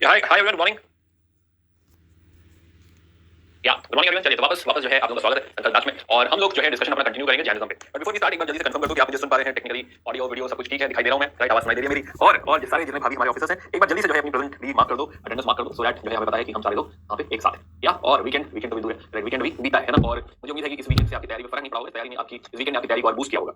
Hi everyone, morning. Good morning everyone. चलिए तो वापस जो है आप लोगों का स्वागत है संकल्प बैच में, और हम लोग जो है डिस्कशन अपना कंटिन्यू करेंगे जैनिज्म पे। बट बिफोर वी स्टार्ट एक बार जल्दी से कंफर्म कर दो कि आप मुझे सुन पा रहे हैं, टेक्निकली ऑडियो वीडियो सब कुछ ठीक है, दिखाई दे रहा हूं मैं, राइट? आवाज सुनाई दे रही है मेरी, और सारे जितने भाभी हमारे ऑफिसर्स हैं एक बार जल्दी से जो है अपनी प्रेजेंट भी मार्क कर दो, अटेंडेंस मार्क कर दो, सो दैट जो है हमें पता है कि हम सारे लोग वहां पे एक साथ हैं। या और वीकेंड तो भी दूर है, राइट? वीकेंड भी बीता है ना, और मुझे उम्मीद है कि इस वीकेंड से आपकी तैयारी में फर्क नहीं पड़ा होगा, तैयारी में आपकी इस वीकेंड ने आपकी तैयारी को और बूस्ट किया होगा,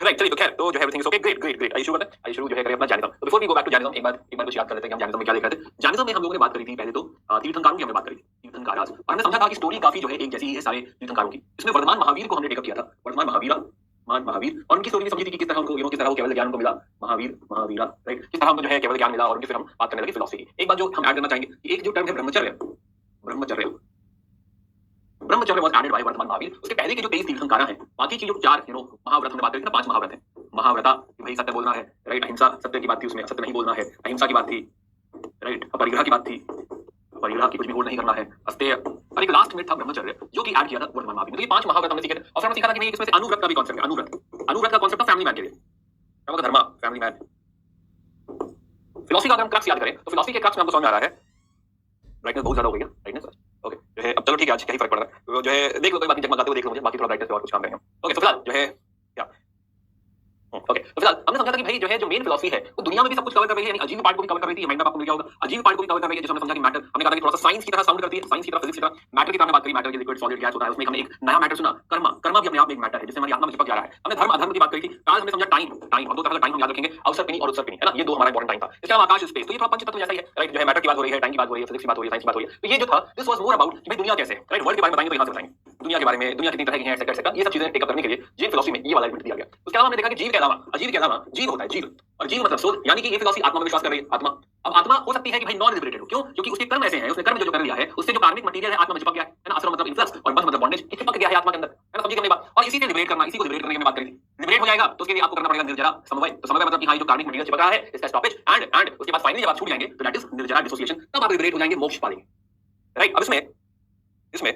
राइट? चलिए तो खैर तो जो है एवरीथिंग इज ओके, ग्रेट। आई शुरू करते हैं, जो है करें अपना जैनिज्म। तो before we go back to Jainism एक बार कुछ याद कर लेते हैं कि हम जैनिज्म में क्या देख रहे थे। जैनिज्म में हम लोगों ने बात करी थी पहले तो तीर्थंकरों की हमने बात करी थी, तीर्थंकारास, और हमने समझा था कि स्टोरी काफी जो है एक जैसी ही है सारे तीर्थंकारों की। इसमें वर्धमान महावीर को हमने टेकअप किया था, वर्धमान महावीर, और उनकी स्टोरी भी समझी थी कि किस तरह उनको किस तरह वो केवल ज्ञान को मिला, महावीरा, राइट? किस तरह उनको जो है केवल ज्ञान मिला, और उनकी फिर हम बात करने लगे फिलॉसफी की। एक बात जो हम ऐड करना चाहेंगे कि एक जो टर्म है brahmacharya, brahmacharya was added by Vardhamana Mahavira. उसके पहले के जो 23 तीर्थंकार हैं, बाकी की जो 4 महाव्रत हमने बात करी थी ना, 5 महाव्रत हैं। महाव्रता भाई सत्य बोलना है, राइट? अहिंसा सत्य की बात थी, उसमें सत्य नहीं बोलना है, अहिंसा की बात थी, राइट? अपरिग्रह की बात थी, परिग्रह की कुछ भी होड़ नहीं करना है, अस्तेय, और एक लास्ट में था ब्रह्मचर्य जो कि ऐड किया था वर्धमान महावीर ने। तो ये 5 महाव्रत हमने सीखे थे, और फिर हमने सीखा था कि भाई इसमें से अनुव्रत का भी कांसेप्ट है, अनुव्रत का कांसेप्ट है फैमिली मैन के लिए, धर्म फैमिली मैन। फिलॉसफी का अगर हम क्रक्स याद करें तो फिलॉसफी के क्रक्स में हमको समझ आ रहा है, राइटनेस बहुत ज्यादा हो गई है, राइटनेस, ओके जो है। अब चलो ठीक है, आज क्या ही फर्क पड़ रहा है, वो जो है देख लो, कोई बात नहीं, जगमगाते हुए देख लो मुझे, बाकी थोड़ा ब्राइटनेस पे और कुछ काम करेंगे। ओके तो फिलहाल जो है क्या, ओके तो फिलहाल हमने समझा था कि भाई जो है जो मेन फिलॉसफी है वो दुनिया में भी सब कुछ कवर कर रही है, यानी अजीब पार्ट को भी कवर कर रही है। माइंड में आपको मिल गया होगा, अजीब पार्ट को भी कवर कर रही है, जिसमें हमने समझा कि मैटर, हमने कहा कि थोड़ा सा साइंस की तरह साउंड करती है, साइंस की तरह फिजिक्स की तरह मैटर की तरह बात करी, मैटर की लिक्विड सॉलिड गैस होता है, उसमें हमने एक नया मैटर सुना, कर्म भी अपने आप में एक मैटर है जिससे हमारी आत्मा में चिपक जा रहा है। हमने धर्म अधर्म की बात करी थी, काल हमने समझा टाइम, और दो तरह का टाइम हम याद रखेंगे, अवसरपिनी और उत्सर्पिनी, है ना? ये दो हमारा इंपॉर्टेंट टाइम था। इसके अलावा आकाश स्पेस, तो ये थोड़ा पंच तत्व जैसा ही है, राइट? जो है मैटर की बात हो रही है, टाइम की बात हो रही है, फिजिक्स की बात हो रही है, साइंस की बात हो रही है। तो ये जो था दिस वाज मोर अबाउट कि भाई दुनिया कैसे है, राइट? वर्ल्ड के बारे में बताएंगे तो यहाँ से बताएंगे दुनिया के बारे में, दुनिया कितनी तरह की है, एक्सेट्रा, ये सब चीजें टेकअप करने के लिए जीव फिलॉसफी में ये वाला एलिमेंट दिया गया। उसके अलावा हमने देखा कि जीव के अलावा, अजीव के अलावा जीव होता है, जीव, और जीव मतलब सोल, यानी कि ये फिलॉसफी आत्मा में विश्वास कर रही है, आत्मा। अब आत्मा हो सकती है कि भाई नॉन लिबरेटेड हो, क्यों? क्योंकि उसके कर्म ऐसे हैं, उसने कर्म जो कर लिया है उससे जो कार्मिक मटेरियल है आत्मा में चिपक गया है ना? असर मतलब इन्फ्लक्स, और बंध मतलब बॉन्डेज, चिपक गया है आत्मा के अंदर, है ना? समझिए हमने बात, और इसी से लिबरेट करना, इसी को लिबरेट करने की बात करी थी। लिबरेट हो जाएगा तो उसके लिए आपको करना पड़ेगा निर्जरा समवाय। तो समवाय मतलब कि हाँ जो कार्मिक मटेरियल चिपक रहा है इसका स्टॉपेज, एंड उसके बाद फाइनली जब आप छूट जाएंगे तो दैट इज निर्जरा डिसोसिएशन, तब आप लिबरेट हो जाएंगे, मोक्ष पा लेंगे, राइट? अब इसमें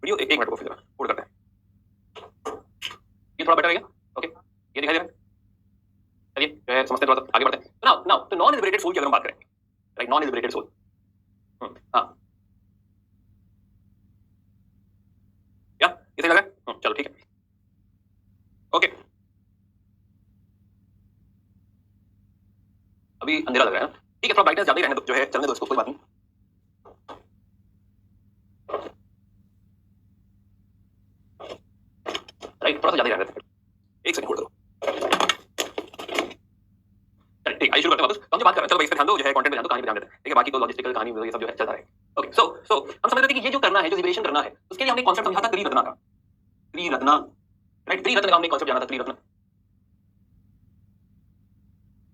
वीडियो एक मिनट को फिर होल्ड करते हैं, ये थोड़ा बेटर रहेगा, ओके? ये दिखाई दे रहा है, चलिए जो है समझते थोड़ा सा आगे बढ़ते हैं। नाउ तो नॉन लिबरेटेड सोल की अगर हम बात करें, राइट? नॉन लिबरेटेड सोल, हाँ क्या ये सही लगा? चलो ठीक है, ओके। अभी अंधेरा लग रहा है ना, ठीक है, थोड़ा ब्राइटनेस ज्यादा ही रहने दो, जो है चलने दो इसको, कोई बात नहीं, राइट? थोड़ा सा ज्यादा ही रहने दो, एक सेकंड होल्ड करो, ठीक है शुरू करते हैं वापस। तो हम जो बात कर रहे हैं, चलो भाई इस पे ध्यान दो, जो है कंटेंट पे ध्यान दो, कहानी पे ध्यान देते हैं, ठीक है? बाकी तो लॉजिस्टिकल कहानी ये सब जो है चलता रहेगा, ओके? सो हम समझ रहे थे कि ये जो करना है, जो लिबरेशन करना है, उसके लिए हमने कॉन्सेप्ट समझा था त्रिरत्न का, त्रिरत्न, राइट? त्रिरत्न का हमने कॉन्सेप्ट जाना था, त्रिरत्न,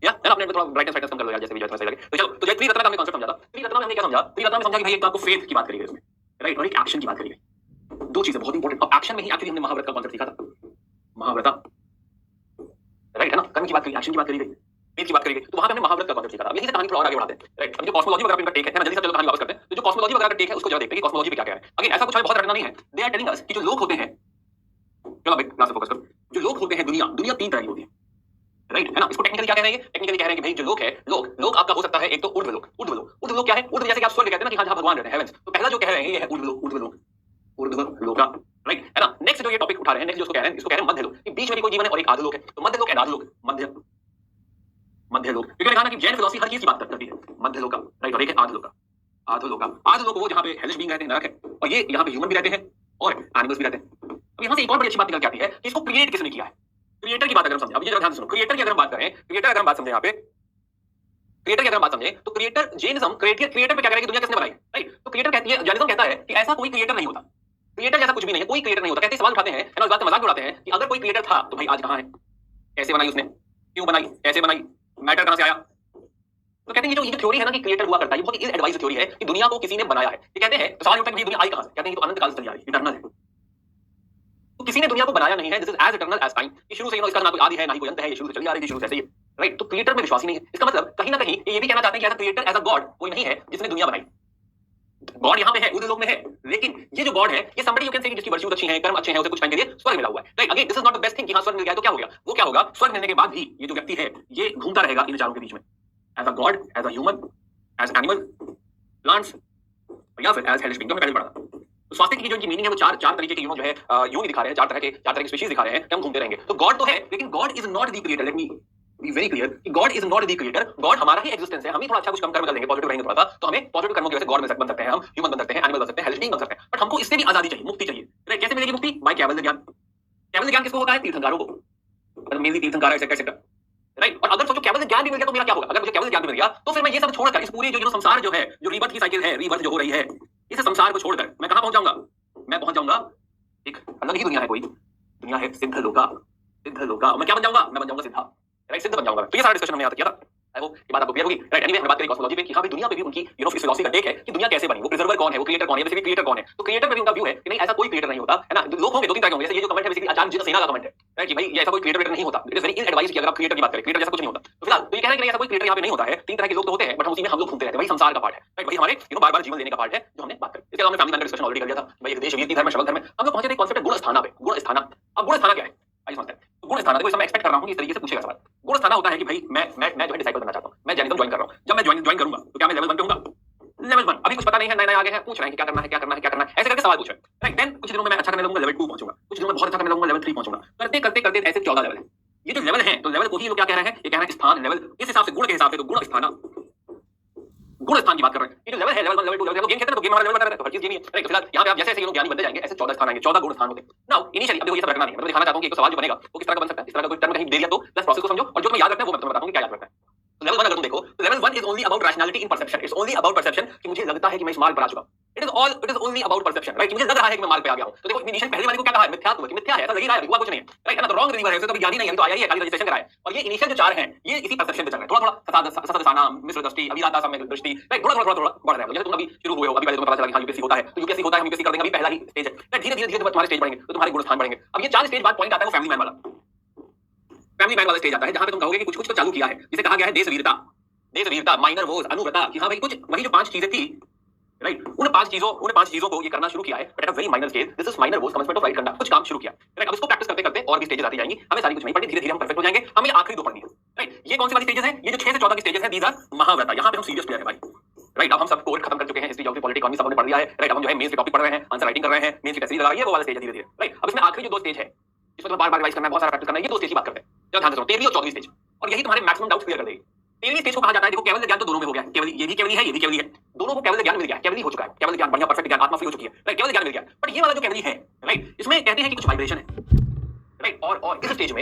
या है ना? अपने थोड़ा ब्राइटनेस कम कर लो यार, जैसे भी जो है सही लगे। तो चलो तो त्रिरत्न का हमने कॉन्सेप्ट समझा था। त्रिरत्न में हमने क्या समझा? त्रिरत्न में समझा कि भाई एक तो आपको फेथ की बात करी गई इसमें, राइट? और एक एक्शन की बात करी गई, दो चीजें बहुत इंपॉर्टेंट। अब एक्शन में ही एक्चुअली हमने महाव्रत का कॉन्सेप्ट सीखा था, महाव्रता, राइट, है ना? कर्म की बात करी, एक्शन की बात करी गई, फेथ की बात करी गई, तो वहां पे हमने महाव्रत का कॉन्सेप्ट सीखा था। अब यही से कहानी थोड़ा और आगे बढ़ाते हैं, राइट? अब जो कॉस्मोलॉजी वगैरह इनका टेक है ना, जल्दी से चलो कहानी वापस करते हैं। तो जो कॉस्मोलॉजी वगैरह का टेक है उसको जरा देखते हैं कि कॉस्मोलॉजी पे क्या क्या है। अगेन ऐसा कुछ हमें बहुत रटना नहीं है, दे आर टेलिंग अस कि जो लोग होते हैं, चलो भाई क्लास फोकस करो, जो लोग होते हैं, दुनिया 3 तरह की होती है, राइट, है ना? इसको टेक्निकली क्या कह रहे हैं? टेक्निकली कह रहे हैं कि भाई जो लोग है, लोग आपका हो सकता है एक तो ऊर्ध्व लोक क्या है? ऊर्ध्व जैसे कि आप स्वर्ग कहते हैं ना, कि हाँ जहाँ भगवान रहते हैं, हेवेंस, तो पहला जो कह रहे हैं ये है ऊर्ध्व लोक, राइट, है ना? नेक्स्ट जो ये टॉपिक उठा रहे हैं, नेक्स्ट जो इसको कह रहे हैं मध्य लोक, कि बीच में भी कोई जीवन है और एक आध लोक है, तो मध्य लोक, अनाध लोक, मध्य लोक, क्योंकि कहा ना कि जैन फिलॉसफी हर चीज की बात करती है, मध्य लोक, राइट, और एक है आध लोक वो जहाँ पे हेलिश बीइंग रहते हैं, नरक है, और ये यहाँ पे ह्यूमन भी रहते हैं और एनिमल्स भी रहते हैं। अब यहाँ से एक और बड़ी अच्छी बात निकल के आती है कि इसको क्रिएट किसने किया है? क्रिएटर की बात अगर हम समझे, अब ये जरा ध्यान से सुनो, क्रिएटर की अगर हम बात करें, क्रिएटर अगर हम बात समझे यहाँ पे, क्रिएटर की अगर हम बात समझे तो क्रिएटर, जैनिज्म क्रिएटर पे क्या करेगा कि दुनिया किसने बनाई, राइट? तो क्रिएटर कहती है, जैनिज्म कहता है कि ऐसा कोई क्रिएटर नहीं होता, क्रिएटर जैसा कुछ भी नहीं है, कोई क्रिएटर नहीं होता। कहते सवाल उठाते हैं, है ना, इस बात का मजाक उड़ाते हैं कि अगर कोई क्रिएटर था तो भाई आज कहाँ है? कैसे बनाई उसने? क्यों बनाई? कैसे बनाई? मैटर कहाँ से आया? तो कहते हैं ये जो थ्योरी है ना कि क्रिएटर हुआ करता है, ये बहुत इल एडवाइस थ्योरी है कि दुनिया को किसी ने बनाया है। ये कहते हैं तो सवाल उठता है कि दुनिया आई कहाँ से? कहते हैं ये तो अनंत काल से चली आ रही है, इटर्नल है, तो किसी ने दुनिया को बनाया नहीं है, this is as eternal as time, ये शुरू से इसका ना कोई आदि है ना ही कोई अंत है, ये शुरू से चली आ रही थी, शुरू से ऐसे ही, राइट? तो क्रिएटर में विश्वास ही नहीं है। इसका मतलब कहीं ना कहीं ये भी कहना चाहते हैं कि as a creator, as a god कोई नहीं है जिसने दुनिया बनाई। गॉड यहाँ पे है, ऊर्ध्व लोक में है, लेकिन ये जो गॉड है ये somebody you can say कि जिसकी वर्च्यूज अच्छी हैं, कर्म अच्छे हैं, उसे कुछ टाइम के लिए स्वर्ग मिला हुआ है, right? Again this is not the best thing कि हाँ स्वर्ग मिल गया तो क्या हो गया? वो क्या होगा? स्वर्ग मिलने के बाद भी ये जो व्यक्ति है ये घूमता रहेगा इन चारों के बीच में, as a god, as a human, as animal, plants, या फिर एज हेल्थ बीइंग, जो हमने पहले पढ़ा था। तो स्वास्तिक की जो इनकी मीनिंग है वो चार तरीके के जो है यूं ही दिखा रहे हैं, चार तरह के स्पीशीज दिखा रहे हैं कि हम घूमते रहेंगे। तो गॉड तो है, लेकिन God is not the creator. Let me be very clear कि God is not the creator. God हमारा ही एग्जिस्टेंस है। हम ही थोड़ा अच्छा कुछ कम कर्म कर लेंगे, पॉजिटिव रहेंगे थोड़ा सा, तो हमें पॉजिटिव कर्मों की वजह से गॉड बन सकते हैं, हम ह्यूमन बन सकते हैं, एनिमल बन सकते हैं, हेल्थ बीइंग बन सकते हैं। बट हमको इससे भी आजादी चाहिए, मुक्ति चाहिए। राइट? कैसे मिलेगी मुक्ति? बाय केवल ज्ञान। केवल ज्ञान किसको होता है? तीर्थंकरों को, मतलब मेनली तीर्थंकर एक्सेट्रा एक्सेट्रा। राइट? और अगर सोचो केवल ज्ञान भी मिल गया तो मेरा क्या होगा? अगर मुझे केवल ज्ञान भी मिल गया तो फिर मैं ये सब छोड़कर इस पूरी जो संसार जो है, जो रीबर्थ की साइकिल है, रीबर्थ जो हो रही है, इस संसार को छोड़कर मैं कहां पहुंच जाऊंगा? मैं पहुंच जाऊंगा एक अलग ही दुनिया है, कोई दुनिया है सिद्ध लोका। सिद्ध लोका मैं क्या बन जाऊंगा? मैं बन जाऊंगा सिद्धा। राइट? सिद्ध बन जाऊंगा। तो ये सारा डिस्कशन हमने यहां तक किया था। आई होप ये बात आपको क्लियर होगी। राइट? एनीवे हमने बात करी कॉस्मोलॉजी पे कि हां भाई दुनिया पे भी उनकी इस फिलॉसफी का टेक है कि दुनिया कैसे बनी, वो प्रिजर्वर कौन है, वो क्रिएटर कौन है, बेसिकली क्रिएटर कौन है। तो क्रिएटर पे भी उनका व्यू है कि नहीं ऐसा कोई क्रिएटर नहीं होता है ना। लोग होंगे, दो तीन तरह के होंगे। जैसे ये जो कमेंट है बेसिकली आचार्य जी सेना का कमेंट है, राइट? कि भाई ये ऐसा कोई क्रिएटर नहीं होता। It is very ill advice कि अगर आप क्रिएटर की बात करें, क्रिएटर जैसा कुछ नहीं होता। तो फिलहाल तो ये कह रहे हैं कि ऐसा कोई क्रिएटर यहां पे नहीं होता है। तीन तरह के लोग तो होते हैं, बट हम उसी में हम लोग घूमते रहते हैं। वही संसार का पार्ट है। राइट? वही हमारे बार-बार जीवन लेने का पार्ट है जो हमने बात करी। इसके अलावा हमने फैमिली मैन का डिस्कशन ऑलरेडी कर लिया था। भाई एक देश, वीर, धर्म, शबल धर्म। हम लोग पहुंचे थे कॉन्सेप्ट गुण स्थाना पे। गुण स्थाना, अब गुण स्थाना क्या है? आइए समझते हैं। तो गुण स्थाना देखो, इसमें मैं एक्सपेक्ट कर रहा हूं कि इस तरीके से पूछेगा सवाल। गुण स्थाना होता है कि भाई मैं जो है डिसाइपल बनना चाहता हूं, मैं जैनिज्म ज्वाइन कर रहा हूं। जब मैं ज्वाइन करूंगा तो क्या मैं लेवल 1 पे होऊंगा? लेवल 1 अभी कुछ पता नहीं है, नए आगे हैं, पूछ रहे हैं कि क्या करना है, क्या करना है, क्या करना है, ऐसे करके सवाल पूछ रहे हैं। राइट? देन कुछ दिनों में मैं अच्छा करने लगूंगा, लेवल 2 पहुंचूंगा। कुछ दिनों में बहुत अच्छा करने लगूंगा, लेवल 3 पहुंचूंगा। करते करते करते ऐसे 14 लेवल है। ये जो लेवल है, तो लेवल को ही लोग क्या कह रहे हैं? ये कह रहे हैं स्थान लेवल। इस हिसाब से गुण के हिसाब से तो गुण स्थाना, गुण स्थान की बात कर रहे हैं। ये जो लेवल है, लेवल 1, लेवल 2, लेवल 3, गेम खेलते हैं तो गेम हमारा लेवल बता रहा है, तो हर चीज गेम ही है। राइट? तो फिलहाल यहां पे आप जैसे लोग ज्ञानी बनते जाएंगे, ऐसे 14 स्थान आएंगे, 14 गुण स्थान होते हैं। नाउ इनिशियली अब देखो ये सब रखना नहीं है, मतलब दिखाना चाहता हूं कि एक सवाल जो बनेगा वो किस तरह का बन सकता है। इस तरह का कोई टर्म कहीं दे दिया तो प्लस प्रोसेस को समझो, और जो तुम्हें याद रखना है वो मैं तुम्हें बताता हूं कि क्या याद रखना है। तो लेवल 1 अगर तुम देखो तो level 1 is only about rationality in perception. It's only about perception कि मुझे लगता है कि मैं इस मार्ग पर आ चुका हूं। It is only about perception. Right? मुझे लग रहा है कि मैं मार्ग पे आ गया हूं। तो देखो इनिशियल पहले वाले को क्या कहा है? मिथ्यात्व, कि मिथ्या है, ऐसा लग ही रहा है, हुआ कुछ नहीं है। राइट? है ना? तो रॉन्ग रिलीवर है, तो कभी ज्ञानी नहीं है, तो आया ही है, खाली रजिस्ट्रेशन कराया है। और ये इनिशियल जो 4 हैं, ये इसी परसेप्शन पे चल रहे हैं। थोड़ा ससाना, मिश्र दृष्टि, अभिलाषा, सम्यक दृष्टि। राइट? थोड़ा बढ़ रहा है। जैसे तुम अभी शुरू हुए हो, अभी पहले तुम्हें पता चला कि हां यूपीएससी होता है, तो यूपीएससी होता है, हम यूपीएससी कर देंगे, अभी पहला ही स्टेज है। राइट? धीरे-धीरे जब तुम्हारे स्टेज बढ़ेंगे तो तुम्हारे गुण स्थान बढ़ेंगे। अब ये 4 स्टेज बाद पॉइंट आता है वो फैमिली मैन वाला। फैमिली मैन वाला स्टेज आता है जहां पे तुम कहोगे कि कुछ तो चालू किया है, जिसे कहा गया है देश वीरता, माइनर वोज, अनुव्रता, कि हां भाई कुछ वही जो 5 चीजें थी। राइट? उन 5 चीजों को ये करना शुरू किया है, but at a very minor stage. This is minor vows, commitment of right conduct, कुछ काम शुरू किया। राइट? अब इसको प्रैक्टिस करते करते और भी स्टेजेस आती जाएंगी। हमें सारी कुछ नहीं पढ़नी, धीरे-धीरे हम परफेक्ट हो जाएंगे। हमें आखिरी 2 पढ़नी है। राइट? ये कौन सी वाली स्टेजेस हैं? ये जो 6 से 14 की स्टेजेस हैं, दीज आर महाव्रता। यहां पे हम सीरियस प्लेयर है भाई। राइट? अब हम सब कोर्स खत्म कर चुके हैं, हिस्ट्री, ज्योग्राफी, पॉलिटिक्स, इकोनॉमी सब हमने पढ़ लिया है। राइट? अब हम जो है मेंस के टॉपिक पढ़ रहे हैं, आंसर राइटिंग कर रहे हैं, मेंस की टेस्ट सीरीज लगा रही है, वो वाला स्टेज है धीरे-धीरे। राइट? अब इसमें आखिरी जो 2 स्टेज है, इसको तुम्हें बार-बार रिवाइज करना है, बहुत सारा प्रैक्टिस करना है। ये 2 स्टेज की बात करते हैं। जरा ध्यान से सुनो, 13वीं और 14वीं स्टेज, और यही तुम्हारे मैक्सिमम डाउट्स क्लियर कर देगी। 13वीं स्टेज को कहा जाता है, देखो केवल ज्ञान तो दोनों में हो गया है। केवल ये भी केवली है, ये भी केवली है। दोनों को केवल ज्ञान मिल गया, केवली हो चुका है। केवल ज्ञान बढ़िया परफेक्ट ज्ञान, आत्मा फ्री हो चुकी है। राइट? केवल ज्ञान मिल गया। बट ये वाला जो केवली है, राइट, इसमें कहते हैं कि कुछ वाइब्रेशन है। राइट? और इस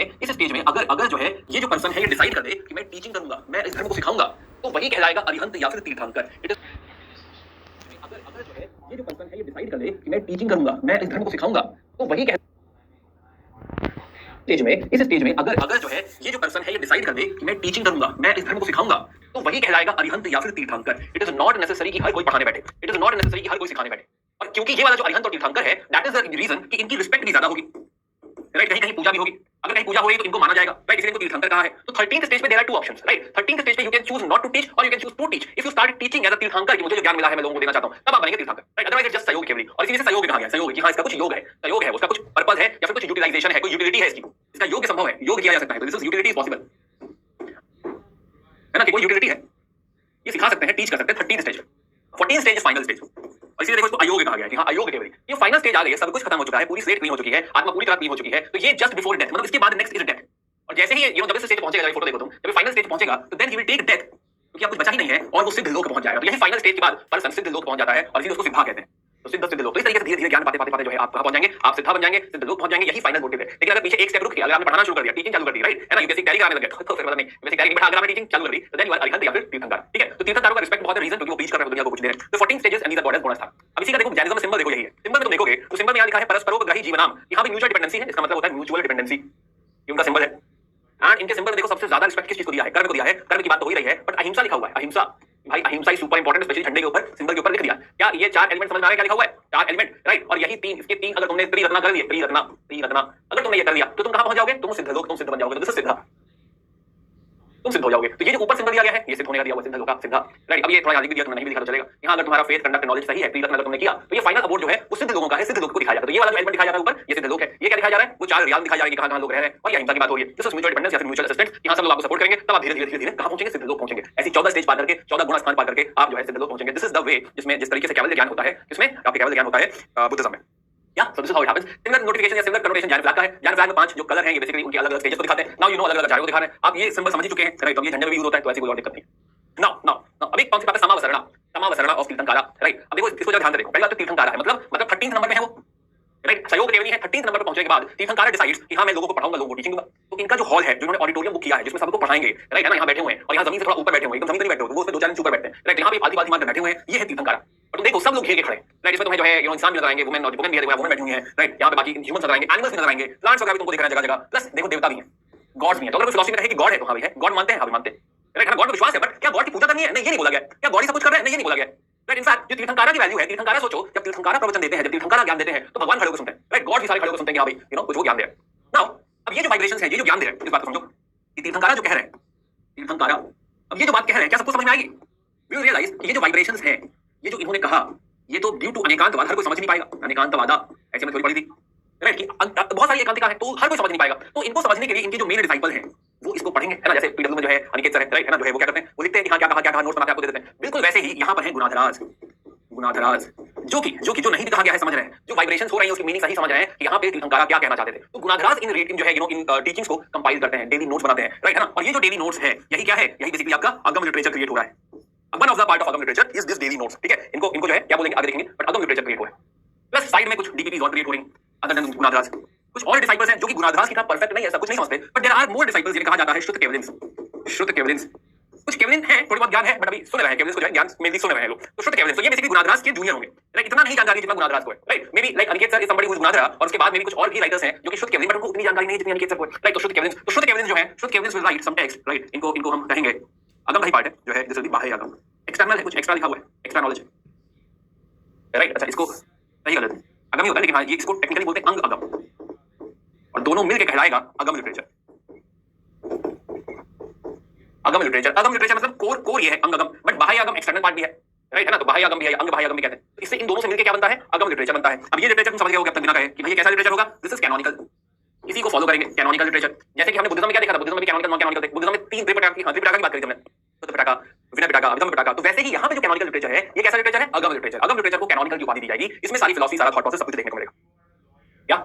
स्टेज में अगर जो है ये जो पर्सन है ये डिसाइड कर दे कि मैं टीचिंग करूंगा, मैं इस धर्म को सिखाऊंगा, तो वही कहलाएगा अरिहंत या फिर तीर्थंकर। इट इज अगर जो है ये जो पर्सन है ये डिसाइड कर ले कि मैं टीचिंग करूंगा, मैं इस धर्म को सिखाऊंगा, तो वही इस स्टेज में अगर जो है ये जो पर्सन है ये डिसाइड कर दे कि मैं टीचिंग करूंगा, मैं इस धर्म को सिखाऊंगा, तो वही कहलाएगा अरिहंत या फिर तीर्थंकर। इट इज नॉट नेसेसरी कि हर कोई पढ़ाने बैठे, इट इज नॉट नेसेसरी कि हर कोई सिखाने बैठे। और क्योंकि ये वाला जो अरिहंत और तीर्थंकर है, दैट इज द रीजन कि इनकी रिस्पेक्ट भी ज्यादा होगी। राइट? कहीं पूजा भी होगी, अगर कहीं पूजा होगी तो इनको माना जाएगा। राइट? इसलिए इनको तीर्थंकर कहा है। तो 13th स्टेज पे there are 2 options. Right? 13th stage पे you can choose not to teach और you can choose to teach. If you start teaching as a Tirthankar कि मुझे जो ज्ञान मिला है मैं लोगों को देना चाहता हूं, तब आप बनेंगे तीर्थंकर। राइट? अदरवाइज इट्स जस्ट सहयोग केवली। और इसी से सहयोग कहा गया, सहयोग कि हां इसका कुछ योग है, सहयोग है, उसका कुछ पर्पस है या फिर कुछ यूटिलाइजेशन है, कोई यूटिलिटी है इसकी, इसका योग संभव है, योग किया जा सकता है। तो this is utility is possible, है ना? कि कोई यूटिलिटी है, ये सिखा सकते हैं, टीच कर सकते हैं। 13th stage, 14th stage final stage. और इसीलिए देखो इसको अयोग कहा गया है कि हां अयोग केवली। ये फाइनल स्टेज आ गई है, सब कुछ खत्म हो चुका है, पूरी स्लेट क्लीन हो चुकी है, आत्मा पूरी तरह क्लीन हो चुकी है। तो ये जस्ट बिफोर डेथ, मतलब इसके बाद नेक्स्ट इज डेथ। और जैसे ही जब इस स्टेज पहुंचेगा, फोटो देखो तुम, जब फाइनल स्टेज पहुंचेगा तो then he will take death, क्योंकि अब कुछ बचा ही नहीं है और वो सिद्ध लोक पहुंच जाएगा। तो यही फाइनल स्टेज के बाद पर्सन सिद्ध लोक पहुंच जाता है और इसीलिए उसको सिद्धा कहते हैं। तो सिद्ध लोक, तो इस तरीके से धीरे-धीरे ज्ञान पाते जो है आप कहां पहुंच जाएंगे? आप सिद्धा बन जाएंगे, सिद्ध लोक पहुंच जाएंगे। यही फाइनल मोटिव है। लेकिन अगर पीछे एक स्टेप रुक गया, अगर आपने पढ़ाना शुरू कर दिया, टीचिंग चालू कर दी, राइट, है ना, यूपीएससी तैयारी कराने लगे, तो फिर मतलब नहीं, यूपीएससी तैयारी में अगर आपने टीचिंग चालू कर दी, तो देन यू आर अरिहंत या फिर तीर्थंकर। ठीक है? तो तीर्थंकरों का रिस्पेक्ट बहुत है, रीजन क्योंकि वो बीच कर रहे हैं, दुनिया को कुछ दे रहे हैं। तो 14 stages and these are goddess bonus था। अब इसी का देखो जैनिज्म में सिंबल देखो, यही है सिंबल में तुम देखोगे तो सिंबल में यहां लिखा है परस्परोपग्रही जीवनाम। यहां पे म्यूचुअल डिपेंडेंसी है, इसका मतलब होता है म्यूचुअल डिपेंडेंसी, ये उनका सिंबल है। एंड इनके सिंबल में देखो सबसे ज्यादा रिस्पेक्ट किस चीज को दिया है? कर्म को दिया है। कर्म की बात तो हो ही रही है, बट अहिंसा लिखा हुआ है। अहिंसा भाई, अहिंसा ही सुपर इंपॉर्टेंट, स्पेशली झंडे के ऊपर, सिंबल के ऊपर लिख दिया। क्या ये 4 एलिमेंट समझ में आ रहे हैं? क्या लिखा हुआ है? 4 एलिमेंट, राइट। और यही 3, इसके 3 अगर तुमने त्रिरत्ना कर लिए, त्रिरत्ना अगर तुमने ये कर लिया तो तुम कहां पहुंच जाओगे? तुम सिद्ध लोक, तुम सिद्ध बन जाओगे। तो दिस इज सिद्धा। तुम सिद्ध हो जाओगे। तो ये जो ऊपर सिंबल दिया गया है, ये सिद्ध होने का दिया हुआ सिद्ध होगा सिद्धा, राइट। अब ये थोड़ा याद दिया, तुम्हें नहीं भी दिखा तो चलेगा। यहाँ अगर तुम्हारा फेथ, कंडक्ट, नॉलेज सही है, प्रीतक अगर तुमने किया, तो ये फाइनल अबोर्ड जो है वो सिद्ध लोगों का है, सिद्ध लोगों को दिखाया जाता है। तो ये वाला जो एलिमेंट दिखाया जा रहा है ऊपर, ये सिद्ध लोग है। ये क्या दिखाया जा रहा है, वो 4 रियाल दिखाया जा रहा है कि कहां-कहां लोग रह रहे हैं, और ये अहिंसा की बात हो रही है। दिस इज म्यूचुअल डिपेंडेंस या फिर म्यूचुअल असिस्टेंस। यहाँ सब लोग आपको सपोर्ट करेंगे, तब आप धीरे-धीरे कहां पहुंचेंगे, सिद्ध लोग पहुंचेंगे। ऐसी 14 स्टेज पार करके, 14 गुणा स्थान पार करके आप जो है सिद्ध लोग पहुंचेंगे। दिस इज द वे जिसमें जिस तरीके से कैवल्य ज्ञान होता है, किसमें आपके कैवल्य ज्ञान होता है बुद्धिज्म में। या so this is how it happens. Similar notification या सिमिलर कनोटेशन ज्ञान फ्लैग का है। ज्ञान फ्लैग में 5 जो कलर हैं, ये बेसिकली उनके अलग-अलग स्टेजेस को दिखाते हैं। नाउ यू नो अलग-अलग आचार्यों को दिखा रहे हैं। आप ये सिंबल समझ ही चुके हैं, राइट। तो ये झंडे में भी यूज होता है, तो ऐसी कोई और दिक्कत नहीं। नाउ अभी कौन सी बात है, समावसरणा ऑफ तीर्थंकारा, राइट। अब देखो इसको ध्यान से देखो। पहली बात तो तीर्थंकारा है, मतलब 13 नंबर में है वो, राइट। सहयोग त्रिवेणी है। 13 नंबर पर पहुंचने के बाद तीर्थंकारा डिसाइड्स कि हां मैं लोगों को पढ़ाऊंगा, लोगों को टीचिंग दूंगा। तो इनका जो हॉल है, जो इन्होंने ऑडिटोरियम बुक किया है, जिसमें सबको पढ़ाएंगे, राइट, है ना। यहाँ बैठे हुए हैं और यहाँ जमीन से थोड़ा ऊपर बैठे हुए हैं, एकदम जमीन पर नहीं बैठे हुए, वो उसमें 2-4 इंच ऊपर बैठते हैं, राइट। यहाँ पे आधी-आधी मारकर बैठे हुए हैं, ये है तीर्थंकारा। और तुम देखो सब लोग घेर के खड़े हैं, राइट। इसमें तुम्हें जो है इंसान भी नजर आएंगे, वुमेन भी है, देखो वुमेन बैठी हुई है, राइट। यहाँ पे बाकी ह्यूमंस नजर आएंगे, एनिमल्स भी नजर आएंगे, प्लांट्स वगैरह भी तुमको दिख रहे हैं जगह-जगह। प्लस देखो देवता भी हैं, गॉड्स भी हैं। तो अगर फिलॉसफी में कहे कि गॉड है, तो हाँ भी है, गॉड मानते हैं, हाँ भी मानते हैं, राइट। गॉड में विश्वास है, बट क्या गॉड की पूजा करनी है? नहीं, ये नहीं बोला गया। क्या गॉड ही सब कुछ कर रहे हैं? नहीं, ये नहीं बोला गया, राइट। इनफैक्ट जो तीर्थंकारा की वैल्यू है, तीर्थंकारा सोचो, जब तीर्थंकारा प्रवचन देते हैं, जब तीर्थंकारा ज्ञान देते हैं, तो भगवान खड़े होकर सुनते हैं, राइट। गॉड भी सारे खड़े होकर सुनते हैं, हाँ भाई, यू नो कुछ वो ज्ञान दे रहे हैं। नाउ अब ये जो वाइब्रेशंस है, ये जो ज्ञान दे रहे हैं, इस बात को समझो कि तीर्थंकारा जो कह रहे हैं, तीर्थंकारा अब ये जो बात कह रहे हैं, क्या सबको समझ में आएगी? वी रियलाइज कि ये जो वाइब्रेशंस है, ये जो इन्होंने कहा, ये तो ड्यू टू अनेकांतवाद, हर कोई समझ नहीं पाएगा। अनेकांतवादा ऐसे में थोड़ी पड़ी थी, राइट, कि बहुत सारी एकांतिका है, तो हर कोई समझ नहीं पाएगा। तो इनको समझने के लिए इनके जो मेन डिसाइपल हैं, वो इसको पढ़ेंगे, है ना। जैसे पीडब्ल्यू में जो है अनिकेत सर है, राइट, है ना, जो है वो क्या करते हैं, वो लिखते हैं कि हाँ क्या कहा, नोट्स बना के आपको दे देते हैं। बिल्कुल वैसे ही यहाँ पर है गुणाधराज, जो नहीं कहा गया है समझ रहे हैं, जो वाइब्रेशंस हो रही है उसकी मीनिंग सही समझ रहे हैं कि यहाँ पे तीर्थंकारा क्या कहना चाहते थे। तो गुणाधराज इन रीडिंग जो है, इन टीचिंग्स को कंपाइल करते हैं, डेली नोट्स बनाते हैं, राइट, है ना। और ये जो डेली नोट्स है, यही क्या है, यही बेसिकली आपका अगम लिटरेचर क्रिएट हो रहा है। One of the part of Agam literature is this daily notes, ठीक है। इनको जो है क्या बोलेंगे आगे देखेंगे, बट अगम लिटरेचर क्रिएट हो रहा है। प्लस साइड में कुछ डीपीपीज और क्रिएट हो रही हैं, अदर देन गुणाधराज। कुछ और डिसाइपल्स हैं जो कि गुणाधराज की तरह परफेक्ट नहीं है, सब कुछ नहीं समझते, but there are more disciples जिन्हें कहा जाता है शुद्ध केवलिन्स। शुद्ध केवलिन्स, कुछ केवलिन है, थोड़ी बहुत ज्ञान है, बट अभी सुन रहे हैं, केवलिन्स को जो है ज्ञान मेनली सुन रहे हैं लोग। तो शुद्ध केवलिन्स, तो ये बेसिकली गुणाधराज के जूनियर होंगे, राइट। इतना नहीं जानकारी जितना गुणाधराज को है, right. Maybe like Aniket sir is somebody who is Gunadhara, और उसके बाद मे बी कुछ और भी राइटर्स हैं जो कि शुद्ध केवलिन, बट उनको उतनी जानकारी नहीं जितनी अनिकेत सर को है, राइट। तो शुद्ध केवलिन्स जो है, शुद्ध Kevalins will write some text, right. इनको हम कहेंगे अगम का ही पार्ट है, जो है दिस विल बी बाह्य अगम। एक्सटर्नल है, कुछ एक्स्ट्रा लिखा हुआ है, एक्स्ट्रा नॉलेज, राइट। अच्छा, इसको सही गलत अगम ही होता है, लेकिन हाँ ये इसको टेक्निकली बोलते हैं अंग अगम, और दोनों मिलकर कहलाएगा अगम लिटरेचर। अगम लिटरेचर मतलब कोर ये है अंग अगम, बट बाह्य अगम एक्सटर्नल पार्ट भी है, राइट, है ना। तो बाह्य अगम भी है, अंग बाह्य अगम भी कहते हैं। तो इससे इन दोनों से मिलकर क्या बनता है, अगम लिटरेचर बनता है। अब ये लिटरेचर तुम समझ गए होगे अब तक बिना कहे कि भाई ये कैसा लिटरेचर होगा, दिस इज कैनोनिकल। इसी को फॉलो करेंगे, कैनोनिकल लिटरेचर। जैसे कि हमने बुद्धिज्म में क्या देखा था, बुद्धिज्म में कैनोनिकल नॉन कैनोनिकल थे। बुद्धिज्म में 3 त्रिपिटका की बात करी थी हमने, शुद्ध पिटका, विनय पिटका, अभिधम्म पिटका। तो वैसे ही यहाँ पे जो कैनोनिकल लिटरेचर है, ये कैसा लिटरेचर है, अगम लिटरेचर। अगम लिटरेचर को कैनोनिकल की उपाधि दी जाएगी। इसमें सारी फिलॉसफी, सारा थॉट प्रोसेस सब कुछ देखने को मिलेगा, क्या,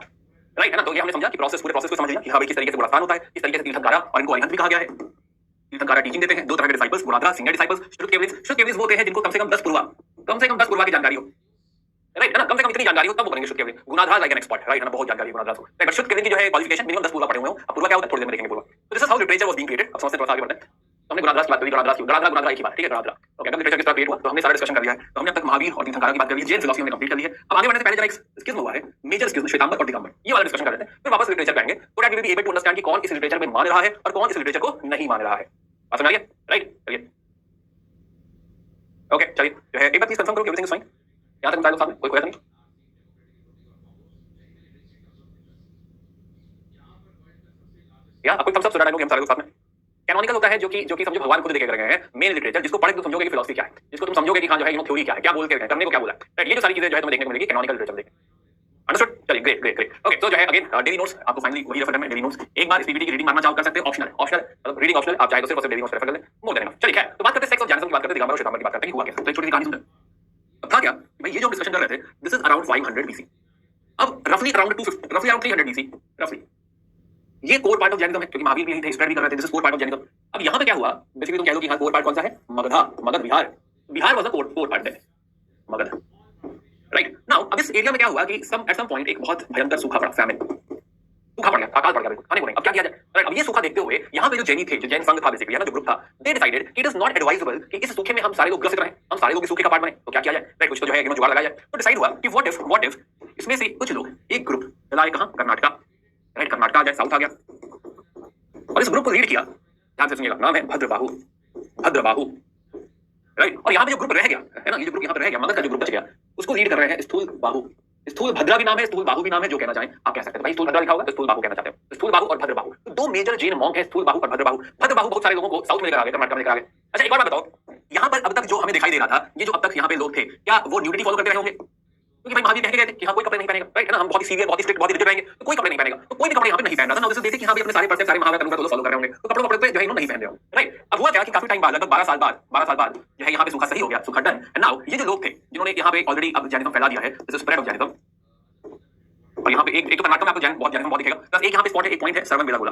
राइट, है ना। तो ये हमने समझा कि प्रोसेस, पूरे प्रोसेस को समझ लिया कि हाँ भाई किस तरीके से गुणास्थान होता है, किस तरीके से तीर्थंकारा, और इनको अरिहंत भी कहा गया है। तीर्थंकारा टीचिंग देते हैं, 2 तरह के डिसाइपल्स, गुणाधरा सीनियर डिसाइपल्स, शुद्ध केवलिन्स वो होते हैं जिनको कम से कम 10 पूर्वा की जानकारी हो, राइट, है ना। कम से कम इतनी जानकारी हो तब वो बनेंगे शुद्ध Kevalin. Gunadhara like an expert, right, है ना, बहुत जानकारी गुणाधरा को, राइट। शुद्ध केवलिन की जो है क्वालिफिकेशन मिनिमम 10 पूर्वा पढ़े हुए हो। अब पूर्वा क्या होता है थोड़ी देर में देखेंगे पूर्वा। तो this is how literature was being created. अब समझते हैं, थोड़ा आगे बढ़ते हैं। हमने गुणाधरा की बात करी, गुणाधरा एक ही बात, ठीक है, गुणाधरा। ओके, अगम लिटरेचर किस तरह क्रिएट हुआ, तो हमने सारा डिस्कशन कर लिया है। तो हमने अब तक महावीर और तीर्थंकारा की बात कर ली, जैन फिलॉसफी हमने कंप्लीट कर ली है। अब आगे बढ़ने से पहले जरा एक स्किज्म हुआ है, मेजर स्किज्म, श्वेतांबर और दिगंबर, ये वाला डिस्कशन कर लेते हैं, फिर वापस लिटरेचर पे आएंगे, so that we will be able to understand कि कौन इस लिटरेचर में मान रहा है और कौन इस लिटरेचर को नहीं मान रहा है। बात समझ आ रही है, राइट, चलिए ओके, चलिए जो है एक बार प्लीज कंफर्म करो कि एवरीथिंग इज फाइन। यहां तक साथ में कोई खोया नहीं, या कोई थम्स अप सुना डायलॉग हम सारे लोग साथ में। कैनोनिकल होता है जो कि समझो भगवान खुद देके कर रहे हैं, मेन लिटरेचर, जिसको पढ़ के तुम समझोगे कि फिलॉसफी क्या है, जिसको तुम समझोगे कि हां जो है थ्योरी क्या है, क्या बोल के करने को क्या बोला है, राइट। ये जो सारी चीजें जो है तुम्हें देखने को मिलेगी कैनोनिकल लिटरेचर में। अंडरस्टूड, चलिए ग्रेट। ओके, तो जो है अगेन डेली नोट्स आपको फाइनली वही रेफर करना है, डेली नोट्स। एक बार इस पीपीटी की रीडिंग मारना चाहो कर सकते हो, ऑप्शनल मतलब रीडिंग ऑप्शनल, आप चाहे तो सिर्फ डेली नोट्स रेफर कर लें, मोर देन एनफ। चलिए खैर, तो बात करते हैं सेक्स ऑफ जैनिज्म की बात करते हैं, दिगंबर और श्वेतांबर की बात करते हैं कि हुआ कैसे। तो एक छोटी सी कहानी सुनते हैं। अब था क्या भाई, ये जो डिस्कशन कर रहे थे, दिस इज अराउंड 500 बीसी। अब रफली अराउंड 300 बीसी रफली ये कोर पार्ट ऑफ जैनिज्म है, क्योंकि महावीर भी यही थे, स्प्रेड भी कर रहे थे, this is core part of Jainism. अब यहाँ पे क्या हुआ, बेसिकली तुम कह दो कि हाँ कोर पार्ट कौन सा है, Magadh Bihar was the core part है, मगध, राइट। नाउ अब इस एरिया में क्या हुआ कि एट सम पॉइंट एक बहुत भयंकर सूखा पड़ा, फैमिन, सूखा पड़ गया, अकाल पड़ गया, खाने को नहीं। अब क्या किया जाए, राइट। अब ये सूखा देखते हुए यहाँ पे जो जैनी थे, जो जैन संघ था बेसिकली, है ना, जो ग्रुप था, दे डिसाइडेड कि इट इज नॉट एडवाइजेबल कि इस सूखे में हम सारे लोग ग्रसित रहें, हम सारे लोग इस सूखे का पार्ट बने। तो क्या किया जाए, राइट, कुछ तो जो है जुगाड़ लगाया जाए। तो डिसाइड हुआ कि व्हाट इफ इसमें से कुछ लोग एक ग्रुप चलाए कहाँ, कर्नाटका, राइट, कर्नाटका आ जाए, साउथ आ गया, और इस ग्रुप को लीड किया, ध्यान से सुनिएगा, नाम है भद्रबाहु, राइट। और यहाँ पे जो ग्रुप रह गया है ना, ये जो ग्रुप यहाँ पे रह गया, मगध का जो ग्रुप बच गया, उसको लीड कर रहे हैं स्थूल बाहु, स्थूल भद्रा भी नाम है, स्थूल बाहु भी नाम है, जो कहना चाहें आप कह सकते हैं। भाई स्थूल भद्रा लिखा होगा तो स्थूल बाहु कहना चाहते हैं। स्थूल बाहु और भद्र बाहु तो दो मेजर जैन मॉन्क है, स्थूल बाहु और भद्र बाहु। भद्र बाहु बहुत सारे लोगों को साउथ में लेकर आ गए, कर्नाटक में लेकर आ गए। अच्छा एक बार बताओ, यहाँ पर अब तक जो हमें दिखाई दे रहा था, ये जो अब तक यहाँ पे लोग थे, क्या वो न्यूडिटी फॉलो करते रहे होंगे? क्योंकि भाई महावीर कह के गए थे कि हाँ कोई कपड़े नहीं पहनेगा, राइट है ना, हम बहुत ही सीवियर, बहुत ही स्ट्रिक्ट, बहुत ही रिजिड रहेंगे, तो कोई कपड़े नहीं पहनेगा, तो कोई भी कपड़े यहाँ पे नहीं पहन रहा था ना। जैसे देखिए कि हाँ भी अपने सारे परसेप्ट, सारे महावीर का फॉलो कर रहे होंगे, तो कपड़े पे जो है इन्होंने नहीं पहन रहे होंगे, राइट। अब हुआ क्या कि काफी टाइम बाद, लगभग 12 साल बाद जो है यहाँ पे सूखा सही हो गया, सूखा डन। एंड नाउ ये जो लोग थे जिन्होंने यहाँ पे ऑलरेडी अब जैनिज्म फैला दिया है, this is spread of Jainism. और यहाँ पे एक तो कर्नाटक में आपको जैन बहुत जैनिज्म बहुत दिखेगा, प्लस एक यहाँ पे स्पॉट है, एक पॉइंट है सरवन बेलागोला,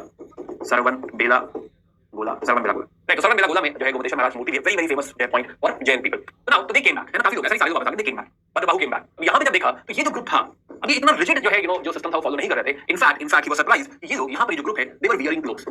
सरवन बेलागोला, सरवन बेलागोला, राइट। तो सरवन बेलागोला में जो है गोमतेश्वर महाराज मूर्ति है, very very famous famous for Jain people. तो नाउ तो दे केम बैक, है ना, काफी लोग ऐसे ही सारे लोग वापस आ गए, दे केम बैक, भद्र बाहु केम बैक। यहाँ पे जब देखा तो ये जो ग्रुप था अभी इतना रिजिड जो है जो सिस्टम था वो फॉलो नहीं कर रहे थे। इनफैक्ट ही वाज सरप्राइज्ड, ये लोग यहाँ पे जो ग्रुप है दे वर वियरिंग क्लोथ्स,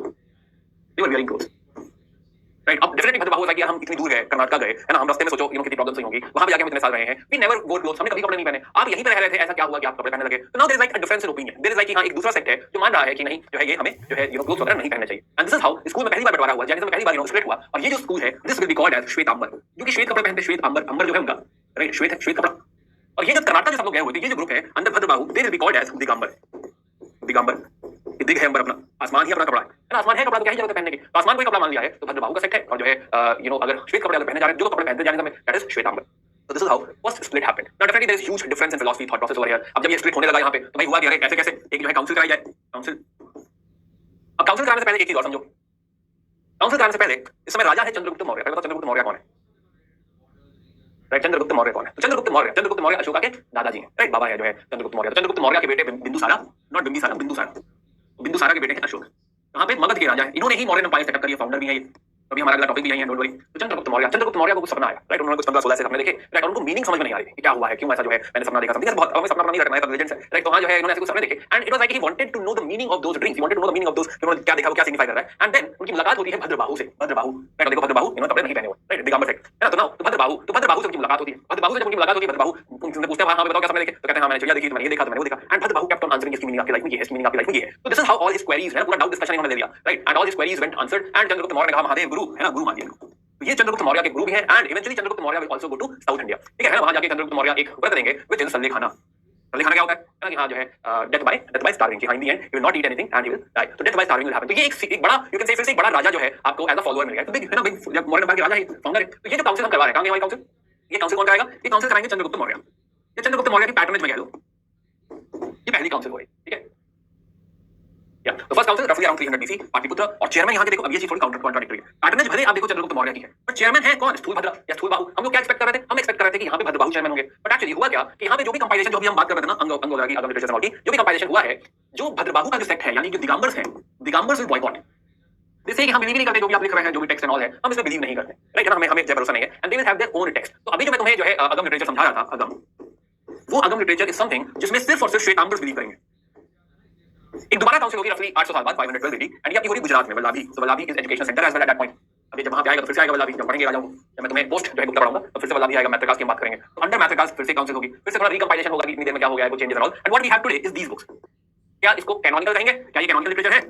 राइट। अब डेफिनेटली भद्र बाहु होता है कि हम इतनी दूर गए, कर्नाटक गए, है ना, हम रास्ते में सोचो कितनी प्रॉब्लम्स हुई होंगी, वहां पे जाके हम इतने साल रहे हैं, वी नेवर वोर क्लोथ्स, हमने कभी कपड़े नहीं पहने। आप यहीं पे रह रहे थे, ऐसा क्या हुआ कि आप कपड़े पहनने लगे? तो now there is like a difference in opinion, there is like कि हां एक दूसरा सेक्ट है जो मान रहा है कि नहीं जो है ये हमें जो है क्लोथ्स वगैरह नहीं पहनने चाहिए। And this is how school में पहली बार बंटवारा हुआ, जैनिज्म में पहली बार स्प्लिट हुआ। और ये जो स्कूल है this will be called as Shvetambara, जो कि श्वेत कपड़े पहनते, श्वेत अंबर जो है उनका, राइट, श्वेत कपड़ा। और ये जो कर्नाटक के सब लोग गए हुए थे, ये जो ग्रुप है अंदर Bhadrabahu, they will be called as Digambara. ये दिग है अंबर, अपना आसमान ही अपना कपड़ा है ना, आसमान है कपड़ा, तो क्या ही जरूरत है पहनने की? तो आसमान को ही कपड़ा मान लिया है, तो भद्र बाहु का सेक्ट है। और जो है अगर श्वेत कपड़े अगर पहने जा रहे हैं, जो कपड़े पहनते हैं में, that is Shvetambara. So this is how first split happened. Now definitely there is huge difference in philosophy thought process over here. अब जब ये split होने लगा यहाँ पे, तो भाई हुआ क्या, अरे कैसे एक जो है काउंसिल कराई जाए, काउंसिल। अब काउंसिल कराने से पहले एक चीज और समझो, काउंसिल कराने से पहले इस समय राजा है चंद्रगुप्त मौर्य। पहले बताओ चंद्रगुप्त मौर्य कौन है? राइट, चंद्रगुप्त मौर्य कौन है? तो चंद्रगुप्त मौर्य अशोका के दादाजी हैं, राइट, बाबा है जो है चंद्रगुप्त मौर्य। तो चंद्रगुप्त मौर्य के बेटे बिंदुसारा, नॉट बिंबिसारा, बिंदुसारा के बेटे हैं अशोक। यहाँ पे मगध के राजा है, इन्होंने ही मौर्य एम्पायर सेटअप करी है, फाउंडर भी है ये। अभी हमारा अगला टॉपिक भी यही है, डोंट वरी। तो चंद्रगुप्त मौर्य को कुछ सपना आया, राइट, उन्होंने कुछ 15-16 ऐसे सपने देखे, राइट, और उनको मीनिंग समझ में नहीं आ रही कि क्या हुआ है, क्यों ऐसा जो है मैंने सपना देखा, समथिंग बहुत हमें सपना नहीं रखना है, लेजेंड्स है, राइट। तो वहां जो है इन्होंने ऐसे कुछ सपने देखे, and it was like he wanted to know the meaning of those dreams, he wanted to know the meaning of those, उन्होंने क्या देखा, वो क्या सिग्निफाई कर रहा है। एंड देन उनकी मुलाकात होती है भद्र बाहु से, राइट। देखो भद्र बाहु इन्होंने कपड़े नहीं पहने हुए, राइट, दिगंबर सेक्ट, है ना। तो नाउ भद्र बाहु से उनकी मुलाकात होती है, भद्र बाहु से जब उनकी मुलाकात होती है, भद्र बाहु उनसे पूछते हैं, हां बताओ क्या सपने देखे? तो कहते हैं हां मैंने चिड़िया देखी, मैंने ये देखा, मैंने वो देखा। एंड भद्र बाहु केप्ट ऑन आंसरिंग, इसकी मीनिंग आपकी लाइफ में ये है, इसकी मीनिंग आपकी लाइफ में ये है। तो this is how all his queries है, पूरा डाउट डिस्कशन इन्होंने ले लिया, right, and all his queries went answered. And Chandragupta Maurya ने कहा महादेव गुरु, है ना, गुरु मान लिया। तो ये चंद्रगुप्त मौर्य के गुरु भी हैं, and eventually Chandragupta Maurya will also go to South India, ठीक है ना। वहां जाके चंद्रगुप्त मौर्य एक व्रत देंगे विद इन सल्ले खाना। सल्ले खाना क्या होता है कि हां जो है डेथ बाय स्टार्विंग, कि हां in the end he will not eat anything and he will die. तो death by starving will happen. तो ये एक बड़ा, यू कैन से फिर से एक बड़ा राजा जो है आपको एज अ फॉलोअर मिल गया। तो बिग है ना, बिग जब मौर्य के राजा है, फाउंडर है। तो ये जो काउंसिल हम करवा रहे हैं, कहां हमारी काउंसिल, ये काउंसिल कौन कराएगा? ये काउंसिल कराएंगे चंद्रगुप्त मौर्य। ये चंद्रगुप्त मौर्य की पैटर्नेज में कह लो, ये पहली काउंसिल हो रही, ठीक है। तो फर्स्ट काउंसिल रफली अराउंड 300 बीसी, पाटलिपुत्र। और चेयरमैन यहाँ के देखो, अब ये चीज थोड़ी कॉन्ट्राडिक्टरी है। पैटर्नेज भले आप देखो चंद्रगुप्त मौर्य की है, पर चेयरमैन है कौन? स्थूल भद्र या स्थूल बाहु। हम लोग क्या एक्सपेक्ट कर रहे थे? हम एक्सपेक्ट कर रहे थे कि यहाँ पे भद्र बाहु चेयरमैन होंगे, बट एक्चुअली हुआ क्या कि यहाँ पे जो भी कंपाइलेशन, जो भी हम बात कर रहे थे ना, अंग वगैरह की, अगम लिटरेचर की जो भी कंपाइलेशन हुआ है, जो भद्र बाहु का जो सेक्ट है, यानी जो दिगंबर्स हैं, दिगंबर्स विल बॉयकॉट। जैसे कि हम बिलीव नहीं करते, जो भी आप लिख रहे हैं, जो भी टेक्स्ट एंड ऑल है, हम इसमें बिलीव नहीं करते, राइट, हमें भरोसा नहीं है। And they will have their own text. तो अभी जो मैं तुम्हें जो है अगम लिटरेचर समझा रहा था, वो अगम लिटरेचर इज समथिंग जिसमें सिर्फ और सिर्फ श्वेतांबर्स बिलीव करेंगे। एक दोबारा काउंसिल होगी रफली 800 साल बाद, 512 AD, एंड ये आपकी हो रही गुजरात में, Vallabhi. So Vallabhi is education centre as well at that point. अभी जब वहां पे आएगा तो फिर से आएगा वल्लभी, जब पढ़ेंगे राजाओं को, जब मैं तुम्हें पोस्ट जो है बुक पढ़ाऊंगा तो फिर से वल्लभी आएगा, मैथ्रिकास की बात करेंगे। तो अंडर मैथ्रिकास फिर से काउंसिल होगी, फिर से थोड़ा रिकंपाइलेशन होगा कि इतनी देर में क्या हो गया है, वो changes and all. And what we have today is these books. क्या इसको कैनोनिकल कहेंगे? क्या ये कैनोनिकल लिटरेचर है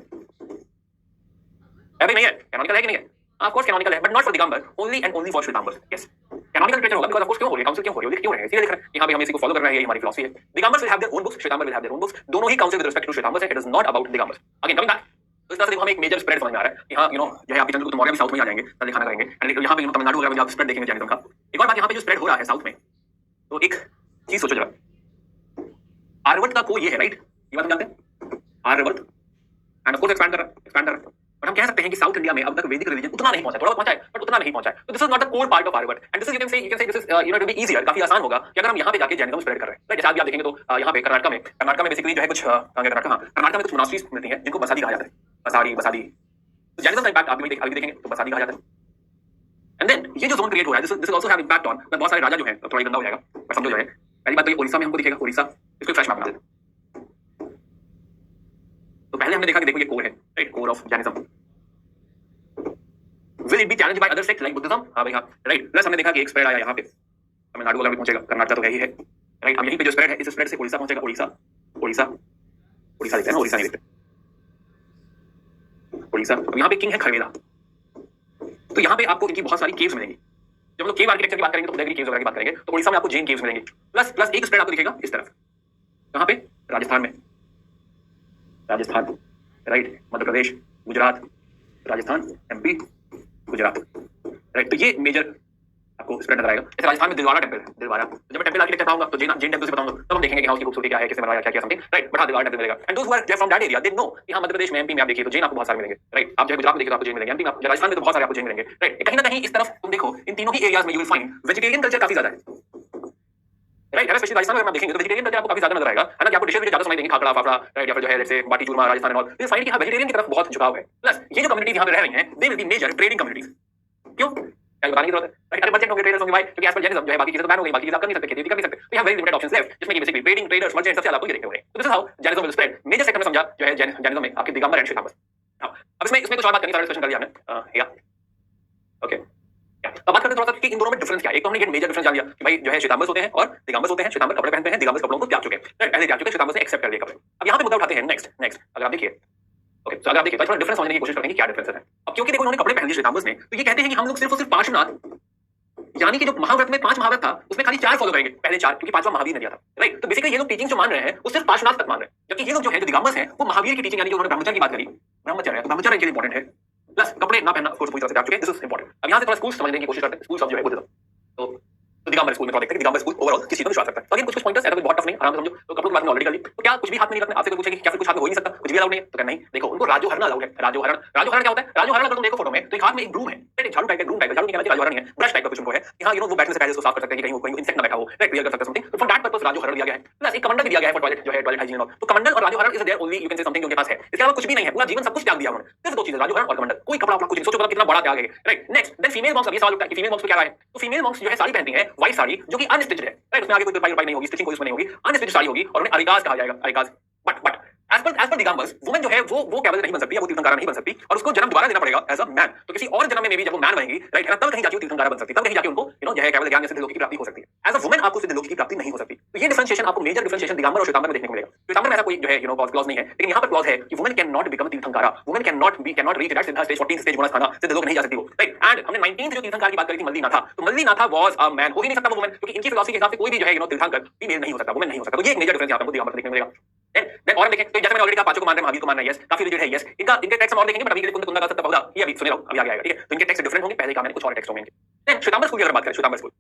भाई? नहीं है। कैनोनिकल है कि नहीं है? ऑफ कोर्स कैनोनिकल है, but not for Digambara, only and only for Shvetambara. Yes, canonical literature होगा, बिकॉज़ ऑफ कोर्स क्यों हो रही है काउंसिल, क्यों हो रही है, क्यों रहे हैं, इसलिए देख रहे हैं कि हां भाई हम इसी को फॉलो कर रहे हैं, ये हमारी फिलॉसफी है। Digambars will have their own books, Shwetambar will have their own books. दोनों ही council with respect to Shwetambar है, it is not about Digambars. Again coming back, तो इस तरह से देखो हमें एक मेजर स्प्रेड समझ में आ रहा है कि हां जो है आपके चंद्रगुप्त मौर्य भी साउथ में आ जाएंगे, तले खाना करेंगे। एंड यहाँ पे तमिलनाडु वगैरह में आप स्प्रेड देखेंगे जैनिज्म का। एक और बात, यहाँ पे जो स्प्रेड हो रहा है साउथ में, तो एक चीज सोचो जरा, आर्यवर्त का कोई ये है, राइट, ये बात हम जानते हैं, Aryavarta, and of course expand कर रहा है। बट हम कह सकते हैं कि साउथ इंडिया में अब तक वैदिक रिलीजन उतना नहीं पहुंचा, थोड़ा पहुंचा है बट उतना नहीं पहुंचा है। तो this is not the core part of Aryavarta, and this is you can say this is it will be easier, काफी आसान होगा कि अगर हम यहाँ पे जाके जैनिज्म स्प्रेड कर रहे हैं, राइट। जैसे आप देखेंगे तो यहाँ पे कर्नाटक में बेसिकली जो है कुछ कर्नाटक में कुछ मोनास्ट्रीज मिलती हैं जिनको बसादी कहा जाता है, बसादी। तो जैनिज्म का इंपैक्ट आप भी देखेंगे तो बसादी कहा जाता है। एंड देन ये जो जोन क्रिएट हो रहा है, this also have impact on, बहुत सारे राजा जो है थोड़ा गंदा हो जाएगा, पर समझो जो है पहली बात तो ये उड़ीसा में हमको दिखेगा, उड़ीसा, इसको फ्लैश मैप बना देते। तो पहले हमने देखा कि देखो ये कोर है, right, core of Jainism. Will it be challenged by other sects like Buddhism? हाँ भाई हाँ, राइट। प्लस हमने देखा कि एक स्प्रेड आया यहाँ पे, तमिलनाडु वगैरह में पहुंचेगा, कर्नाटक तो है ही है, राइट। अब यहीं पे जो स्प्रेड है, इस स्प्रेड से उड़ीसा पहुंचेगा, उड़ीसा देखते हैं ना, उड़ीसा नहीं देखते, उड़ीसा। अब यहाँ पे किंग है खरवेला, तो यहाँ पे आपको इनकी बहुत सारी केव्स मिलेंगी। जब हम लोग केव आर्किटेक्चर की बात करेंगे तो उदयगिरी केव्स वगैरह की बात करेंगे, तो उड़ीसा में आपको जैन केव्स मिलेंगे। प्लस एक स्प्रेड आपको दिखेगा इस तरफ, कहाँ पे? राजस्थान में, Rajasthan, right, Madhya Pradesh, Gujarat, Rajasthan, MP, Gujarat, right. तो ये मेजर आपको स्प्रेड नजर आएगा। जैसे राजस्थान में दिलवाड़ा टेंपल, दिलवाड़ा, जब मैं टेंपल आर्किटेक्चर बताऊंगा तो जैन टेंपल से बताऊंगा, तब हम देखेंगे कि हाँ उसकी खूबसूरती क्या है, कैसे बनाया, क्या क्या समथिंग, राइट। बट हाँ दिलवाड़ा टेंपल मिलेगा। And those who are from that area they know कि हाँ मध्य प्रदेश में, एमपी में आप देखिए तो जैन आपको बहुत सारे मिलेंगे, राइट। आप जो गुजरात में देखिए तो आपको जैन मिलेंगे, एमपी में, राजस्थान में तो बहुत सारे आपको जैन मिलेंगे, राइट। कहीं ना कहीं इस तरफ तुम देखो, इन तीनों ही एरियाज में you will find vegetarian culture काफी ज्यादा है, राइट। स्पेशली राजस्थान में आप देखेंगे तो वेजिटेरियन कल्चर आपको काफी ज्यादा नजर आएगा, है ना, कि आपको डिशेज में ज्यादा समय देंगे, खाखड़ा फाफड़ा, राइट, या फिर जो है जैसे बाटी चूरमा राजस्थान और यू फाइंड कि हाँ वेजिटेरियन की तरफ बहुत झुकाव है। प्लस ये जो कम्युनिटीज यहाँ पे रह रही हैं, they will be major trading communities. क्यों? क्या बताने की जरूरत है, राइट। अरे मर्चेंट होंगे, ट्रेडर्स होंगे भाई, क्योंकि एज पर जैनिज्म जो है बाकी चीजें तो बैन हो गई, बाकी चीजें आप कर नहीं सकते, खेती कर नहीं सकते, तो यहां वेरी लिमिटेड ऑप्शंस लेफ्ट, जिसमें कि बेसिकली ट्रेडिंग, ट्रेडर्स, मर्चेंट सबसे ज्यादा आपको ये देखने को मिलेंगे। तो this is how Jainism will spread. Major sector में समझा जो है जैनिज्म में आपके दिगंबर एंड श्वेतांबर। अब इसमें इसमें कुछ और बात करनी, सारा डिस्कशन कर लिया हमने, या ओके। अब बात करते हैं थोड़ा सा कि इन दोनों में डिफरेंस क्या है। एक तो हमने ये मेजर डिफरेंस जान लिया कि भाई जो है श्वेतांबर होते हैं और दिगंबर होते हैं। श्वेतांबर कपड़े पहनते हैं, दिगंबर कपड़ों को त्याग चुके हैं, पहले त्याग चुके, श्वेतांबर से एक्सेप्ट कर लिए कपड़े। अब यहाँ पे मुद्दा उठाते हैं नेक्स्ट अगर आप देखिए, ओके, तो अगर आप देखिए तो थोड़ा डिफरेंस समझने की कोशिश करेंगे क्या डिफरेंस है। अब क्योंकि देखो उन्होंने कपड़े पहन लिए श्वेतांबर ने, तो ये कहते हैं कि हम लोग सिर्फ और सिर्फ पार्श्वनाथ, यानी कि जो महाव्रत में 5 महाव्रत था उसमें खाली 4 फॉलो करेंगे, पहले 4, क्योंकि 5वां महावीर ने दिया था, राइट। तो बेसिकली ये लोग टीचिंग जो मान रहे हैं वो सिर्फ पार्श्वनाथ तक मान रहे हैं, जबकि ये लोग जो है जो दिगंबर्स हैं वो महावीर की टीचिंग, यानी कि उन्होंने ब्रह्मचर्य की बात करी, ब्रह्मचर्य, ब्रह्मचर्य इनके लिए इंपॉर्टेंट है, प्लस कपड़े ना पहनना पूरी तरह से त्याग चुके, दिस इज इंपॉर्टेंट। अब यहाँ से थोड़ा स्कूल समझने की कोशिश करते हैं, स्कूल सब जो है बुद्धिज्म, तो दिगंबर स्कूल में थोड़ा देखते हैं कि दिगंबर स्कूल ओवरऑल किस चीज पर विश्वास करता है। तो अगेन कुछ पॉइंटर्स ऐसा कोई बहुत टफ नहीं, आराम से समझो। तो कपड़ों की बात में ऑलरेडी कर ली, तो क्या कुछ भी हाथ में नहीं रखना, आपसे कोई पूछे कि क्या फिर कुछ हाथ में हो ही नहीं सकता, कुछ भी अलाउड नहीं है, तो नहीं, देखो उनको राजोहरण अलाउड है। राजोहरण, राजोहरण क्या होता है? राजोहरण अगर तुम देखो फोटो में तो एक हाथ में एक ब्रूम है, एक झाड़ू टाइप का, ब्रूम टाइप का, झाड़ू नहीं कहना चाहिए, राजोहरण है, ब्रश टाइप का कुछ उनको है कि हाँ यू नो वो बैठने से पहले उसको साफ कर सकते हैं कि कहीं कोई इंसेक्ट ना बैठा हो, राइट, क्लियर कर सकते हैं समथिंग। तो फॉर दैट पर्पस राजोहरण दिया गया है। प्लस एक कमंडल भी दिया गया है फॉर टॉयलेट, जो है टॉयलेट हाइजीन और, तो कमंडल और राजोहरण is there only, you can say something उनके पास है, इसके अलावा कुछ भी नहीं है, पूरा जीवन सब कुछ त्याग दिया उन्होंने, सिर्फ 2 चीजें, राजोहरण और कमंडल, कोई कपड़ा अपना कुछ नहीं। सोचो मतलब कितना बड़ा त्याग है, right. Next then female monks, अभी सवाल उठता है कि फीमेल मॉन्क्स को क्या है, तो फीमेल मॉन्क्स जो है साड़ी पहनती है, व्हाइट साड़ी जो कि अनस्टिच्ड है, राइट, उसमें आगे कोई तुरपाई नहीं होगी, स्टिचिंग कोई उसमें नहीं होगी, अनस्टिच्ड साड़ी होगी और उन्हें अरिकाज कहा जाएगा, अरिकाज। But as per Digambars women जो है वो कैबल नहीं बन सकती है, वो तीर्थंकारा नहीं बन सकती, और उसको जन्म दोबारा देना पड़ेगा एज अ मैन। तो किसी और जन्म में भी जब वो मैन बनेगी, राइट, है ना, तब कहीं जाके तीर्थंकारा बन सकती है, तब कहीं जाके उनको यू नो जो है कैबल ज्ञान या सिद्ध लोक की प्राप्ति हो सकती है। एज अ वुमेन आपको सिद्ध लोक की प्राप्ति नहीं हो सकती। तो ये डिफरेंशिएशन आपको, मेजर डिफरेंशिएशन दिगंबर और श्वेतांबर में देखने को मिलेगा। श्वेतांबर में ऐसा कोई जो है यू नो क्लॉज नहीं है, लेकिन यहाँ पर क्लॉज है कि women can not become Tirthankara, women can not reach that सिद्धा स्टेज, 14th स्टेज गुणा स्थाना, सिद्ध लोक नहीं जा सकती वो, राइट। एंड हमने 19th जो तीर्थंकार की बात करी थी मल्लिनाथा, तो मल्लिनाथा वाज अ मैन, हो ही नहीं सकता वो वुमेन, क्योंकि इनकी फिलॉसफी के हिसाब से कोई भी जो है यू नो तीर्थंकर फीमेल नहीं हो सकता, वुमेन नहीं हो सकता। तो ये एक मेजर डिफरेंस यहाँ पर दिगंबर देखने को मिलेगा। देन और देखें तो जैसे मैंने ऑलरेडी कहा, पांचों को मान रहे हैं, महावीर को मान रहे हैं, यस, काफी रिजिड है, यस। इनके टेक्स्ट हम और देखेंगे, बट अभी के लिए कुंद कुंदा का सत्ता बहुधा ये अभी सुने रहो, अभी आगे आएगा, ठीक है। तो इनके टेक्स्ट डिफरेंट होंगे, पहले का मैंने कुछ और टेक्स्ट होंगे। देन श्वेतांबर स्कूल की अगर बात करें, श्वेतांबर स्कूल,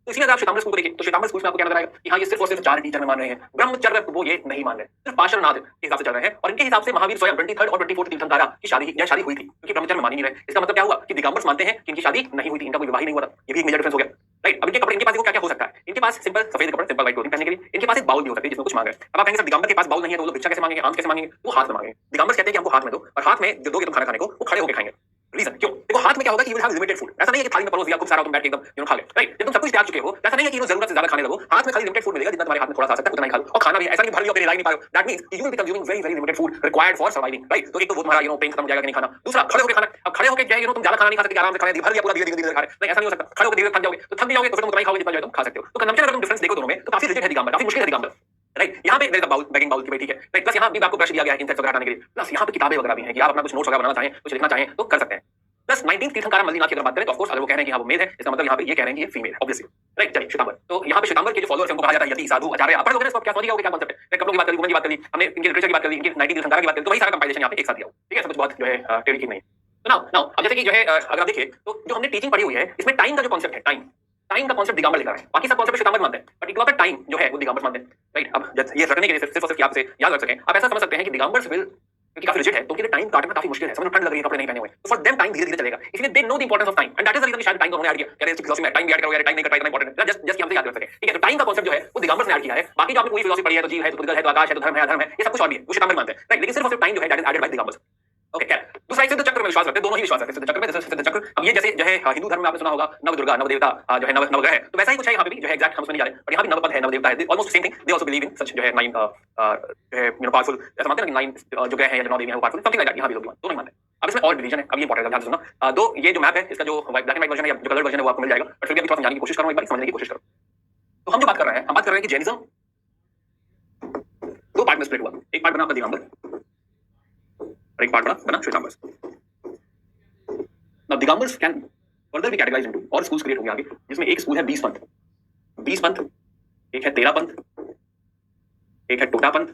तो इसी अगर आप श्वेतांबर स्कूल को देखिए तो श्वेतांबर स्कूल में आपको क्या नजर आएगा कि हाँ ये सिर्फ और सिर्फ 4 टीचर में मान रहे हैं, ब्रह्मचर्य वो ये नहीं मान रहे, सिर्फ पार्श्वनाथ के हिसाब से चल रहे हैं। और इनके हिसाब से महावीर स्वयं 23rd और 24th तीर्थंकारा की शादी हुई थी, क्योंकि ब्रह्मचर्य में मान ही नहीं रहे। इसका मतलब क्या हुआ कि दिगंबर्स मानते हैं कि इनकी शादी नहीं हुई थी, इनका कोई विवाह ही नहीं हुआ था। ये भी एक मेजर डिफरेंस हो गया, राइट। अब इनके कपड़े, इनके पास क्या क्या हो सकता है, इनके पास सिंपल सफेद कपड़े, सिंपल व्हाइट क्लोथिंग पहनने के लिए, इनके पास एक बाउल भी हो सकती है जिसमें कुछ मांग रहे हैं। अब आप कहेंगे सर दिगंबर के पास बाउल नहीं है तो वो लोग भिक्षा कैसे मांगेंगे, आम कैसे मांगेंगे, वो हाथ में मांगेंगे। दिगंबर कहते हैं कि हमको हाथ में दो, और हाथ में जो दोगे तुम खाना खाने को वो खड़े होकर खाएंगे। रीजन क्यों? देखो हाथ में क्या होगा कि you will have limited food, ऐसा नहीं है कि थाली में परोस दिया खूब सारा तुम बैठ के एकदम यू नो खा ले, राइट। जब तुम सब कुछ त्याग चुके हो, ऐसा नहीं है कि यू जरूरत से ज्यादा खाने लगो, हाथ में खाली लिमिटेड फूड मिलेगा, जितना तुम्हारे हाथ में थोड़ा सा आ सकता है उतना ही खा लो, और खाना भी ऐसा नहीं भर लियो कि ला नहीं पाओ। That means you will be consuming very very limited food required for surviving, right. तो एक तो वो तुम्हारा यू नो पेन खत्म हो जाएगा कि नहीं खाना, दूसरा खड़े होकर खाना। अब खड़े होकर जो है यू नो तुम ज्यादा खाना नहीं खा सकते, आराम से खाना भर लिया पूरा, धीरे धीरे खा रहे, नहीं ऐसा नहीं हो सकता। खड़े होकर धीरे थक जाओगे, तो थक भी जाओगे तो फिर तुम उतना ही खाओगे जितना जो है तुम खा सकते हो। तो कंजम्पशन अगर तुम डिफरेंस देखो दोनों में तो काफी रिजिड है दिगंबर, काफी मुश्किल है दिगंबर, राइट। यहाँ पे there is a bowl, begging bowl की भाई ठीक है, राइट। प्लस यहाँ भी आपको ब्रश दिया गया है इंसेक्ट्स वगैरह हटाने के लिए, प्लस यहाँ पे किताबें वगैरह भी हैं कि आप अपना कुछ नोट्स वगैरह बनाना चाहें, कुछ लिखना चाहें तो कर सकते हैं। प्लस 19th तीर्थंकारा मल्लिनाथ की अगर बात करें तो ऑफ कोर्स अगर वो कह रहे हैं कि हाँ वो मेल है, इसका मतलब यहाँ पे ये कह रहे हैं कि ये फीमेल है ऑब्वियसली, राइट। चलिए श्वेतांबर, तो यहाँ पे श्वेतांबर के जो फॉलोअर्स हैं उनको कहा जाता है यति, साधु, आचार्य। आप पढ़ोगे ना इसको क्या समझ गए होगे क्या कॉन्सेप्ट है। कपड़ों की बात करी, वुमेन की बात करी, हमने इनके लिटरेचर की बात करी, इनके 19th तीर्थंकारा की बात करी, तो वही सारा कंपाइलेशन यहाँ पे एक साथ दिया हो, ठीक है। सब कुछ बहुत जो है टेढ़ी की नहीं। तो नाउ अब जैसे कि जो है अगर आप देखिए तो जो हमने टीचिंग पढ़ी हुई है इसमें टाइम का जो कॉन्सेप्ट है, टाइम का कॉन्सेप्ट दिगंबर लिखा है, बाकी सब कॉन्सेप्ट श्वेतांबर मानते हैं, बट इकलौता टाइम जो है वो दिगंबर मानते हैं, राइट। अब ये रटने के लिए सिर्फ और सिर्फ आप से याद रख सकें, आप ऐसा समझ सकते हैं कि दिगंबर्स विल, क्योंकि काफी रिजिड है तो उनके लिए टाइम काटना काफी मुश्किल है, समझ ठंड लग रही है, कपड़े नहीं पहने हुए, तो फॉर देम टाइम धीरे धीरे चलेगा, इसलिए they know the importance of time, and that is the reason कि शायद टाइम को उन्होंने ऐड किया, कह रहे हैं फिलॉसफी में टाइम भी ऐड करो यार, टाइम नहीं करता इतना इंपॉर्टेंट है, जस्ट हमसे याद रख सके, ठीक है। तो टाइम का कॉन्सेप्ट जो है वो दिगंबर्स ने ऐड किया है, बाकी जो आपने पूरी फिलॉसफी पढ़ी है, तो जीव है, तो पुद्गल है, तो आकाश है, तो धर्म है, अधर्म है, ये सब कुछ और भी है, वो श्वेतांबर मानते हैं, राइट। लेकिन सिर्फ और सिर्फ टाइम जो है that is added by Digambars, okay. क्या दूसरा सिद्ध चक्र में विश्वास रखते हैं, दोनों ही विश्वास रखते हैं, सिद्ध चक्र में, सिद्ध चक्र। अब ये जैसे जो है हिंदू धर्म में आपने सुना होगा नव दुर्गा, नव देवता, जो है नवग्रह है, तो वैसा ही कुछ है यहाँ पे भी, जो है एग्जैक्ट हम उसमें नहीं जा रहे, बट यहाँ भी नवपद है, नव देवता है, almost same thing. They also believe in such जो है 9 जो है यू नो पावरफुल, ऐसा मानते हैं ना कि 9 जो ग्रह हैं या 9 देवी हैं वो पावरफुल, समथिंग लाइक दैट, यहाँ भी लोग दोनों ही मानते हैं। अब इसमें और डिवीजन है, अब ये इंपॉर्टेंट है, ध्यान से सुनना। दो ये जो मैप है इसका जो ब्लैक एंड व्हाइट वर्जन है या जो कलर वर्जन है वो आपको मिल जाएगा, बट फिर भी अभी थोड़ा समझाने की कोशिश करो, एक बार समझने की कोशिश करो। तो हम जो बात कर रहे हैं, हम बात कर रहे हैं कि जैनिज्म 2 पार्ट में स्प्लिट हुआ, एक पार्ट बना आपका दिगंबर और एक पार्ट बना Shvetambar. Now Digambars can further be categorized into और schools create होंगे आगे, जिसमें एक स्कूल है 20 पंथ, एक है 13 पंथ, एक है टोटा पंथ,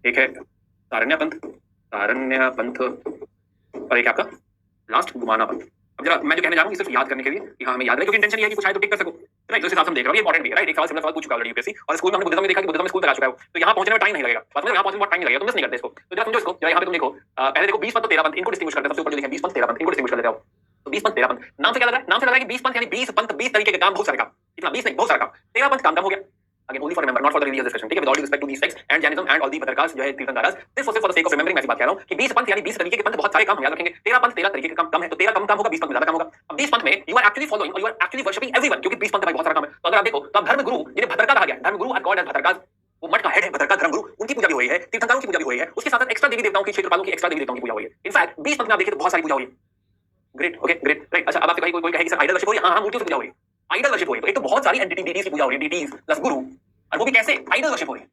एक है सारण्य पंथ, सारण्य पंथ, और एक आपका लास्ट गुमाना पंथ। अब जरा मैं जो कहने जा रहा हूँ सिर्फ याद करने के लिए कि हाँ हमें याद रहे, क्योंकि इंटेंशन ये है कि कुछ आए तो टिक कर सको, राइट। तो इस हिसाब से हम देख रहे हैं, ये इंपॉर्टेंट भी है, राइट। एक सवाल पूछ चुका है यूपीएससी, और स्कूल में हमने बुद्धिज्म में देखा कि बुद्धिज्म में स्कूल तक आ चुका है, तो यहाँ पहुंचने में टाइम नहीं लगेगा, बात में यहाँ पहुंचने में टाइम नहीं लगेगा, तुम मिस नहीं करते इसको। तो जरा समझो इसको, जरा यहाँ पे तुम देखो, पहले देखो 20 पंथ तो 13 पंथ, इनको डिस्टिंग्विश करते हैं। सबसे ऊपर जो लिखा है 20 पंथ 13 पंथ, इनको डिस्टिंग्विश कर लेते हो। तो 20 पंथ 13 पंथ नाम से क्या लग रहा है? नाम से लग रहा है कि 20 पंथ यानी 20 पंथ, 20 तरीके के काम, बहुत सारे काम, इतना 20 नहीं बहुत सारा काम। 13 पंथ काम कम हो गया, again only for remember not for the religious discussion, ठीक है। with all due respect to these sects and Jainism and all the other castes जो है तीर्थंकरास, सिर्फ और सिर्फ for the sake of remembering मैं बात कह रहा हूँ कि 20 पंथ यानी 20 तरीके के पंथ, बहुत सारे काम हम याद रखेंगे। 13 पंथ 13 तरीके के काम कम है, तो 13 कम काम होगा, 20 पंथ में ज्यादा काम होगा। अब 20 पंथ में you are actually following or you are actually worshipping everyone, क्योंकि 20 पंथ में बहुत सारा काम है। तो अगर आप देखो तो आप धर्म गुरु जिन्हें भद्रका कहा गया, धर्म गुरु आर गॉड एज भद्रकास, वो मठ का हेड है भद्रका धर्म गुरु, उनकी पूजा भी हो रही है, तीर्थंकरों की पूजा भी हो रही है, उसके साथ एक्स्ट्रा देवी देवताओं की, क्षेत्रपालों की एक्स्ट्रा देवी देवताओं की पूजा हो रही है। इनफैक्ट 20 पंथ में आप देखिए तो बहुत सारी पूजा हो रही है। Great, okay great, right. अच्छा अब आपसे कोई कहे कि सर आइडल वर्शिप हो रही है, हाँ मूर्तियों से पूजा हो रही है, आइडल वर्शिप हो रही है। तो एक तो बहुत सारी एंटिटी डीटीज की पूजा हो रही है, डीटीज प्लस गुरु, और वो भी कैसे? आइडल वर्शिप हो रही है,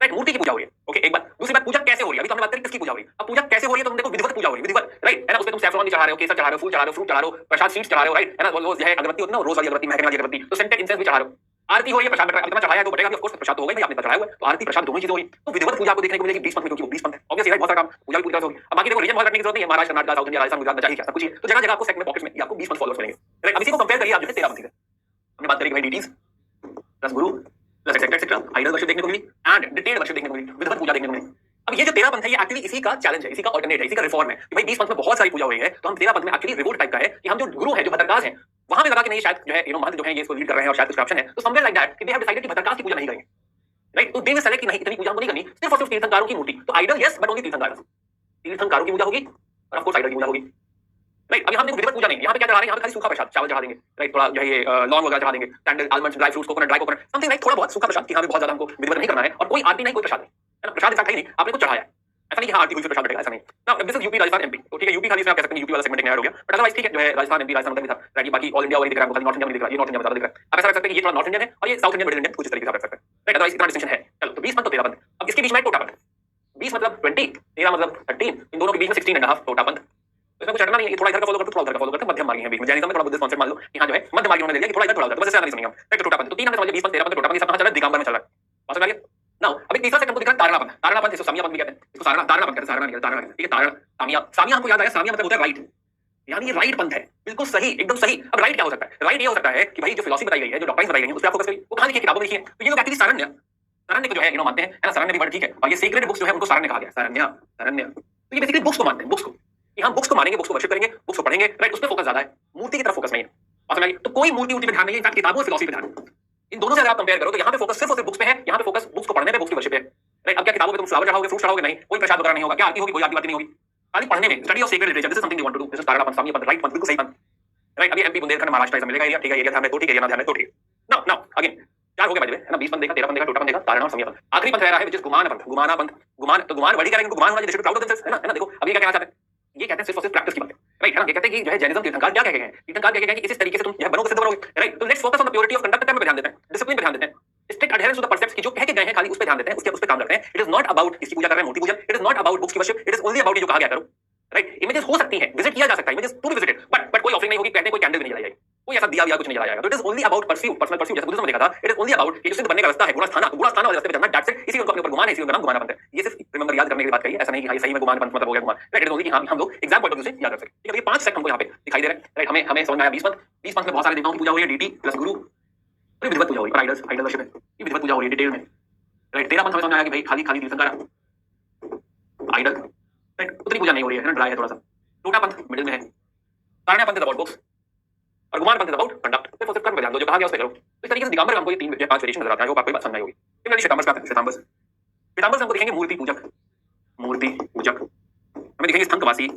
राइट। मूर्ति की पूजा हो रही है, ओके एक बात। दूसरी बात, पूजा कैसे हो रही है? अभी तो हमने बात करी किसकी पूजा हो रही है, अब पूजा कैसे हो रही है? तो तुम देखो विधिवत पूजा हो रही है, विधिवत, राइट है ना। उसमें तुम सैफरॉन चढ़ा रहे हो, केसर चढ़ा रहे हो, फूल चढ़ा रहे हो, फ्रूट चढ़ा रहे हो, प्रसाद शीट्स चढ़ा रहे हो, राइट है ना। वो जो है अगरबत्ती होती है ना, रोज वाली अगरबत्ती, महकने वाली अगरबत्ती, तो सेंटेड इंसेंस भी चढ़ा रहे हो, आरती हो रही है, प्रसाद बट चढ़ाया है तो बटेगा भी, ऑफ कोर्स प्रसाद तो होगा ही, आपने चढ़ाया हुआ है, तो आरती प्रसाद दोनों चीजें हो रही है। तो विधिवत पूजा आपको देखने को मिलेगी 20 पंथ में, क्योंकि वो 20 पंथ है, ऑब्वियसली राइट, बहुत सारा काम पूजा की पूजा होगी। अब बाकी देखो रीजन बहुत रखने की जरूरत नहीं है, महाराष्ट्र, कर्नाटक, साउथ इंडिया, राजस्थान, गुजरात, बचा ही क्या सब कुछ है, तो जगह जगह आपको सेक्ट में पॉकेट्स में आपको 20 पंथ फॉलोअर्स मिलेंगे, राइट। अब इसी को कंपेयर करिए आप जो है 13 पंथ से, हमने बात करी कि भाई deities plus guru plus etcetera etcetera, idol worship देखने को मिली एंड डिटेल्ड वर्शिप देखने को मिली, विधिवत पूजा देखने को मिली। अब ये जो 13 पंथ है, ये एक्चुअली इसी का चैलेंज है, इसी का ऑल्टरनेट है, इसी का रिफॉर्म है कि भाई 20 पंथ में बहुत सारी पूजा हो रही है, तो हम 13 पंथ में एक्चुअली रिवोल्ट टाइप का है कि हम जो गुरु है, जो भद्रकास है, वहां पे लगा कि नहीं शायद जो है महंत जो है ये इसको लीड कर रहे हैं और शायद कुछ करप्शन है, तो समवेयर लाइक दैट कि दे हैव डिसाइडेड कि भद्रकास की पूजा नहीं करेंगे, राइट। तो दे विल सेलेक्ट कि नहीं इतनी पूजा हमको नहीं करनी, सिर्फ और सिर्फ तीर्थंकरों की मूर्ति, तो आइडल यस बट ओनली तीर्थंकर, तीर्थंकरों की पूजा होगी और ऑफ कोर्स आइडल की पूजा होगी, राइट। अभी हम देखो विधिवत पूजा नहीं, यहाँ पे क्या चढ़ा रहे हैं, यहाँ पे खाली सूखा प्रसाद, चावल चढ़ा देंगे, राइट, थोड़ा जो है ये लौंग वगैरह चढ़ा देंगे, sandal, almonds, dry fruits, coconut, dry coconut, something like थोड़ा बहुत सूखा प्रसाद कि हाँ बहुत ज्यादा हमको विधिवत नहीं करना है, और कोई आरती नहीं, कोई प्रसाद नहीं है ना, प्रसाद इनफैक्ट है नहीं, आपने कुछ चढ़ाया है, ऐसा नहीं हाँ आरती हुई प्रसाद बैठेगा, ऐसा नहीं। Now this is UP, Rajasthan, MP, तो ठीक है यूपी खाली इसमें आप कह सकते हैं यूपी वाला सेगमेंट ऐड हो गया, बट अदरवाइज ठीक है जो है राजस्थान, एमपी, राजस्थान भी था, राइट। बाकी ऑल इंडिया वही दिख रहा है, खाली नॉर्थ इंडिया में दिख रहा है, ये नॉर्थ इंडिया में दिख रहा है। आप ऐसा रख सकते हैं कि ये थोड़ा नॉर्थ इंडियन है और ये साउथ इंडियन, मिडिल इंडियन, कुछ इस तरीके से आप रख सकते हैं, राइट। अदरवाइज इतना डिस्टिंक्शन है। चलो तो 20 पंथ तो 13 पंथ, अब इसके बीच में टोटा पंथ, 20 मतलब 20, 13 मतलब 13, इन दोनों के बीच में 16 एंड हाफ टोटा पंथ। इसमें कुछ हटना नहीं है, थोड़ा इधर का फॉलो करते, थोड़ा उधर का फॉलो करते, मध्यम मार्गी है बीच में। जैनिज्म में थोड़ा बुद्धिस्ट कॉन्सेप्ट मान लो कि हाँ जो है मध्य मार्गी उन्होंने ले लिया कि थोड़ा इधर थोड़ा उधर, बस ऐसे नहीं सुनेंगे हम, राइट। टोटा पंथ तो 3 हमने समझ लिया, 20 पंथ 13 पंथ, टोटा पंथ ये सब कहां चल रहा है? दिगंबर में चल रहा है, बात समझ आ गई। नाउ अभी तीसरा सेक्शन को दिख रहा है तारणा पंथ, तारणा पंथ इसको सामिया पंथ भी कहते हैं, इसको तारणा तारणा पंथ कहते हैं, तारणा नहीं तारणा, ठीक है। तारणा सामिया, सामिया हमको याद आया, सामिया मतलब होता है राइट, यानी ये राइट पंथ है, बिल्कुल सही, एकदम सही। अब राइट क्या हो सकता है? राइट ये हो सकता है कि भाई जो फिलॉसफी बताई गई है, जो डॉक्ट्रिन्स बताई गई हैं, उस पे आप फोकस करिए, वो कहां लिखी है? किताबों में लिखी है। तो ये लोग एक्चुअली सारण्य, सारण्य को जो है मानते हैं, है ना, सारण्य भी वर्ड ठीक है, और ये सीक्रेट बुक्स जो है उनको सारण्य कहा गया, सारण्य, सारण्य। तो ये बेसिकली बुक्स को मानते हैं, बुक्स को, कि हम बुक्स को मानेंगे, बुक्स को वर्शिप करेंगे, बुक्स को पढ़ेंगे, राइट। उस पे फोकस ज्यादा है, मूर्ति की तरफ फोकस नहीं है, बात समझ आ गई। तो कोई मूर्ति पे ध्यान नहीं है, इनफैक्ट किताबों और फिलॉसफी पे ध्यान है। इन दोनों से अगर आप कंपेयर करो तो यहाँ पे फोकस सिर्फ और सिर्फ बुक्स पे है, यहाँ पे फोकस बुक्स को पढ़ने पे, बुक्स की वर्शिप है, राइट। अब क्या किताबों में तुम फ्लावर चढ़ाओगे, फ्रूट चढ़ाओगे? नहीं, कोई प्रसाद वगैरह नहीं होगा, क्या आरती होगी? कोई आरती बात नहीं होगी, खाली पढ़ने में, study of sacred literature, this is something you want to do, this is Tarana Panth, Samaiya पंथ, राइट पंथ, बिल्कुल सही पंथ, राइट। अभी एमपी बुंदेलखंड महाराष्ट्र ऐसा मिलेगा एरिया, ठीक है, एरिया ध्यान में, तो ठीक है, एरिया ध्यान में, तो ठीक है। नाउ नाउ अगेन चार हो गए बाय द वे, है ना। 20 पंथ देखा, 13 पंथ देखा, टोटा पंथ देखा, तारणा और सामिया पंथ। आखिरी पंथ रह रहा है विच इज गुमाना पंथ, गुमाना पंथ, गुमान, तो गुमान वर्ड ही करेंगे, गुमान होना जैसे प्राउड ऑफ देमसेल्व्स, है ना। देखो अभी क्या कहना चाहते हैं, ये कहते हैं सिर्फ और सिर्फ प्रैक्टिस की बात है, राइट, है ना। ये कहते हैं कि जो है जैनिज्म तीर्थंकर क्या कहते हैं, तीर्थंकर कहते हैं कि इस तरीके से तुम जो है बनोगे, सिद्ध बनोगे, राइट। तो let's focus on the purity of conduct पे ध्यान देते हैं, डिसिप्लिन पे ध्यान देते हैं, स्ट्रिक्ट अडहेरेंस टू द परसेप्ट्स की जो कह के गए हैं खाली उस पे ध्यान देते हैं, उसके उस पे काम करते हैं। इट इज नॉट अबाउट इसकी पूजा कर रहे हैं, मूर्ति पूजन, it is not about books की worship, it is only about जो कहा गया करो, राइट। इमेजेस हो सकती हैं, विजिट किया जा सकता है, images to be visited, but कोई ऑफरिंग नहीं होगी, कहते हैं कोई कैंडल भी नहीं जलाई जाएगी, कोई ऐसा दिया कुछ नहीं जलाया जाएगा। तो it is only about pursue, personal pursue, जैसे बुद्धिज्म में देखा था, इट इज ओनली अबाउट ये जो सिद्ध बनने का रास्ता है, गुणस्थान वाले रास्ते पे चलना, दैट्स इट। इसी उनका अपने ऊपर गुमान है, इसी उनका नाम गुमाना पंथ है। ये सिर्फ रिमेंबर याद करने की बात कही है, ऐसा नहीं कि हां सही में गुमान पंथ मतलब हो गया गुमान, राइट। इट इज ओनली कि हम लोग एग्जाम पॉइंट ऑफ व्यू से याद कर सकें, ठीक है। ये 5 सेक्ट हमको यहां पे दिखाई दे रहे हैं, राइट। हमें समझ में आया 20 पंथ, 20 पंथ में बहुत सारे देवताओं की पूजा हो रही है, डीटी प्लस गुरु, और विधिवत पूजा हो रही है, आइडल्स, आइडल वर्शिप है, ये विधिवत पूजा हो रही है डिटेल में, राइट। 13 पंथ हमें समझ में आया कि भाई खाली खाली तीर्थंकर, आइडल, राइट, उतनी पूजा नहीं हो रही है ना, ड्राई है थोड़ा सा। टोटा पंथ मिडिल में है, तारणा पंथ इज अबाउट बुक्स, और गुमान पंथ इज अबाउट कंडक्ट, सिर्फ और सिर्फ कर्म पे ध्यान दो, जो कहा गया उस पे करो। तो इस तरीके से दिगंबर हमको ये 3 या 5 वेरिएशन नजर आते हैं, वो आपको बात समझ आई होगी। सिमिलरली श्वेतांबर का, श्वेतांबर श्वेतांबर हमको दिखेंगे मूर्ति पूजक, मूर्ति पूजक हमें दिखेंगे स्थंकवासी,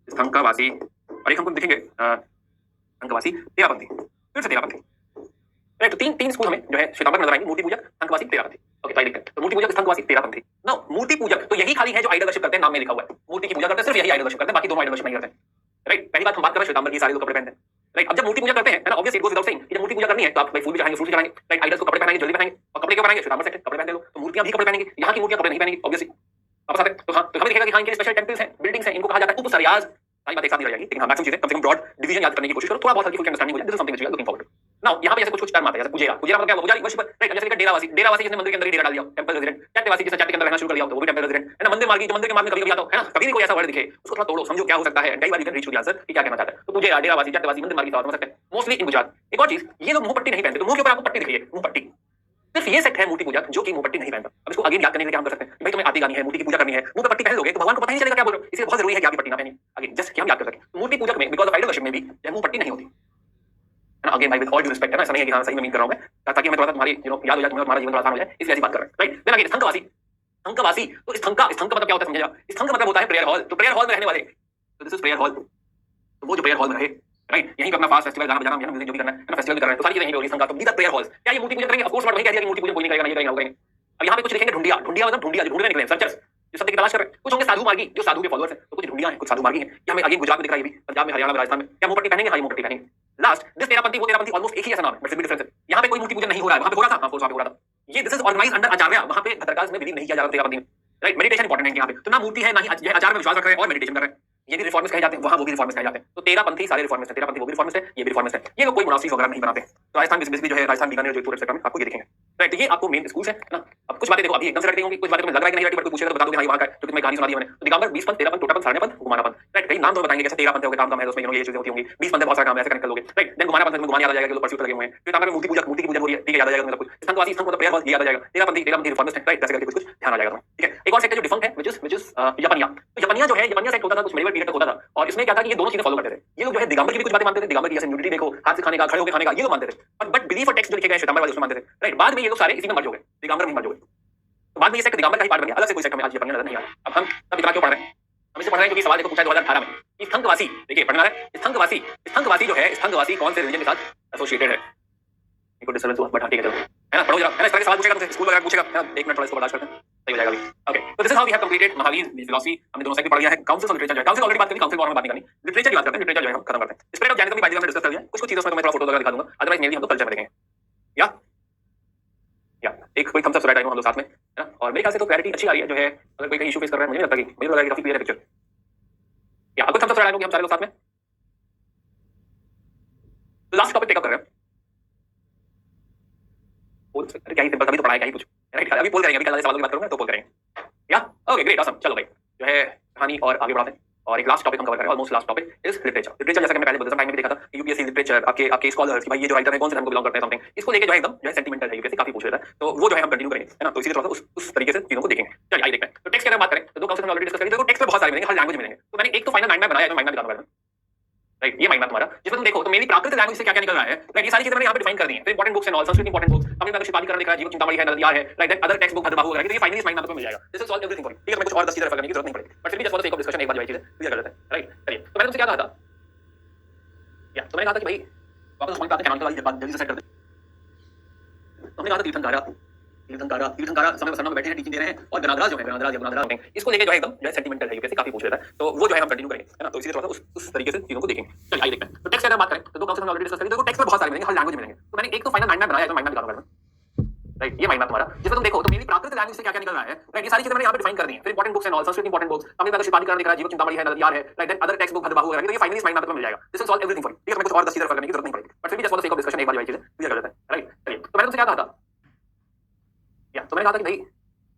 स्थंकवासी, और एक हमको दिखेंगे स्थंकवासी तेरापंथी, फिर से तेरापंथी, राइट। तो तीन स्कूल हमें जो है श्वेतांबर नजर आएंगे, मूर्ति पूजक, स्थंकवासी, तेरापंथी, ओके। तो लिखते हैं तो मूर्ति पूजक, स्थंकवासी, तेरापंथी। नाउ मूर्ति पूजक तो यही खाली है जो आइडल वर्शिप करते हैं, नाम में लिखा हुआ है, मूर्ति की पूजा करते हैं, सिर्फ यही आइडल वर्शिप करते हैं, बाकी दोनों आइडल वर्शिप नहीं करते, राइट। पहली बात हम बात कर रहे हैं श्वेतांबर की, सारे लोग कपड़े पहनते हैं, राइट। अब जब मूर्ति पूजा करते हैं, है ना, obviously it goes without saying कि जब मूर्ति पूजा करनी है तो आप भाई फूल भी चढ़ाएंगे, फ्रूट भी चढ़ाएंगे, राइट। आइडल्स को कपड़े पहनाएंगे, ज्वेलरी पहनाएंगे, और कपड़े क्यों पहनाएंगे? श्वेतांबर सेट कपड़े पहनते हो, तो मूर्तियां भी कपड़े पहनेंगी, यहाँ की मूर्तियां कपड़े नहीं पहनेंगी, ऑब्वियसली वापस आते हैं। तो हाँ, तो हमें दिखेगा कि हाँ इनके स्पेशल टेंपल्स हैं, बिल्डिंग्स हैं, इनको कहा जाता है उपसरियाज। सारी बात एक साथ नहीं रह जाएगी, लेकिन हाँ मैक्सिमम चीजें कम से कम ब्रॉड डिवीजन याद करने की कोशिश करो, थोड़ा बहुत हल्की फुल्की अंडरस्टैंडिंग हो जाए, this is something which we are looking forward to. ना यहाँ पे जैसे कुछ टर्म आता है, जैसे पुजेरा, पुजेरा मतलब क्या, पुजारी वर्शिपर, राइट। जैसे डेरावासी, डेरावासी जिसने मंदिर के अंदर ही डेरा डाल दिया, टेंपल रेजिडेंट, चैत्यवासी जिसने चैत्य के अंदर रहना शुरू कर दिया तो वो भी टेंपल रेजिडेंट है ना। मंदिर मार्गी, जो मंदिर के मार्ग में कभी-कभी आता है ना, कभी भी कोई ऐसा वर्ड दिखे उसको थोड़ा तोड़ो, समझो क्या हो सकता है, कई बार you can reach to the answer कि क्या कहना चाहता है। तो पुजेरा, डेरावासी, चैत्यवासी, मंदिर मार्गी समझ सकते हैं मोस्टली इन गुजरात। एक और चीज, ये लोग मुंह पट्टी नहीं पहनते, तो मुंह के ऊपर आपको पट्टी दिख रही है, मुंह पट्टी, सिर्फ ये सेक्ट है मूर्ति पूजा जो कि मुंह पट्टी नहीं पहनता। अब इसको अगेन याद करने के लिए क्या हम कर सकते हैं, भाई तुम्हें आती गानी है, मूर्ति की पूजा करनी है, मुंह पे पट्टी पहन लोगे तो भगवान को पता ही नहीं चलेगा क्या बोल रहे हो, इसलिए बहुत जरूरी है कि आपकी पट्टी ना पहनी। अगेन जस्ट कि हम याद कर सकें मूर्ति पूजक में, बिकॉज़ ऑफ आइडल वर्शिप में भी मुंह पट्टी नहीं होती है ना। अगेन भाई विद ऑल ड्यू रिस्पेक्ट है ना, ऐसा नहीं है कि हां सही में मीन कर रहा हूं मैं, ताकि हमें थोड़ा सा तुम्हारी याद हो जाए, तुम्हें तुम्हारा जीवन थोड़ा आसान हो जाए, इसलिए ऐसी बात कर रहे हैं, राइट। देन अगेन स्थंकवासी, स्थंकवासी, तो स्थंका, स्थंक मतलब क्या होता है समझिएगा, स्थंक मतलब होता है प्रेयर हॉल, तो प्रेयर हॉल में रहने वाले, तो दिस इज प्रेयर हॉल, तो वो जो प्रेयर हॉल में रहे, राइट, यहीं पे अपना फास्ट फेस्टिवल गाना बजाना म्यूजिक जो भी करना है ना, फेस्टिवल भी कर रहे हैं, तो सारी चीजें यहीं पे हो रही हैं। तो दीज आर प्रेयर हॉल्स। क्या ये मूर्ति पूजन करेंगे? ऑफ कोर्स वही कह दिया कि मूर्ति पूजन कोई नहीं करेगा, नहीं करेगा, नहीं करेगा। अब यहाँ पे कुछ लिखेंगे ढूंढिया, ढूंढिया मतलब ढूंढिया जो ढूंढने निकले हैं, सर्चर्स जो सत्य की तलाश कर रहे हैं। कुछ होंगे साधु मार्गी जो साधु के फॉलोअर्स हैं, तो कुछ ढूंढिया हैं, कुछ साधु मार्गी हैं। ये हमें अगेन गुजरात में दिख रहा है, ये भी पंजाब में, हरियाणा में, राजस्थान में। क्या मुंह पट्टी पहनेंगे? हाँ, ये मुंह पट्टी पहनेंगे। लास्ट दिस तेरापंथी, वो तेरापंथी ऑलमोस्ट एक ही ऐसा नाम है, बट सिर्फ डिफरेंस है। यहाँ पे कोई मूर्ति पूजन नहीं हो रहा है, वहाँ पे हो रहा था, हाँ, वहाँ पे हो रहा था। ये दिस इज ऑर्गेनाइज्ड अंडर आचार्य, वहाँ पे भद्रकाल में बिलीव नहीं किया जा रहा तेरापंथी में, राइट। मेडिटेशन इंपॉर्टेंट है यहाँ पे, तो ना मूर्ति है ना ही आचार में विश्वास रख रहे हैं और मेडिटेशन कर रहे हैं। ये भी रिफॉर्मिस्ट कहे जाते हैं, वहाँ वो भी रिफॉर्मिस्ट कहे जाते हैं। तो तेरापंथी सारे रिफॉर्मिस्ट हैं, तेरापंथी वो भी रिफॉर्मिस्ट है, ये भी रिफॉर्मिस्ट है। ये लोग कोई मोनास्ट्री वगैरह नहीं बनाते। तो राजस्थान बेसिकली जो है, राजस्थान बीकानेर जयपुर एक्सेट्रा में आपको ये दिखेंगे, राइट। तो ये आपको मेन स्कूल्स है ना। अब कुछ बातें देखो अभी एकदम से रट गई होंगी, कुछ बातें तुम्हें लग रहा है कि नहीं रटी, बट कोई पूछेगा तो बता दोगे हाँ ये वहाँ का है, क्योंकि मैं कहानी सुना दी मैंने। तो दिगंबर 20 पंथ, 13 पंथ, 14 पंथ, 13 पंथ, घुमाना पंथ, राइट। कई नाम तो बताएंगे, जैसे 13 पंथ हो गए, काम है, उसमें ये चीजें होती होंगी। 20 पंथ बहुत सारा काम है, ऐसे कनेक्ट कर लोगे, राइट। देन घुमाना पंथ में घुमाने याद आ जाएगा कि लोग परस्यूट लगे हुए हैं। फिर तांबा में मूर्ति पूजा, मूर्ति की पूजा हो रही है, ठीक है, याद आ जाएगा मतलब कुछ। स्थंकवासी, स्थंक मतलब प्रेयर हॉल, याद आ जाएगा। तेरापंथी रिफॉर्मिस्ट है, राइट, ऐसे करके कुछ ध्यान आ जाएगा तुम्हें, ठीक है। एक और सेक्ट है जो डिफंक्ट है, व्हिच इज यपनिया। तो यपनिया जो है, यपनिया सेक्ट होता था कुछ मेडिवल पीरियड तक होता था, और इसमें क्या था कि ये दोनों चीजें फॉलो करते थे। ये लोग जो है दिगंबर की भी कुछ बातें मानते थे, दिगंबर की जैसे न्यूडिटी देखो, हाथ से खाने का, खड़े होकर खाने का, ये लोग मानते थे। बट बिलीफ और टेक्स्ट जो लिखे गए श्वेतांबर वाले उसमें मानते थे, राइट। बाद में ये लोग सारे इसी में मर्ज हो गए, दिगंबर में मर्ज हो गए। तो बाद में ये सेक्ट दिगंबर का ही पार्ट बन गया, अलग से कोई सेक्ट हमें आज यपनिया नजर नहीं आ रहा। अब हम तब इतना क्यों पढ़ रहे हैं? हम इसे पढ़ रहे हैं क्योंकि सवाल देखो पूछा 2018 में, स्थंकवासी, देखिए पढ़ना है, स्थंकवासी, स्थंकवासी जो है, स्थंकवासी कौन से रिलीजन के साथ एसोसिएटेड है? एक डिस्टर्बेंस हुआ, बट ठीक है, चलो, है ना, पढ़ो जरा, है ना। इस तरह के सवाल पूछेगा तुमसे, स्कूल वगैरह पूछेगा, है ना। 1 मिनट थोड़ा इसको बर्दाश्त करते हैं, सही हो जाएगा अभी। ओके, तो this is how we have completed Mahavir philosophy. हमने दोनों सेक्ट पढ़ लिया है। काउंसिल और लिटरेचर जो है, काउंसिल ऑलरेडी बात करी, काउंसिल और में बात नहीं करनी, लिटरेचर की बात करते हैं, लिटरेचर जो है हम खत्म करते हैं। स्प्रेड ऑफ जैनिज्म भी बाय द वे हमने डिस्कस कर लिया, कुछ चीजों में तो मैं थोड़ा फोटो वगैरह दिखा दूंगा, अदरवाइज मेनली हम लोग कल्चर में देखेंगे। या एक कोई थम्स अप राइट हम लोग साथ में, है ना। और मेरे ख्याल से तो क्लैरिटी अच्छी आ रही है, जो है अगर कोई कहीं इशू फेस कर रहा है, मुझे नहीं लगता कि, मुझे लग रहा है कि काफी क्लियर है पिक्चर। या अगर थम्स अप राइट हम सारे लोग साथ में लास्ट टॉपिक टेक अप कर रहे हैं। पोल से क्या ही सिंपल, अभी तो पढ़ाया क्या ही कुछ, राइट। अभी पोल करेंगे, अभी कल सवालों की बात करूंगा तो पोल करेंगे। या ओके ग्रेट ऑसम, चलो भाई जो है कहानी और आगे बढ़ाते हैं। और एक लास्ट टॉपिक हम कवर करेंगे, almost last topic is literature. Literature जैसा कि मैं पहले बुद्धिज्म टाइम में भी देखा था, यूपीएससी लिटरेचर, आपके स्कॉलर्स कि भाई ये जो राइटर है कौन से धर्म को बिलोंग करते हैं, समथिंग, इसको लेके जो है एकदम जो है सेंटिमेंटल है, यूपीएससी काफी पूछ लेता है। तो वो जो है हम कंटिन्यू करेंगे, है ना। तो इसी तरह उस तरीके से चीजों को देखेंगे। चलिए आइए देखते हैं। तो टेक्स्ट की अगर बात करें तो दो काउंसिल ऑलरेडी डिस्कस कर लिया, तो टेक्स्ट में बहुत सारे मिलेंगे, हर लैंग्वेज में मिलेंगे। तो मैंने एक तो फाइनल माइंड मैप बनाया है, माइंड मैप दिखाऊंगा, राइट। ये माइंड मैप तुम्हारा, जिसमें तुम देखो तो मेरी प्राकृत लैंग्वेज से क्या क्या निकल रहा है, राइट। ये सारी चीजें मैंने यहाँ पे डिफाइन कर दी हैं। तो important books and all, Sanskrit important books, हमने अगर शिपाली करने लिखा है, जीवन चिंतामणि है, नदिया है, right. Then other text book हरबाहु वगैरह, तो ये फाइनली इस माइंड मैप में मिल जाएगा। This is all everything for you, ठीक है। मैं कुछ और 10 चीजें रेफर करने की जरूरत नहीं पड़ेगी, बट फिर भी just for the sake of discussion एक बार जो है चीजें क्लियर कर लेते हैं, राइट। चलिए, तो मैंने तुमसे क्या कहा था, या तो मैंने कहा था कि भाई वापस पॉइंट पे आते हैं, कैनोनिकल वाली जल्दी से सेट कर दे। हमने कहा था तीर्थंकारा, तीर्थंकारा, तीर्थंकारा समय वसन्ना में बैठे हैं, टीचिंग दे रहे हैं, और गनाधराज जो है, गनाधराज इसको लेके जो है एकदम जो है सेंटिमेंटल है, यूपीएससी काफी पूछ लेता है। तो वो जो है हम कंटिन्यू करेंगे, है ना। तो इसी तरह उस तरीके से चीजों को देखेंगे। चलिए आइए देखते हैं। तो टेक्स्ट की अगर बात करें तो दो काउंसिल हमने ऑलरेडी डिस्कस कर लिया, तो टेक्स्ट में बहुत सारे मिलेंगे, हर लैंग्वेज में मिलेंगे। तो मैंने एक तो फाइनल माइंड मैप बनाया है, तो माइंड मैप दिखाऊंगा, राइट। ये माइंड मैप तुम्हारा, जिसमें तुम देखो तो मेरी प्राकृत लैंग्वेज से क्या क्या निकल रहा है, राइट। ये सारी चीजें मैंने यहाँ पे डिफाइन कर दी हैं। फिर important books and all, Sanskrit important books, हमने अगर शिपाली करने लिखा है, जीवन चिंतामणि है, नदिया है, right. Then other text book हरबाहु वगैरह, तो ये फाइनली इस माइंड मैप में मिल जाएगा। This is all everything for you, ठीक है। मैं कुछ और 10 चीजें रेफर करने की जरूरत नहीं पड़ेगी, बट फिर भी just for the sake of discussion एक बार जो है चीजें क्लियर कर लेते हैं, राइट। चलिए, तो मैंने तुमसे क्या कहा था, या तो मैंने कहा था कि भाई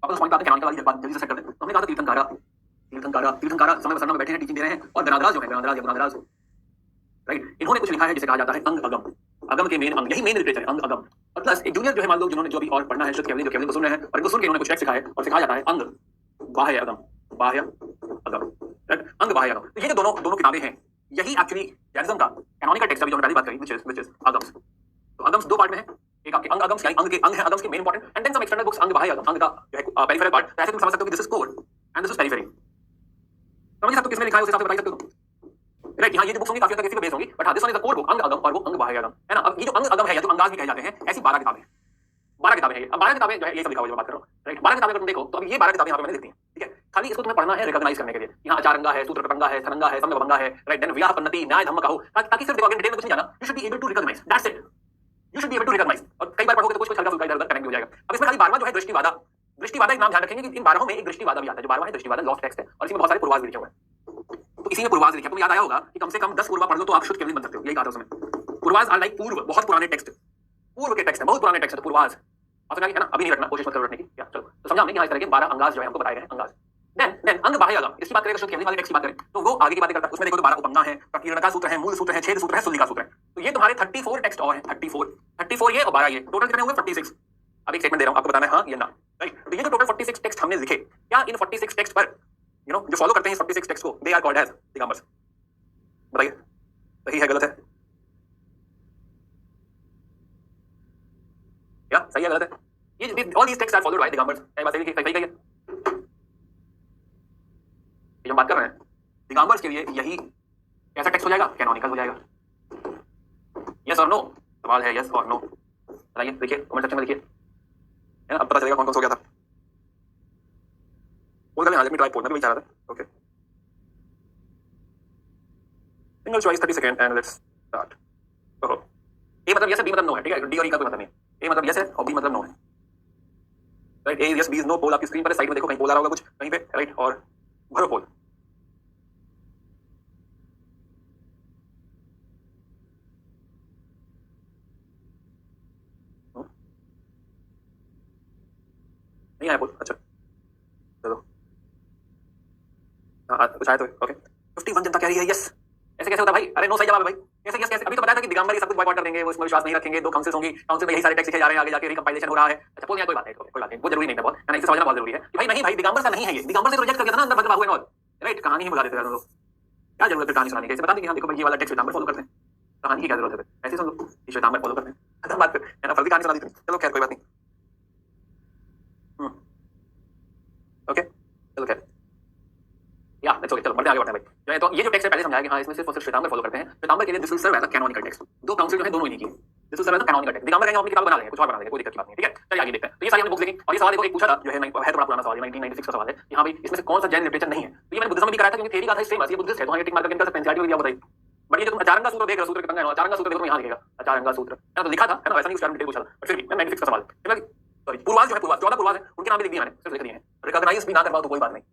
वापस पॉइंट पे आते हैं, कैनोनिकल वाली बात जल्दी से सेट कर दें। तो हमने कहा था तीर्थंकारा, तीर्थंकारा, तीर्थंकारा समय वसन्ना में बैठे हैं, टीचिंग दे रहे हैं, और गनाधराज जो है, गनाधराज, राइट। इन्होंने कुछ लिखा है जिसे कहा जाता है अंग अगम, अगम के मेन अंग, यही मेन लिटरेचर है, अंग अगम। और प्लस एक जूनियर जो है मान लो, जिन्होंने जो भी और पढ़ना है, जो केवल को सुन रहे हैं, और इनको सुन के उन्होंने कुछ टेक्स्ट लिखा है और सिखाया जाता है अंग बाह्य अगम, बाह्य अगम, राइट। अंग बाह्य अगम, तो ये जो दोनों किताबें हैं, यही एक्चुअली जैनिज्म का कैनोनिकल टेक्स्ट है, जो हमने पहली बात करी, व्हिच इज अगम्स। तो अगम्स दो पार्ट में है, एक आपके अंग अगम्स, अंग है अगम्स के main important, and then some external books, Anga Bahya अगम, अंग का जो है पेरिफेरल पार्ट। तो ऐसे तुम समझ सकते हो कि this is core and this is periphery. समझ सकते हो किसमें लिखा है, उस हिसाब से बता सकते हो, राइट। यहाँ ये जो बुक्स होंगी काफी हद तक इसी पे बेस होंगी, बट हाँ this one is the core book, अंग अगम, और वो अंग बाह्य अगम, है ना। अब ये जो अंग अगम है या तो अंगाज भी कहे जाते हैं, ऐसी 12 किताबें हैं, 12 किताबें हैं। अब 12 किताबें जो है ये सब लिखा हुआ है, जो बात कर रहा हूँ, राइट। 12 किताबें अगर तुम देखो तो अब ये 12 किताबें यहाँ पे मैंने लिखी हैं, ठीक है। खाली इसको तुम्हें पढ़ना है रिकॉग्नाइज करने के लिए, यहाँ आचारंगा है, सूत्रकटंगा है, स्थनंगा है, सम्यकभंगा है, राइट। देन व्याह पन्नति, न्याय धम्म कहो, ताकि सिर्फ देखो आगे डिटेल में कुछ नहीं जाना, you should be able to recognise, that's it, you should be able to recognise. और कई बार पढ़ोगे तो कुछ हल्का फुल्का इधर-उधर कनेक्ट हो जाएगा। अब इसमें खाली 12वां जो है दृष्टिवादा, दृष्टिवादा एक नाम ध्यान रखेंगे कि इन 12 में एक दृष्टिवादा भी आता है, जो 12वां है दृष्टिवादा, लॉस्ट टेक्स्ट है, और इसमें बहुत सारे पूर्वाज भी लिखे हुए हैं। तो इसी में पूर्वाज लिखे, तुम्हें याद आया होगा कि कम से कम 10 पूर्वा पढ़ लो तो आप शुद्ध केवल बन सकते हो, यही कहा था उसमें। पूर्वाज आर लाइक पूर्व, बहुत पुराने टेक्स्ट, पूर्व के टेक्स्ट है, बहुत पुराने टेक्स्ट है पूर्वाज। समझ है ना, अभी नहीं रखना, कोशिश मत करो रखने की। क्या चलो तो समझा हमने कि इस तरह के 12 अंगाज जो है हमको बताए गए हैं, अंगाज। देन अंग बाह्य अगम, इसकी बात करें शुद्ध केवलिन वाले टेक्स्ट की बात करें तो वो आगे की बातें करता है। उसमें देखो तो 12 उपंगा है, प्रकीर्णका सूत्र है, मूल सूत्र है, छेद सूत्र है, सुल्लिका सूत्र है। तो ये तुम्हारे 34 टेक्स्ट और हैं, 34 ये और 12 ये, टोटल कितने हुए 46। अब एक स्टेटमेंट दे रहा हूं आपको बताना है हाँ या ना, राइट। तो ये जो टोटल 46 टेक्स्ट हमने लिखे, क्या इन 46 टेक्स्ट पर जो फॉलो करते हैं इस 46 टेक्स्ट को, they are called as Digambars? बताइए सही है गलत है? क्या सही है गलत है? ये all these text are followed by Digambars. सही बात है कि सही है? ये हम बात कर रहे हैं दिगंबर्स के लिए, यही कैसा टेक्स्ट हो जाएगा? कैनोनिकल हो जाएगा। यस और नो, सवाल है यस और नो, बताइए। देखिए कमेंट सेक्शन में देखिए, है ना, अब पता चलेगा कौन कौन सा हो गया था। बोल कर लेट मी ट्राई, बोलना भी चाह रहा था। Okay, single choice 30 second and let's start. ओहो, ए मतलब यस है, बी मतलब नो है, ठीक है। डी और ई का कोई मतलब नहीं है। ए मतलब यस है और बी मतलब नो है, right. A yes, B is no. Poll आपकी स्क्रीन पर है, साइड में देखो कहीं पोल आ रहा होगा कुछ कहीं पे, राइट। और भरो पोल। नहीं आया पोल, अच्छा चलो। हाँ कुछ आया तो ओके। 51 जनता कह रही है यस। ऐसे कैसे होता भाई? अरे नो सही जवाब है भाई। कैसे यस कैसे? अभी तो बताया था कि दिगंबर ये सब कुछ बॉयकॉट कर देंगे, वो इसमें विश्वास नहीं रखेंगे, 2 काउंसिल्स होंगी, काउंसिल में यही सारे टेक्स्ट लिखे जा रहे हैं, आगे जाके रिकंपाइलेशन हो रहा है। अच्छा पोल, कोई बात नहीं, कोई बात नहीं, वो जरूरी नहीं है बहुत, है ना, इसे समझना बहुत जरूरी है कि भाई नहीं भाई दिगंबर का नहीं है ये, दिगंबर से तो रिजेक्ट कर दिया था ना अंदर भद्र बाबू एंड ऑल, राइट। कहानी ही बुला देते हैं लोग, क्या जरूरत है कहानी सुनाने की? ऐसे बता दें कि हाँ देखो भाई ये वाला टेक्स्ट श्वेतांबर फॉलो करते हैं, कहानी की क्या जरूरत है? ऐसे सुन लो कि श्वेतांबर फॉलो करते हैं, खत्म बात है ना, फर्जी कहानी सुना दी तुमने। चलो खैर कोई बात नहीं। ओके चलो खैर या लेट्स ओके, चलो बढ़ते आगे बढ़ते हैं भाई। जो है तो ये जो टेक्स्ट है पहले समझाया कि हाँ इसमें सिर्फ और सिर्फ श्वेतांबर फॉलो करते हैं। श्वेतांबर के लिए this will serve as a canonical text. 2 council जो है दोनों ही की, this will serve as a canonical text. Digambar कहेंगे अपनी किताब बना लेंगे, कुछ और बना लेंगे, कोई दिक्कत की बात नहीं, ठीक है। चलिए आगे देखते हैं। तो ये सारी हमने बुक्स देखी और ये सवाल देखो एक पूछा था जो है थोड़ा पुराना सवाल है, 1996 का सवाल है कि हाँ भाई इसमें से कौन सा जैन लिटरेचर नहीं है। तो ये मैंने बुद्धिज्म में भी कराया था क्योंकि थ्योरी का था सेम, ये बुद्धिस्ट है तो ये टिक मार करके इनका सब एनसीईआरटी में दिया बताइए। बट ये जो तुम अचारंगा सूत्र देख रहे हो, सूत्र कितना है अचारंगा सूत्र देखो, यहाँ लिखेगा अचारंगा सूत्र है तो लिखा था, है ना, वैसा नहीं उसका डिटेल पूछा था। फिर भी 96 का सवाल, सॉरी पूर्वाज जो है, पूर्वाज 14 पूर्वाज है, उनके नाम भी लिख दिए मैंने, सिर्फ लिख दिए हैं। रिकॉग्नाइज भी ना कर पाओ तो कोई बात नहीं,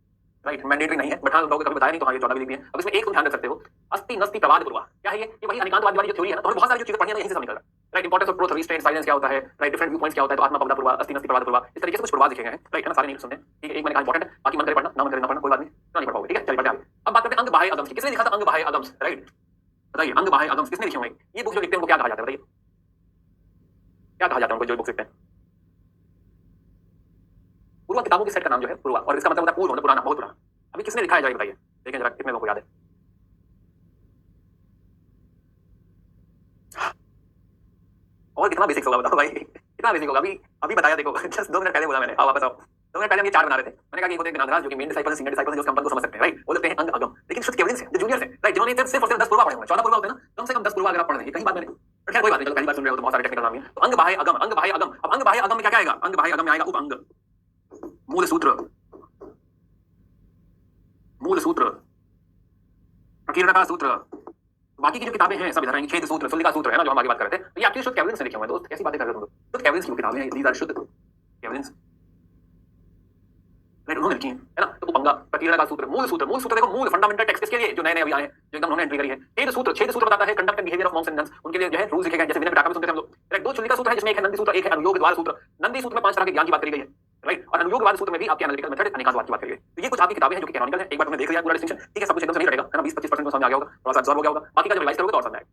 राइट, मैंडेटरी नहीं है, बट हाँ लोगों कभी बताया नहीं तो हाँ ये 14 भी लिख दिए हैं। अब इसमें एक तुम ध्यान रख सकते हो, अस्थि नस्ति प्रवाद पूर्वा, क्या है ये वही अनिकांतवाद वाली जो थ्योरी है ना, तो बहुत सारी जो चीजें पढ़नी है यहीं से सब निकल रहा है, right. Importance of truth, restraint, silence क्या होता है, राइट, डिफरेंट व्यू पॉइंट्स क्या होता है, तो आत्मा पगला पूर्वा, अस्थि नस्ति प्रवाद पूर्वा, इस तरीके से कुछ पूर्वाज लिखे गए हैं, राइट, है ना, सारे नहीं सुनते, ठीक है। एक मैंने कहा इंपॉर्टेंट है, बाकी मन करे पढ़ना, ना मन करे ना पढ़ना, कोई बात नहीं, नहीं पढ़ पाओगे, ठीक है। चलिए बढ़ते आगे। अब बात करते हैं अंग बाह्य अगम्स की। किसने लिखा था अंग बाह्य अगम्स, राइट, बताइए अंग बाह्य अगम्स किसने लिखे होंगे? ये बुक जो लिखते हैं उनको क्या कहा जाता है बताइए, क्या कहा जाता है उनको जो बुक लिखते हैं? पूर्वा किताबों के सेट का नाम जो है पूर्वा, और इसका मतलब होता है पूर्व, पुराना, बहुत पुराना। अभी किसने लिखा है जरा बताइए, देखें जरा कितने लोगों को याद है। और कितना बेसिक होगा बताओ भाई, कितना बेसिक होगा? अभी बताया देखो, जस्ट 2 मिनट पहले बोला मैंने। आओ वापस आओ, 2 मिनट पहले हम ये 4 बना रहे थे। मैंने कहा कि होते हैं ज्ञानराज जो कि मेन डिसाइपल है, सीनियर डिसाइपल है, जो संबंध को समझ सकते हैं, राइट, वो लगते हैं अंग अगम। लेकिन शुद्ध केवलिन से जो जूनियर है, राइट, जिन्होंने सिर्फ और सिर्फ 10 पूर्वा पढ़े हुए, 14 पूर्वा होते हैं ना, कम से कम 10 पूर्वा अगर आप पढ़ लेंगे, कहीं बात मैंने, पर खैर कोई बात नहीं, चलो पहली बार सुन रहे हो तो बहुत सारे टेक्निकल नाम है। तो अंग बाह्य अगम, अंग बाह्य अगम। अब अंग बाह्य अगम में क्या क्या आएगा? अंग बाह्य अगम में आएगा उपअंग, मूल सूत्र, मूल सूत्र, प्रकीर्णका सूत्र, बाकी की जो किताबें हैं सब इधर आएंगी, छेद सूत्र, सुल्लिका सूत्र, है ना, जो हम आगे बात कर रहे थे। तो ये एक्चुअली शुद्ध केवलिन से लिखे हुए हैं दोस्त, कैसी बातें कर रहे हो तुम लोग? शुद्ध केवलिन की किताबें हैं, दीज आर शुद्ध केवलिन, राइट, उन्होंने लिखी है ना। तो उपंगा, प्रकीर्णका सूत्र, मूल सूत्र, मूल सूत्र देखो मूल फंडामेंटल टेक्स्ट किसके लिए जो नए नए अभी आए हैं, जो एकदम उन्होंने एंट्री करी है। छेद सूत्र, छेद सूत्र बताता है conduct and behaviour of Monks and nuns, उनके लिए जो है रूल्स लिखे गए, जैसे विनय पिटका में सुनते थे हम लोग, राइट। 2 सुल्लिका सूत्र है जिसमें एक है नंदी सूत्र, एक है अनुयोग द्वार सूत्र। नंदी सूत्र में 5 तरह के ज्ञान की बात करी गई है, राइट, और अनुयोग द्वार सूत्र में भी आपके एनालिटिकल मेथड अनेकांतवाद की बात करी गई। तो ये कुछ आपकी किताबें हैं जो कि कैनोनिकल है, एक बार तुमने देख लिया पूरा डिस्टिंक्शन, ठीक है, सब कुछ एकदम से नहीं रहेगा, है ना, 20-25% में समझ आ गया होगा, थोड़ा सा अब्सॉर्ब हो गया होगा, बाकी का जब रिवाइज करोगे तो और समझ आएगा।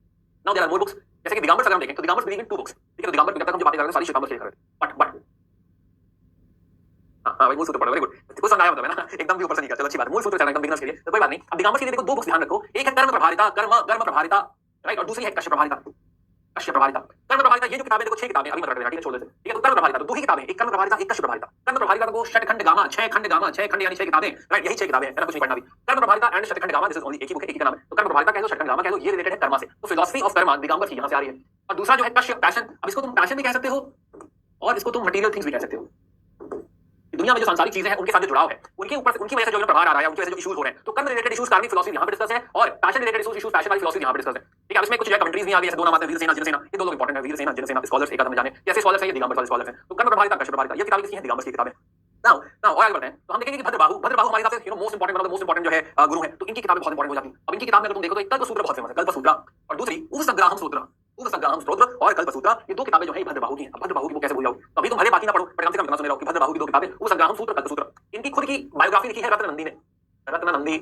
Now there are more books, जैसे कि दिगंबर अगर हम देखें तो दिगंबर बिलीव इन 2 बुक्स, ठीक है। तो दिगंबर जब तक हम जो बातें कर रहे हैं सारी श्वेतांबर से कर रहे हैं, बट हाँ भाई मूल सूत्र पढ़ो, वेरी गुड, कुछ समझ आया मतलब है ना, एकदम भी ऊपर से नहीं कर, चलो अच्छी बात, मूल सूत्र चलना एकदम बिगिनर्स के लिए, तो कोई बात नहीं। अब दिगंबर के लिए देखो 2 बुक्स ध्यान रखो, एक है कर्म प्रभारिता, कर्म प्रभारिता, राइट, और दूसरी है कश्यप प्रभारिता, कश्यप प्रभारिता। कर्म प्रभारिता ये जो किताबें देखो 6 किताबें अभी मत रख देना, ठीक है, छोड़ देते, ठीक है। तो कर्म प्रभारिता तो 2 ही किताबें, एक कर्म प्रभारिता, एक कश्यप प्रभारिता। कर्म प्रभारिता को षटखंड गामा, 6 खंड गामा, 6 खंड यानी 6 किताबें, राइट, यही 6 किताबें है ना, कुछ नहीं पढ़ना भी। Karma Prabhrita and Shatkhandagama, this is only एक ही बुक है, एक ही का नाम है। तो कर्म प्रभारिता कह लो, षटखंड गामा कह लो, ये रिलेटेड है कर्म से, तो फिलॉसफी ऑफ कर्म दिगंबर की यहां से आ रही है। और दूसरा जो है कश्यप पैशन, अब इसको तुम पैशन भी कह सकते हो और इसको तुम मटेरियल थिंग्स भी कह सकते हो। दुनिया में जो सांसारिक चीजें हैं उनके साथ जो जुड़ाव है, उनके ऊपर उनकी वजह से जो प्रभाव आ रहा है, उनकी वजह से जो इश्यूज हो रहे हैं, तो कर्म रिलेटेड इश्यूज कार्मिक फिलॉसफी यहां पे डिस्कस है, और पैशन रिलेटेड इश्यूज पैशन वाली फिलॉसफी यहां पे डिस्कस है, ठीक है। इसमें कुछ जो कमेंट्रीज भी आ गई, जैसे 2 नाम आते हैं, वीर सेना, जिनसेना, ये 2 लोग इंपॉर्टेंट है, वीर सेना, जिनसेना, स्कॉलर्स एक आदमी जाने कैसे स्कॉलर्स है, ये दिगंबर वाले स्कॉलर्स हैं। तो कर्म प्रभारिता, कश्यप प्रभारिता, ये किताबें किसकी हैं? दिगंबर की किताबें। नाउ और आगे बढ़ते हैं, तो हम देखेंगे कि भद्रबाहु हमारे हिसाब से most important, one of the most important जो है गुरु है, तो इनकी किताबें बहुत इंपॉर्टेंट हो जाती हैं। अब इनकी किताब में अगर तुम देखो तो एक कल्प सूत्र बहुत फेमस है, कल्प सूत्र, और दूसरी उपसंग्राहम सूत्र, उपसंग्राम स्तोत्र और कल्पसूत्र, ये दो किताबें जो है भद्रबाहु की हैं। भद्रबाहु की वो कैसे भूल जाओ? तो अभी तुम भले बाकी ना पढ़ो, पर कम से कम इतना सुन रहो कि भद्रबाहु की दो किताबें उपसंग्राम सूत्र, कल्पसूत्र, इनकी खुद की बायोग्राफी लिखी है रत्ननंदी ने। रत्ननंदी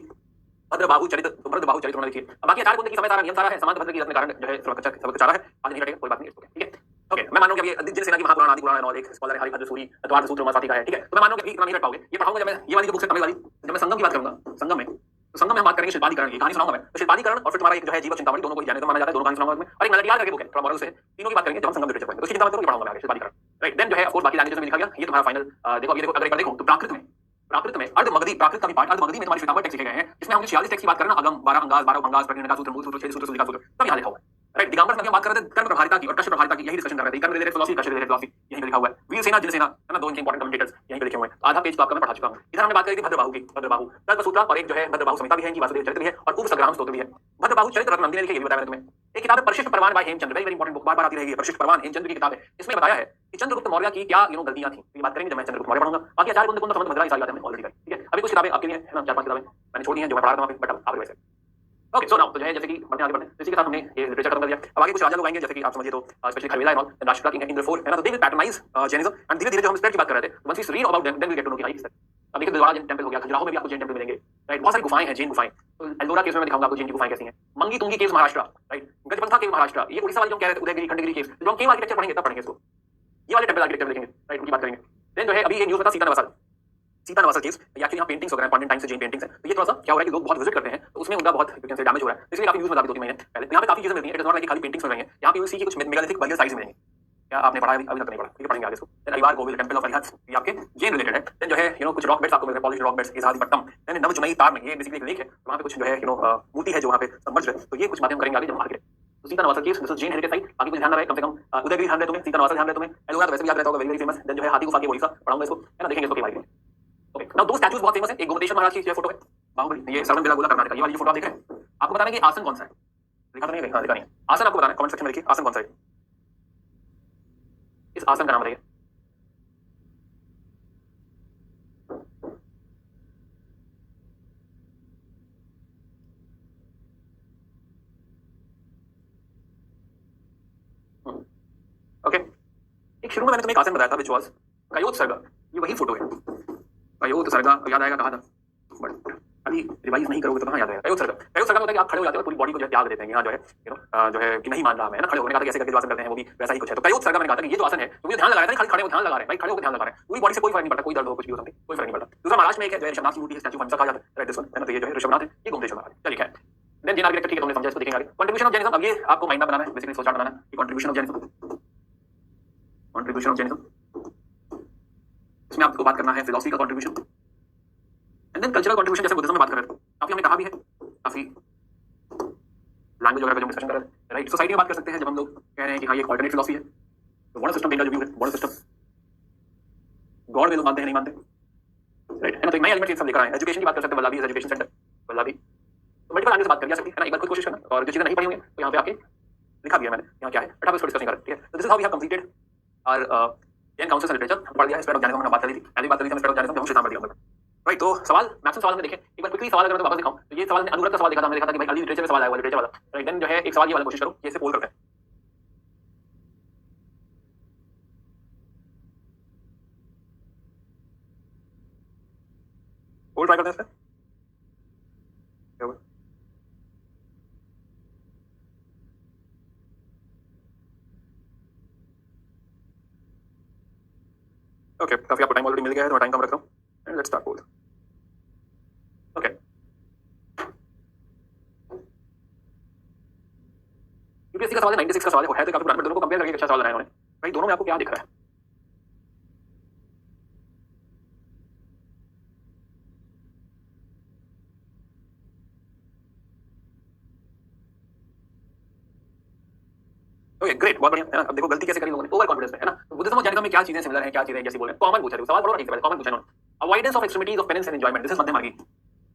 भद्रबाहु चरित, भद्रबाहु चरित उन्होंने लिखी है। बाकी आचार्य कुंद की समय सारा नियम सारा है, समांत भद्र की रत्न कारण जो है सबक चारा है, आज नहीं हटेगा, कोई बात नहीं, ठीक है। ओके, मैं मान लूं कि ये जिन सेना की महापुराण आदि पुराण और एक स्कॉलर है हरिभद्र सूरी द्वार सूत्र मासाती का है, ठीक है। तो मैं मान लूं कि इतना नहीं रट पाओगे, ये पढ़ाऊंगा जब मैं ये वाली जो बुक है तमिल वाली, जब मैं संगम की बात करूंगा, संगम में तो संगम में हम बात करेंगे शिल्पाधिकरण की, कहानी सुनाऊंगा मैं। तो शिल्पाधिकरण और फिर तुम्हारा एक जो है जीवक चिंतामणि, दोनों को ही जाने तो माना जाता है, दोनों कहानी सुनाऊंगा मैं। और एक नलटियाल करके बुक है, थोड़ा मॉरल से तीनों की बात करेंगे जब हम संगम लिटरेचर पढ़ेंगे। तो उसकी चिंता मत करो, ये पढ़ाऊंगा मैं आगे शिल्पाधिकरण, राइट। देन जो है ऑफ कोर्स बाकी लैंग्वेजेस में लिखा गया, ये तुम्हारा फाइनल। देखो अभी देखो, अगर एक बार देखो तो प्राकृत में अर्धमगधी, प्राकृत का भी पार्ट अर्धमगधी में तुम्हारे श्वेतांबर टेक्स्ट लिखे गए हैं, इसमें हम 46 टेक्स्ट की बात करें ना, अगम 12 अंगास, 12 भंगास, प्रकरण सूत्र, मूल सूत्र, छेद सूत्र, सुलिका सूत्र, सब यहां लिखा हुआ है, राइट। दिगंबर में हम बात कर रहे थे कर्म प्रभारिता की और कश्य प्रभारिता की, यही डिस्कशन कर रहे थे। कर्म रिलेटेड फिलॉसफी, कश्य रिलेटेड फिलॉसफी, यही पे लिखा हुआ है। वीर सेना, जिन सेना है ना, दो इनके इंपॉर्टेंट कमेंटेटर्स यहीं पे लिखे हुए हैं। आधा पेज तो आपका मैं पढ़ा चुका हूं। इधर हमने बात करी थी भद्रबाहु की, भद्रबाहु कल्पसूत्र और एक जो है भद्रबाहु संहिता भी है, इनकी वासुदेव चरित्र भी है और उपसंग्राम स्तोत्र भी है। भद्रबाहु चरित्र रत्ननंदी ने लिखी, ये भी बताया मैंने तुम्हें। एक किताब है Parishishta Parvan by Hemchandra, very important book, बार-बार आती रहेगी। परिशिष्ट परवान हेमचंद्र की किताब है, इसमें बताया है कि चंद्रगुप्त मौर्य की क्या गलतियां थी, ये बात करेंगे जब मैं चंद्रगुप्त मौर्य पढ़ूंगा। बाकी आचार्य कुंद संबंध मद्रा सारी बातें हमने ऑलरेडी करी, ठीक है। अभी कुछ किताबें आपके लिए है ना, 4-5 किताबें मैंने छोड़ दी हैं जो मैं पढ़ा रहा था वहां पे, बट आप वैसे ओके। सो नाउ तो जो है जैसे कि बढ़ते आगे बढ़ते हैं, इसी के साथ हमने ये लिटरेचर खत्म कर दिया। अब आगे कुछ राजा लोग आएंगे, जैसे कि आप समझिए तो specially Kharavela and all, Rashtrakuta king Indra four है ना, तो they will patronize Jainism and धीरे-धीरे जो हम स्प्रेड की बात कर रहे थे, once we read about them then we get to know कि हाई स्टेप। अब देखिए द्वारा जैन टेंपल हो गया, खजुराहो में भी आपको जैन टेंपल मिलेंगे, राइट। बहुत सारी गुफाएं हैं, जैन गुफाएं। तो एल्डोरा केव्स में मैं दिखाऊंगा आपको जैन की गुफाएं कैसी हैं। मंगी तुंगी केव्स महाराष्ट्र, राइट। गजपंथा केव महाराष्ट्र, ये उड़ीसा वाले जो कह रहे थे उदयगिरी खंडगिरी केव्स, जो हम केव आर्किटेक्चर पढ़ेंगे तब पढ़ेंगे इसको, ये वाले टेंपल आर्किटेक्चर लिखेंगे, राइट, उनकी बात करेंगे। देन जो है अभी ये न्यूज़ था सीता नवासल केव्स, एक्चुअली यहाँ पेंटिंग्स वगैरह पॉन्डेंट टाइम से जैन पेंटिंग्स हैं। तो ये थोड़ा सा क्या हो रहा है कि लोग बहुत विजिट करते हैं, तो उसमें उनका बहुत डैमेज हो रहा है, इसलिए काफी न्यूज़ में दो तीन महीने पहले यहाँ पे काफी चीजें मिलती हैं। इट इज नॉट लाइक खाली पेंटिंग्स मिल रही हैं, यहाँ पे यूल सी की कुछ मेगालिथिक बरियर साइट्स मिलेंगे। क्या आपने पढ़ा अभी तक नहीं पढ़ा, ठीक है, पढ़ेंगे आगे इसको। देन अलीवार गोविल टेंपल ऑफ अरिहंत, ये आपके जैन रिलेटेड है। देन जो है कुछ रॉक बेड्स आपको मिल रहे हैं, पॉलिश्ड रॉक बेड्स, इज़ादीपट्टम। देन नवचुमई तार में, ये बेसिकली एक लेक है, वहाँ पे कुछ जो है मूर्ति है जो वहाँ पे सबमर्ज है। तो ये कुछ बातें हम करेंगे आगे जब आगे। तो Sittanavasal caves, this is Jain heritage site, बाकी कुछ ध्यान रहे कम से कम। उदयगिरी ध्यान रहे तुम्हें, सीता नवासल ध्यान रहे तुम्हें, एलोरा तो वैसे भी याद रहता होगा, वेरी वेरी फेमस। देन जो है हाथी गुफा के ओडिशा पढ़ाऊंगा इसको, है ना, देखेंगे इसको के बारे में। ओके, नाउ दो स्टैचूज बहुत फेमस है, एक गोमतेश्वर महाराज की फोटो है, बाहुबली, ये सरवन बेलागोला कर्नाटक, ये वाली फोटो आप देख रहे हैं। आपको बताना है कि आसन कौन सा है, लिखा तो नहीं है, लिखा नहीं है। आसन आपको बताना है, कमेंट सेक्शन में लिखिए आसन कौन सा है, इस आसन का नाम बताइए। ओके, एक शुरू में मैंने तुम्हें एक आसन बताया था विच वाज कयोत सर्गा, ये वही फोटो है। कयोत सर्गा याद आएगा, कहा था, बट अभी रिवाइज नहीं करोगे तो कहाँ याद आएगा। कयोत सर्गा होता है कि आप खड़े हो जाते हो, पूरी बॉडी को जो त्याग देते हैं। यहाँ जो है जो है कि नहीं मान रहा मैं, है ना, खड़े होने का तो कैसे करके जो आसन करते हैं वो भी वैसा ही कुछ है। तो कयोत सर्गा मैंने कहा था कि ये जो आसन है, तो मुझे ध्यान लगा रहा है, खाली खड़े हो ध्यान लगा रहे हैं, भाई खड़े होकर ध्यान लगा रहे हैं, पूरी बॉडी से कोई फर्क नहीं पड़ता, कोई दर्द हो कुछ भी हो सकती, कोई फर्क नहीं पड़ता। दूसरा महाराष्ट्र में एक है जो है ऋषभनाथ की मूर्ति है, स्टैचू हमेशा कहा जाता है, राइट, दिस वन, है ना। तो ये जो है ऋषभनाथ है, ये गोमतेश्वर महाराज, चलिए है। देन जैन आर्किटेक्चर, ठीक है, तुमने समझा, इसको देखेंगे आगे। कंट्रीब्यूशन ऑफ जैनिज्म, अब ये आपको माइंड में बनाना है, बेसिकली सोचा बनाना है कि contribution of Jainism, contribution of Jainism, इसमें आपको बात करना है फिलॉसफी का contribution and then cultural contribution, जैसे बुद्धिज्म में बात कर रहे थे, काफी हमने कहा भी है, काफी लैंग्वेज वगैरह पे जो डिस्कशन कर रहे हैं, राइट। सोसाइटी में बात कर सकते हैं जब हम लोग कह रहे हैं कि हाँ ये ऑल्टरनेट फिलॉसफी है, तो वर्ल्ड सिस्टम डेंजर व्यू है, वर्ल्ड सिस्टम गॉड में लोग मानते हैं नहीं मानते, राइट, है ना। तो एक नया एलिमेंट सब लेकर आए। एजुकेशन की बात कर सकते हैं, वल्लभी एजुकेशन सेंटर, वल्लभी, तो मल्टीपल एंगल से बात कर सकती है ना। एक बार खुद कोशिश करना, और जो चीजें नहीं पढ़ी होंगी तो यहाँ पे आके लिखा भी है मैंने, यहाँ क्या है, बट आप इसको डिस्कस नहीं कर रहे, ठीक है। तो this is how we have completed our Jain council literature, पढ़ लिया है, स्प्रेड ऑफ जैनिज्म हमने बात कर ली थी, पहली बात करी थी स्प्रेड ऑफ जैनिज्म, हम श्वेतांबर दिया, राइट। तो सवाल मैक्सिमम सवाल में देखें, एक बार क्विकली सवाल अगर मैं वापस दिखाऊं तो ये सवाल ने अनुव्रत का सवाल देखा था, हमने देखा था कि भाई खाली लिटरेचर में सवाल आया हुआ, लिटरेचर वाला, राइट। देन जो है एक सवाल ये वाला कोशिश करो, ये से पोल करते हैं, पोल ट्राई करते हैं इसमें। ओके, काफी आपको टाइम ऑलरेडी मिल गया है, तो मैं टाइम कम रख रहा हूँ and let's start poll. Okay, UPSC का सवाल है, 96 का सवाल है तो काफी पुराना, दोनों को कंपेयर करके अच्छा सवाल बनाया उन्होंने, भाई दोनों में आपको क्या दिख रहा है। ओके ग्रेट, बहुत बढ़िया, है ना। अब देखो गलती कैसे करी लोगों ने, ओवर कॉन्फिडेंस है ना। तो बुद्धिज्म और जैनिज्म में क्या चीजें सिमिलर हैं, क्या चीजें जैसी बोल रहे हैं, कॉमन पूछा है सवाल, बड़ा ठीक है, कॉमन पूछा उन्होंने। Avoidance of extremities of penance and enjoyment, this is मध्य मार्गी,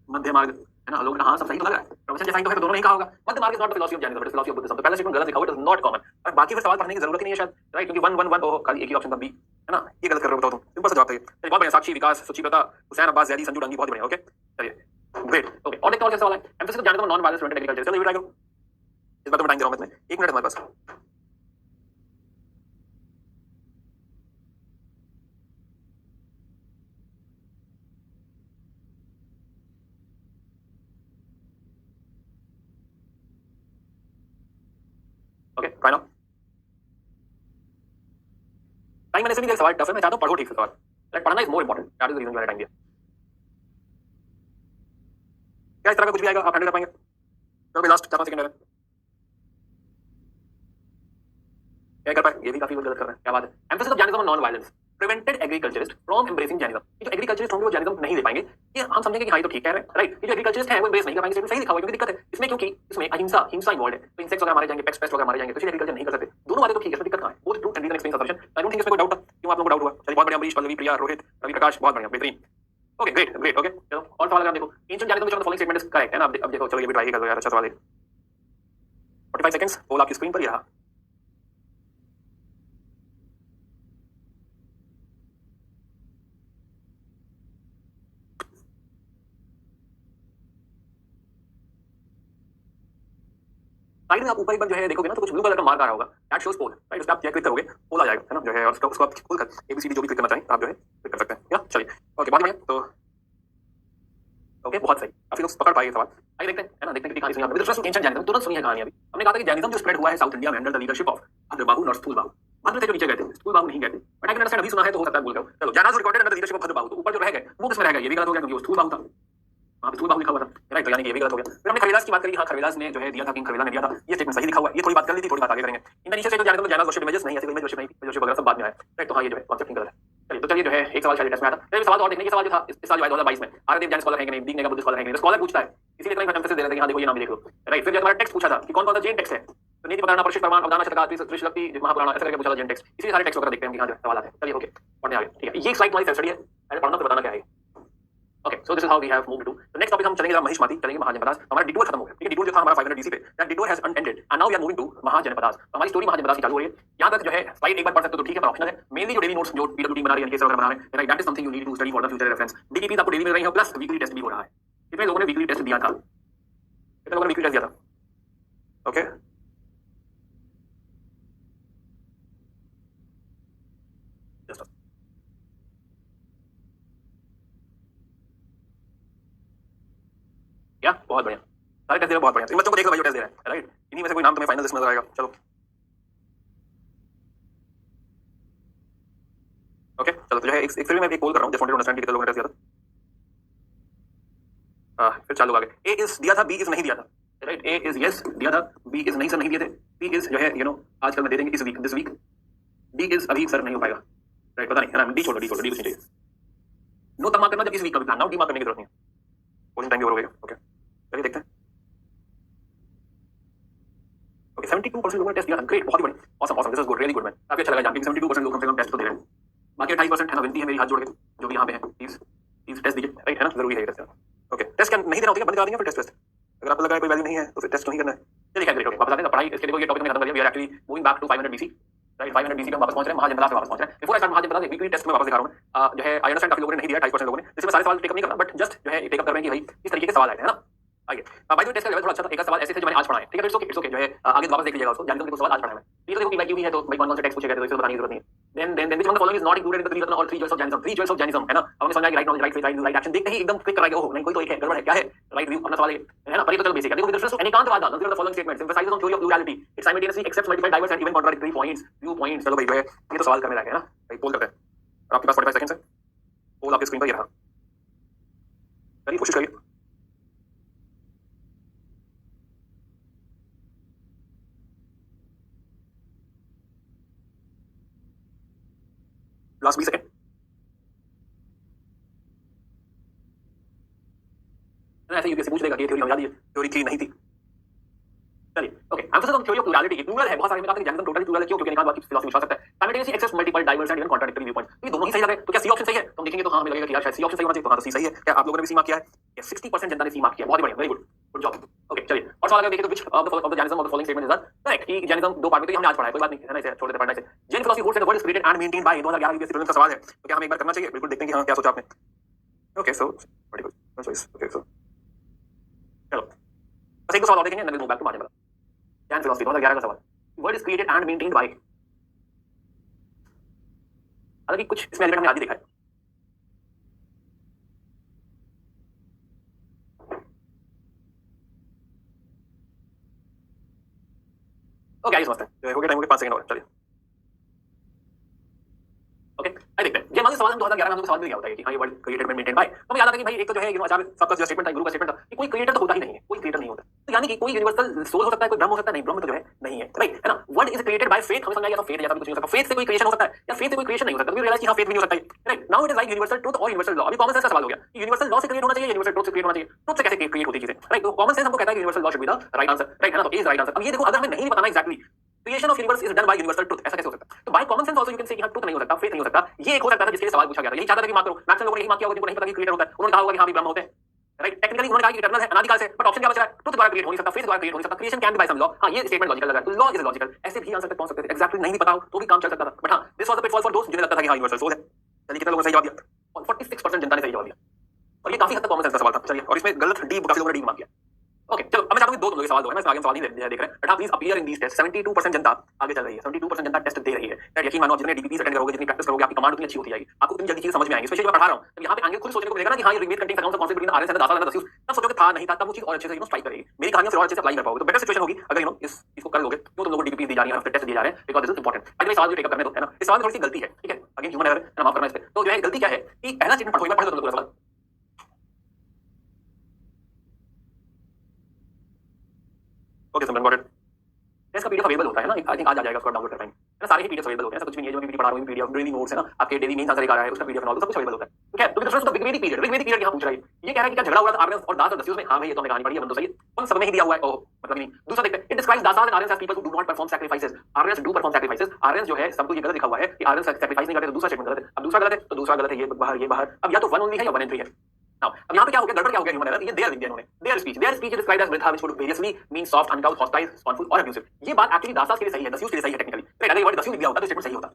मध्य मार्ग, है ना। लोग हाँ सब सही तो लग रहा है, प्रवचन जैसा ही तो है, तो दोनों नहीं कहा होगा। मध्य मार्ग is not the philosophy of Jainism, but philosophy of Buddhism. तो पहला स्टेटमेंट गलत लिखा हुआ, इट इज नॉट कॉमन, और बाकी फिर सवाल पढ़ने की जरूरत ही नहीं है शायद, राइट, क्योंकि 1 1 1 तो खाली एक ही ऑप्शन था बी, है ना। ये गलत कर रहे हो तुम, सिंपल सा जवाब है। चलिए बहुत बढ़िया, साक्षी, विकास, सुचिप्रता, हुसैन अब्बास, जैदी, संजू डंगी, बहुत बढ़िया, ओके चलिए ग्रेट। ओके, और देखते हैं और क्या सवाल है। Emphasis of Jainism non violence too technical, चलिए ट्राई करो, इस बार तो टाइम दे रहा हूं मैं, 1 मिनट हमारे पास। फाइनल टाइम मैंने से नहीं दिया सवाल टफ है, मैं चाहता हूं पढ़ो ठीक से सवाल, लाइक पढ़ना is more important, that is the reason मैंने टाइम दिया। क्या इस तरह का कुछ भी आएगा आप हैंडल कर पाएंगे? चलो लास्ट 4 सेकंड है, क्या कर पाए? ये भी काफी गलत कर रहे हैं, क्या बात है। Emphasis of Jainism on non violence prevented agriculturist from embracing Jainism. जो एग्रीकल्चरिस्ट होंगे वो जैनिज्म नहीं ले पाएंगे, ये हम समझेंगे कि हाँ तो ठीक कह रहे हैं, राइट। ये जो एग्रीकल्चरिस्ट है वो एम्ब्रेस नहीं कर पाएंगे, स्टेटमेंट सही लिखा हुआ है, क्योंकि दिक्कत है इसमें, क्योंकि इसमें अहिंसा हिंसा इन्वॉल्व है, तो इंसेक्ट्स वगैरह मारे जाएंगे, पेस्ट वगैरह मारे जाएंगे, तो इसलिए एग्रीकल्चर नहीं कर सकते। दोनों बातें तो ठीक है, इसमें दिक्कत कहां है? Both true and reason explain sufficient, I don't think इसमें कोई डाउट था। क्यों आप लोगों को डाउट हुआ? चलिए बहुत बढ़िया, अमरीश, पल्लवी, प्रिया, रोहित, रवि प्रकाश, बहुत बढ़िया, बेहतरीन। ओके ग्रेट ग्रेट, ओके चलो और सवाल अगर आप देखो, ancient Jainism which one of the following statement is correct है ना। अब देखो, चलो ये भी ट्राई कर लो यार, अच्छा सवाल है। 45 सेकंड्स पोल आपकी स्क्रीन पर ही रहा। साइड में आप ऊपर एक बार जो है देखोगे ना, तो कुछ ब्लू कलर का मार्क आ रहा होगा, दैट शोस पोल, राइट। उस पर आप क्लिक करोगे, पोल आ जाएगा, है ना, जो है, और उसको आप खोलकर एबीसीडी जो भी क्लिक करना चाहें आप जो है क्लिक कर सकते हैं। या चलिए, ओके बहुत बढ़िया, तो ओके बहुत सही, काफी लोग पकड़ पाएंगे सवाल। आइए देखते हैं, है ना, देखते हैं कितनी कहानी सुनी आपने। विद एंशिएंट जैनिज्म, तुरंत सुनिए कहानी अभी। हमने कहा था कि जैनिज्म जो स्प्रेड हुआ है साउथ इंडिया में under the leadership of Bhadrabahu not Sthulabahu. Bhadra थे जो नीचे गए थे, स्थूलबाहु नहीं गए थे, बट आई कैन अंडरस्टैंड, अभी सुना है तो हो सकता है भूल गए। चलो, Jainism recorded under the leadership of Bhadrabahu, तो ऊपर जो रह गए वो किसमें रह गए? ये भी गलत हो गया क्योंकि वो स्थूलबाहु था, वहां पे स्थूलबाहु लिखा हुआ था, राइट, तो यानी कि ये भी गलत हो गया। फिर हमने खरवेलास की बात करी, हाँ खरवेलास ने जो है दिया था, किंग खरवेला ने दिया था, ये स्टेटमेंट सही लिखा हुआ है, ये थोड़ी बात कर ली थी, थोड़ी बात आगे करेंगे। इन नीचे से जो जैनिज्म जैनस वर्शिप इमेजेस नहीं, ऐसे कोई इमेज वर्शिप नहीं, वर्शिप वगैरह सब बाद में आया, राइट, तो हाँ ये जो है कॉन्सेप्ट गलत है। चलिए, तो चलिए जो है एक सवाल शायद टेस्ट में आया था, सवाल और देखने के सवाल जो था इस साल जो है 2022 में, आरदेव जैन स्कॉलर है कि नहीं, दीन नेगा बुद्ध स्कॉलर है कि नहीं, स्कॉलर पूछता है, इसीलिए इतना एम्फेसिस दे रहे थे कि हाँ देखो ये नाम भी देख लो, राइट। फिर हमारा टेक्स्ट पूछा था कि कौन कौन सा जैन टेक्स्ट है, तो नीति पकड़ना, परिशिष्ट प्रमाण, अवदान, शतकात्रि, त्रिशक्ति, महापुराण, ऐसे करके पूछा था जैन टेक्स्ट, इसीलिए सारे टेक्स्ट वगैरह देखते हैं कि हाँ जो सवाल आते हैं। चलिए ओके पढ़ने आगे, ठीक है, ये एक स्लाइड तुम्हारी स्टडी है, पहले पढ़ना फिर बताना क्या है। Okay, so this is how we have moved to the next topic. हम चलेंगे महिष्मती, चलेंगे महाजनपदास। हमारा डिटूर खत्म हो गया, ठीक है, डिटूर जो था हमारा 500 BC पे, that detour has ended and now we are moving to mahajanapadas. तो हमारी स्टोरी महाजनपदास की चालू हो रही है। यहाँ तक जो है स्लाइड एक बार पढ़ सकते हो तो ठीक है, पर ऑप्शनल है। मेनली जो डेली नोट्स जो पीडब्ल्यूडी बना रही है, केस वगैरह बना रहे हैं, right, that is something you need to study for the future reference. DTP आपको डेली मिल रही है, प्लस वीकली टेस्ट भी हो रहा है। कितने लोगों ने वीकली टेस्ट दिया था? कितने लोगों ने वीकली टेस्ट दिया था? ओके, क्या बहुत बढ़िया, सारे टेस्ट दे रहे हो, बहुत बढ़िया। इन बच्चों को देख लो भाई जो टेस्ट दे रहे हैं, राइट, इन्हीं में से कोई नाम तुम्हें फाइनल लिस्ट में नजर आएगा। चलो ओके, चलो तो जो है एक फिर मैं एक पोल कर रहा हूं, जस्ट वांटेड टू अंडरस्टैंड कितने लोगों ने टेस्ट दिया था। फिर चालू आगे, ए इज दिया था, बी इज नहीं दिया था, राइट। ए इज यस दिया था, बी इज नहीं सर नहीं दिए थे, सी इज जो है यू नो आजकल में दे देंगे इस week, this week, D is अभी सर नहीं हो पाएगा, राइट, पता नहीं, है ना, डी छोड़ो, डी छोड़ो, डी कुछ नहीं चाहिए। नो तब मार्क करना जब इस वीक का भी प्लान, नाउ डी मार्क करने की जरूरत नहीं है, पोलिंग टाइम भी ओवर हो गया। ओके चलिए देखते हैं। ओके 72% लोगों ने टेस्ट दिया था, ग्रेट, बहुत ही बढ़िया, awesome awesome, this is good, really good man, काफी अच्छा लगा जान के 72% लोग कम से कम टेस्ट तो दे रहे हैं। बाकी 28% है ना, विनती है मेरी हाथ जोड़ के जो भी यहाँ पे है, प्लीज प्लीज टेस्ट दीजिए, राइट, है ना, जरूरी है टेस्ट। ओके टेस्ट क्या नहीं देना होता है, बंद करा देंगे फिर टेस्ट। अगर आपको लगा है कोई वैल्यू नहीं है तो फिर टेस्ट नहीं करना है। चलिए ग्रेट, ओके वापस आते हैं पढ़ाई, इसके देखो ये टॉपिक में खत्म कर दिया। We are actually moving back to 500 BC, right, 500 BC पे हम वापस पहुंच रहे हैं, महाजनपदास में वापस पहुंच रहे हैं। बिफोर आई स्टार्ट महाजनपदास, एक वीकली टेस्ट में वापस दिखा रहा हूं मैं, जो है आई अंडरस्टैंड काफी लोगों ने नहीं दिया, 28% लोगों ने, जिसमें सारे सवाल टेकअप नहीं करना, बट जस्ट जो है टेकअप कर रहे हैं कि भाई इस तरीके के सवाल आए हैं ना। आगे बाय द वे टेस्ट का लेवल थोड़ा अच्छा था, एक सवाल ऐसे थे जो मैंने आज पढ़ा है, ठीक है, इट्स ओके जो है आगे वापस देख लीजिएगा उसको, जानते हो सवाल आज पढ़ा है। ये तो देखो पीवाईक्यू भी है, तो भाई कौन कौन से टेक्स्ट पूछे गए थे, तो इसे बताने की जरूरत नहीं है। Then which one of the following is not included in the three रत्न और three joys of Jainism, three joys of Jainism, है ना। अब हमें समझ आ गया, right knowledge, right faith, right right action, देखते ही एकदम क्लिक कराएगा, ओह नहीं कोई तो एक है, गड़बड़ है, क्या है, राइट व्यू, अपना सवाल है ना, पर ये तो चलो बेसिक है। देखो with reference to Anekantavada, not the following statements emphasizes on theory of plurality, it simultaneously accepts multiple diverse and even contradictory points, view points. चलो भाई जो है ये तो सवाल करने लायक है ना भाई, पोल करते हैं। आपके पास 45 सेकंड्स है, पोल आपकी स्क्रीन पर ये रहा, करिए कोशिश करिए। लास्ट 20 सेकंड, ऐसे यूपीएससी पूछ लेगा कि ये थ्योरी हम याद है, थ्योरी थी नहीं थी। चलिए okay, emphasis on theory of plurality, plural है, बहुत सारे में कहा कि जैनिज्म टोटली प्लुरल है, क्यों? क्योंकि निकाल बात की फिलॉसफी विश्वास करता है, simultaneously accepts multiple diverse and even contradictory view points. ये दोनों ही सही लगे तो क्या सी ऑप्शन सही है? तो हम देखेंगे तो हाँ हमें लगेगा कि यार शायद सी ऑप्शन सही होना चाहिए, तो हाँ तो सी सही है। क्या आप लोगों ने भी सी मार्क किया है? यस 60% जनता ने सी मार्क किया, बहुत बढ़िया, very good, good job. Okay चलिए और सवाल अगर देखें तो which of the Jainism of the following statement is correct, कि जैनिज्म दो पार्ट में, तो ये हमने आज पढ़ा है, कोई बात नहीं है ना, इसे छोड़ देते पढ़ने से। Jain philosophy holds that the world is created and maintained bye, 2011 UPSC prelims का सवाल है, तो क्या हमें एक बार करना चाहिए? बिल्कुल देखते हैं कि हाँ क्या सोचा आपने। Okay so very good, no choice. Okay so चलो बस एक दो सवाल और देखेंगे, then will move back to Mahajanapadas. Jain philosophy 2011 का सवाल, world is created and maintained by, हालांकि कुछ इसमें एलिमेंट हमने आज ही देखा है। ओके, आइए समझते हैं। हो गया टाइम, हो गया 5 सेकंड और, चलिए। ओके, आइए देखते हैं। ये मान लीजिए सवाल 2011 में हमको सवाल मिल गया होता है कि हाँ ये world created and maintain by, तो हमें याद आता है कि भाई एक तो जो है अचानक सबका जो स्टेटमेंट था, गुरु का स्टेटमेंट था कि कोई क्रिएटर तो होता ही नहीं है, कोई क्रिएटर नहीं होता। तो यानी कि कोई यूनिवर्सल सोल हो सकता है, कोई ब्रह्म हो सकता है, नहीं ब्रह्म तो जो है नहीं है, राइट है ना। World is created by faith, हमें समझ आ गया, तो फेथ जैसा कुछ नहीं हो सकता, फेथ से कोई क्रिएशन हो सकता है या फेथ से कोई क्रिएशन नहीं हो सकता। तो रियलाइज कि हाँ फेथ भी नहीं हो सकता है, right. Now it is like universal truth और यूनिवर्सल लॉ। अभी कॉमन सेंस का सवाल हो गया कि यूनिवर्सल लॉ से क्रिएट होना चाहिए, यूनिवर्सल ट्रुथ से क्रिएट होना चाहिए, ट्रुथ से कैसे क्रिएट होती है चीजें, राइट। तो कॉमन सेंस हमको कहता है कि universal law should be the right answer, right है ना। तो इज राइट आंसर। अब ये देखो, अगर हमें नहीं बताना exactly creation of universe is done by universal truth, ऐसा कैसे हो सकता है। तो by common sense also you can से कि हां ट्रुथ नहीं हो सकता, फेथ नहीं हो सकता। ये एक हो सकता था जिसके लिए सवाल पूछा गया था, यही चाहता था कि मार्क करो। मैक्सिमम लोगों ने यही मार्क किया होगा जिनको नहीं पता कि क्रिएटर होता है, उन्होंने कहा होगा कि हां भी ब्रह्म होते हैं, राइट। टेक्निकली उन्होंने कहा कि इटर्नल है, अनादिकाल से, बट ऑप्शन क्या बच रहा है, ट्रुथ द्वारा क्रिएट हो नहीं सकता, फेथ द्वारा क्रिएट हो नहीं सकता, creation can be by some law. हां, ये स्टेटमेंट लॉजिकल लग रहा है, तो लॉ इज लॉजिकल, ऐसे भी आंसर तक पहुंच सकते थे। एग्जैक्टली नहीं भी पता हो तो भी काम चल सकता था, बट हां this was the pitfall for दोस्त जिन्हें लगता था कि हां यूनिवर्सल सोल है। चलिए, कितने लोगों ने सही जवाब दिया, और 46% जनता ने सही जवाब दिया, और ये काफी हद तक कॉमन सेंस का सवाल था। चलिए, और इसमें गलत डी काफी लोगों ने डी मार्क किया। ओके, चलो अब मैं चाहता हूं कि दो तुम लोग के सवाल दो है, मैं इसमें आगे सवाल नहीं देख रहे हैं, बट हां please appear in these test. 72% जनता आगे चल रही है, 72% जनता टेस्ट दे रही है, राइट। यकीन मानो, आप जितने डीपीपीस अटेंड करोगे, जितनी प्रैक्टिस करोगे, आपकी कमांड उतनी अच्छी होती जाएगी, आपको उतनी जल्दी चीजें समझ में आएंगी। स्पेशली मैं पढ़ा रहा हूं, तब यहां पे आगे खुद सोचने को मिलेगा ना कि हां ये remit contains account concept between RS and दासा एंड दस्यूस, तब सोचोगे था नहीं था, तब वो चीज और अच्छे से स्ट्राइक करेगी, मेरी कहानियां फिर और अच्छे से अप्लाई कर पाओगे। तो बेटर सिचुएशन होगी अगर इस इसको कर लोगे, क्यों तुम लोगों को डीपीपीस दी जा रही है, टेस्ट दिए जा रहे हैं, बिकॉज़ दिस इज इंपॉर्टेंट। अगले सवाल भी टेकअप करने दो, है ना। इस सवाल में थोड़ी सी गलती है, ठीक है, अगेन ह्यूमन एरर है ना, माफ करना इस पे। तो जो है गलती क्या है कि पहला स्टेटमेंट पढ़ो, एक बार पढ़ दो तुम पूरा सवाल। ओके, समझ गॉट इट। इसका पीडीएफ अवेलेबल होता है ना, आई थिंक आज आ जाएगा, उसको डाउनलोड कर पाएंगे, है ना। सारे ही पीडीएफ अवेलेबल होते हैं, ऐसा कुछ भी नहीं है जो मैं पढ़ा रहा हूं पीडीएफ, डेली नोट्स है ना, आपके डेली मेंस आंसर एक आ रहा है, उसका पीडीएफ और सब कुछ अवेलेबल होता है, ठीक है। तो with reference to the Rigvedic period, Rigvedic period यहां पूछ रहा है, ये कह रहा है कि क्या झगड़ा हुआ था आर्यन और दास और दस्युस में। हां भाई, ये तो हमने कहानी पढ़ी है, बंदो सही है, उन सब में ही दिया हुआ है, ओह मतलब नहीं। दूसरा देखते हैं, it describes Dasas and Aryans as people who do not perform sacrifices. Aryans do perform sacrifices, Aryans जो है सबको ये गलत लिखा हुआ है कि आर्यंस सैक्रिफाइस नहीं करते, तो दूसरा स्टेटमेंट गलत है। अब दूसरा गलत है तो दूसरा गलत है, ये बाहर। अब या तो 1 ओनली है या 1 एंड 3 है। Now, अब यहाँ पे क्या हो गया, गड़बड़ क्या हो गया ह्यूमन एरर, ये देयर लिख दिया इन्होंने, there speech is described as वृथा which would variously mean soft, uncouth, hostile, scornful और abusive। ये बात एक्चुअली दासास के लिए सही है, दस्युस के लिए सही है टेक्निकली, तो अगर ये वर्ड दस्यु लिख दिया होता तो स्टेटमेंट सही होता,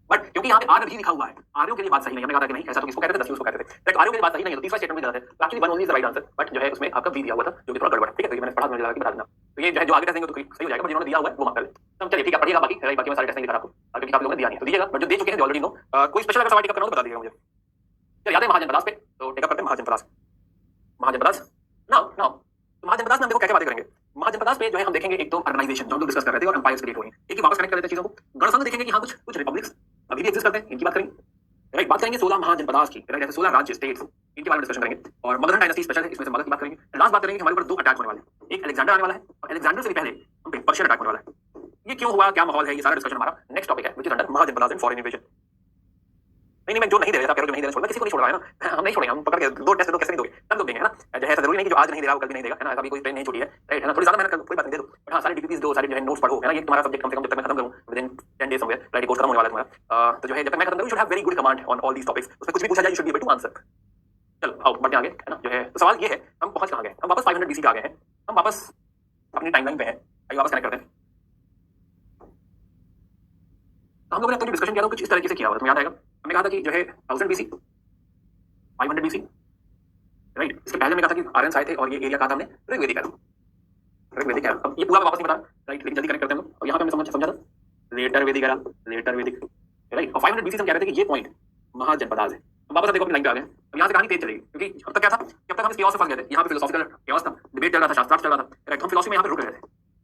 बट क्योंकि यहाँ पे आर्य भी लिखा हुआ है, आर्यों के लिए बात सही नहीं है। हमने कहा था कि नहीं, ऐसा तो किसको कहते थे, दस्युस को कहते थे, तो आर्यों के लिए बात सही नहीं है, तो तीसरा स्टेटमेंट भी गलत है। तो actually 1 only is the right answer, but जो है उसमें आपका बी दिया हुआ था, जो कि थोड़ा गड़बड़ है, ठीक है। तो ये मैंने पढ़ा, मुझे लगा कि बता देना, तो ये जो है जो आगे टेस्ट देंगे तो सही हो जाएगा, बट जिन्होंने दिया हुआ है वो माफ कर लें। तो चलिए ठीक है, पढ़िएगा बाकी, बाकी मैं सारे टेस्ट नहीं दिखा रहा आपको, क्योंकि काफी लोगों ने दिया नहीं, तो दीजिएगा, बट जो दे चुके हैं, जो ऑलरेडी नो, कोई स्पेशल अगर सवाल टिकअप करना हो तो बता दीजिएगा मुझे। चलिए आते हैं महाजनपदास पे, तो टिकअप करते हैं महाजनपदास। महाजनपदास नाउ महाजनपदास में हम देखो क्या क्या बातें करेंगे। महाजनपदास पे जो है हम देखेंगे एक तो ऑर्गेनाइजेशन जो हम लोग डिस्कस कर रहे थे, और एम्पायर्स क्रिएट हो रही हैं, एक ही वापस कनेक्ट कर देते हैं चीजों को। गणसंघ देखेंगे कि हाँ कुछ रिपब्लिक्स अभी भी एग्जिस्ट करते हैं, इनकी बात करेंगे, राइट। बात करेंगे 16 महाजनपदास की, राइट, जैसे 16 राज्य स्टेट्स, इनके बारे में डिस्कशन करेंगे। और मगध डायनेस्टी स्पेशल है, इसमें से मगध की बात करेंगे। लास्ट बात करेंगे कि हमारे ऊपर 2 अटैक होने वाले हैं, एक अलेक्जेंडर आने वाला है, और अलेक्जेंडर से भी पहले हम पे पर्शियन अटैक होने वाला है। ये क्यों हुआ, क्या माहौल है, ये सारा डिस्कशन हमारा नेक्स्ट टॉपिक है, which is under mahajanapadas and foreign invasion. नहीं मैं जो नहीं दे रहा था, जो नहीं दे रहा छोड़, किसी को नहीं छोड़ रहा है ना, हम नहीं छोड़ेंगे, हम पकड़ के 2 टेस्ट दो, कैसे नहीं दोगे, सब लोग देंगे, है ना। जो है ऐसा जरूरी नहीं कि जो आज नहीं दे रहा वो कल भी नहीं देगा, है ना, ऐसा भी कोई ट्रेन नहीं छूटी है, राइट है ना। थोड़ी ज्यादा मेहनत कर, कोई बात नहीं, दे दो, बट हां सारे डीपीपीस दो, सारे जो है नोट्स पढ़ो, है ना। ये तुम्हारा सब्जेक्ट कम से कम जब तक मैं खत्म करूं with in 10 days somewhere, right, course खत्म होने वाला है तुम्हारा, तो जो है जब तक मैं खत्म करूं, you should have very good command on all these topics, उसमें कुछ भी पूछा जाए you should be able to answer. चलो आओ बढ़ते आगे, है ना। जो है तो सवाल ये है, हम पहुंच कहां गए, हम वापस 500 बीसी पे आ गए हैं, हम वापस अपनी टाइमलाइन पे हैं, आइए वापस कनेक्ट करते हैं। हम लोगों ने अपनी डिस्कशन किया था कुछ इस तरीके से किया हुआ, तुम्हें याद आएगा, हमने कहा था कि जो है 1000 बीसी, 500 बीसी, राइट। इसके पहले मैं कहा था कि आर्यंस आए थे, और ये एरिया कहा था हमने ऋग्वेदिक है, ऋग्वेदिक है। अब ये पूरा वापस नहीं बता, राइट, लेकिन जल्दी कनेक्ट करते हैं हम लोग। और यहाँ पे हमने समझा था later Vedic era, later Vedic, right. और 500 बीसी हम कह रहे थे कि ये पॉइंट महाजनपदास है। हम वापस देखो अपनी लाइन पे आ गए, अब यहाँ से कहानी तेज चलेगी, क्योंकि अब तक क्या था, जब तक हम इस chaos से फंस गए थे, यहाँ पे फिलोसॉफिकल chaos था, डिबेट चल रहा था, शास्त्रार्थ चल रहा था, राइट। हम फिलोसफी में यहाँ पे रुक रहे थे,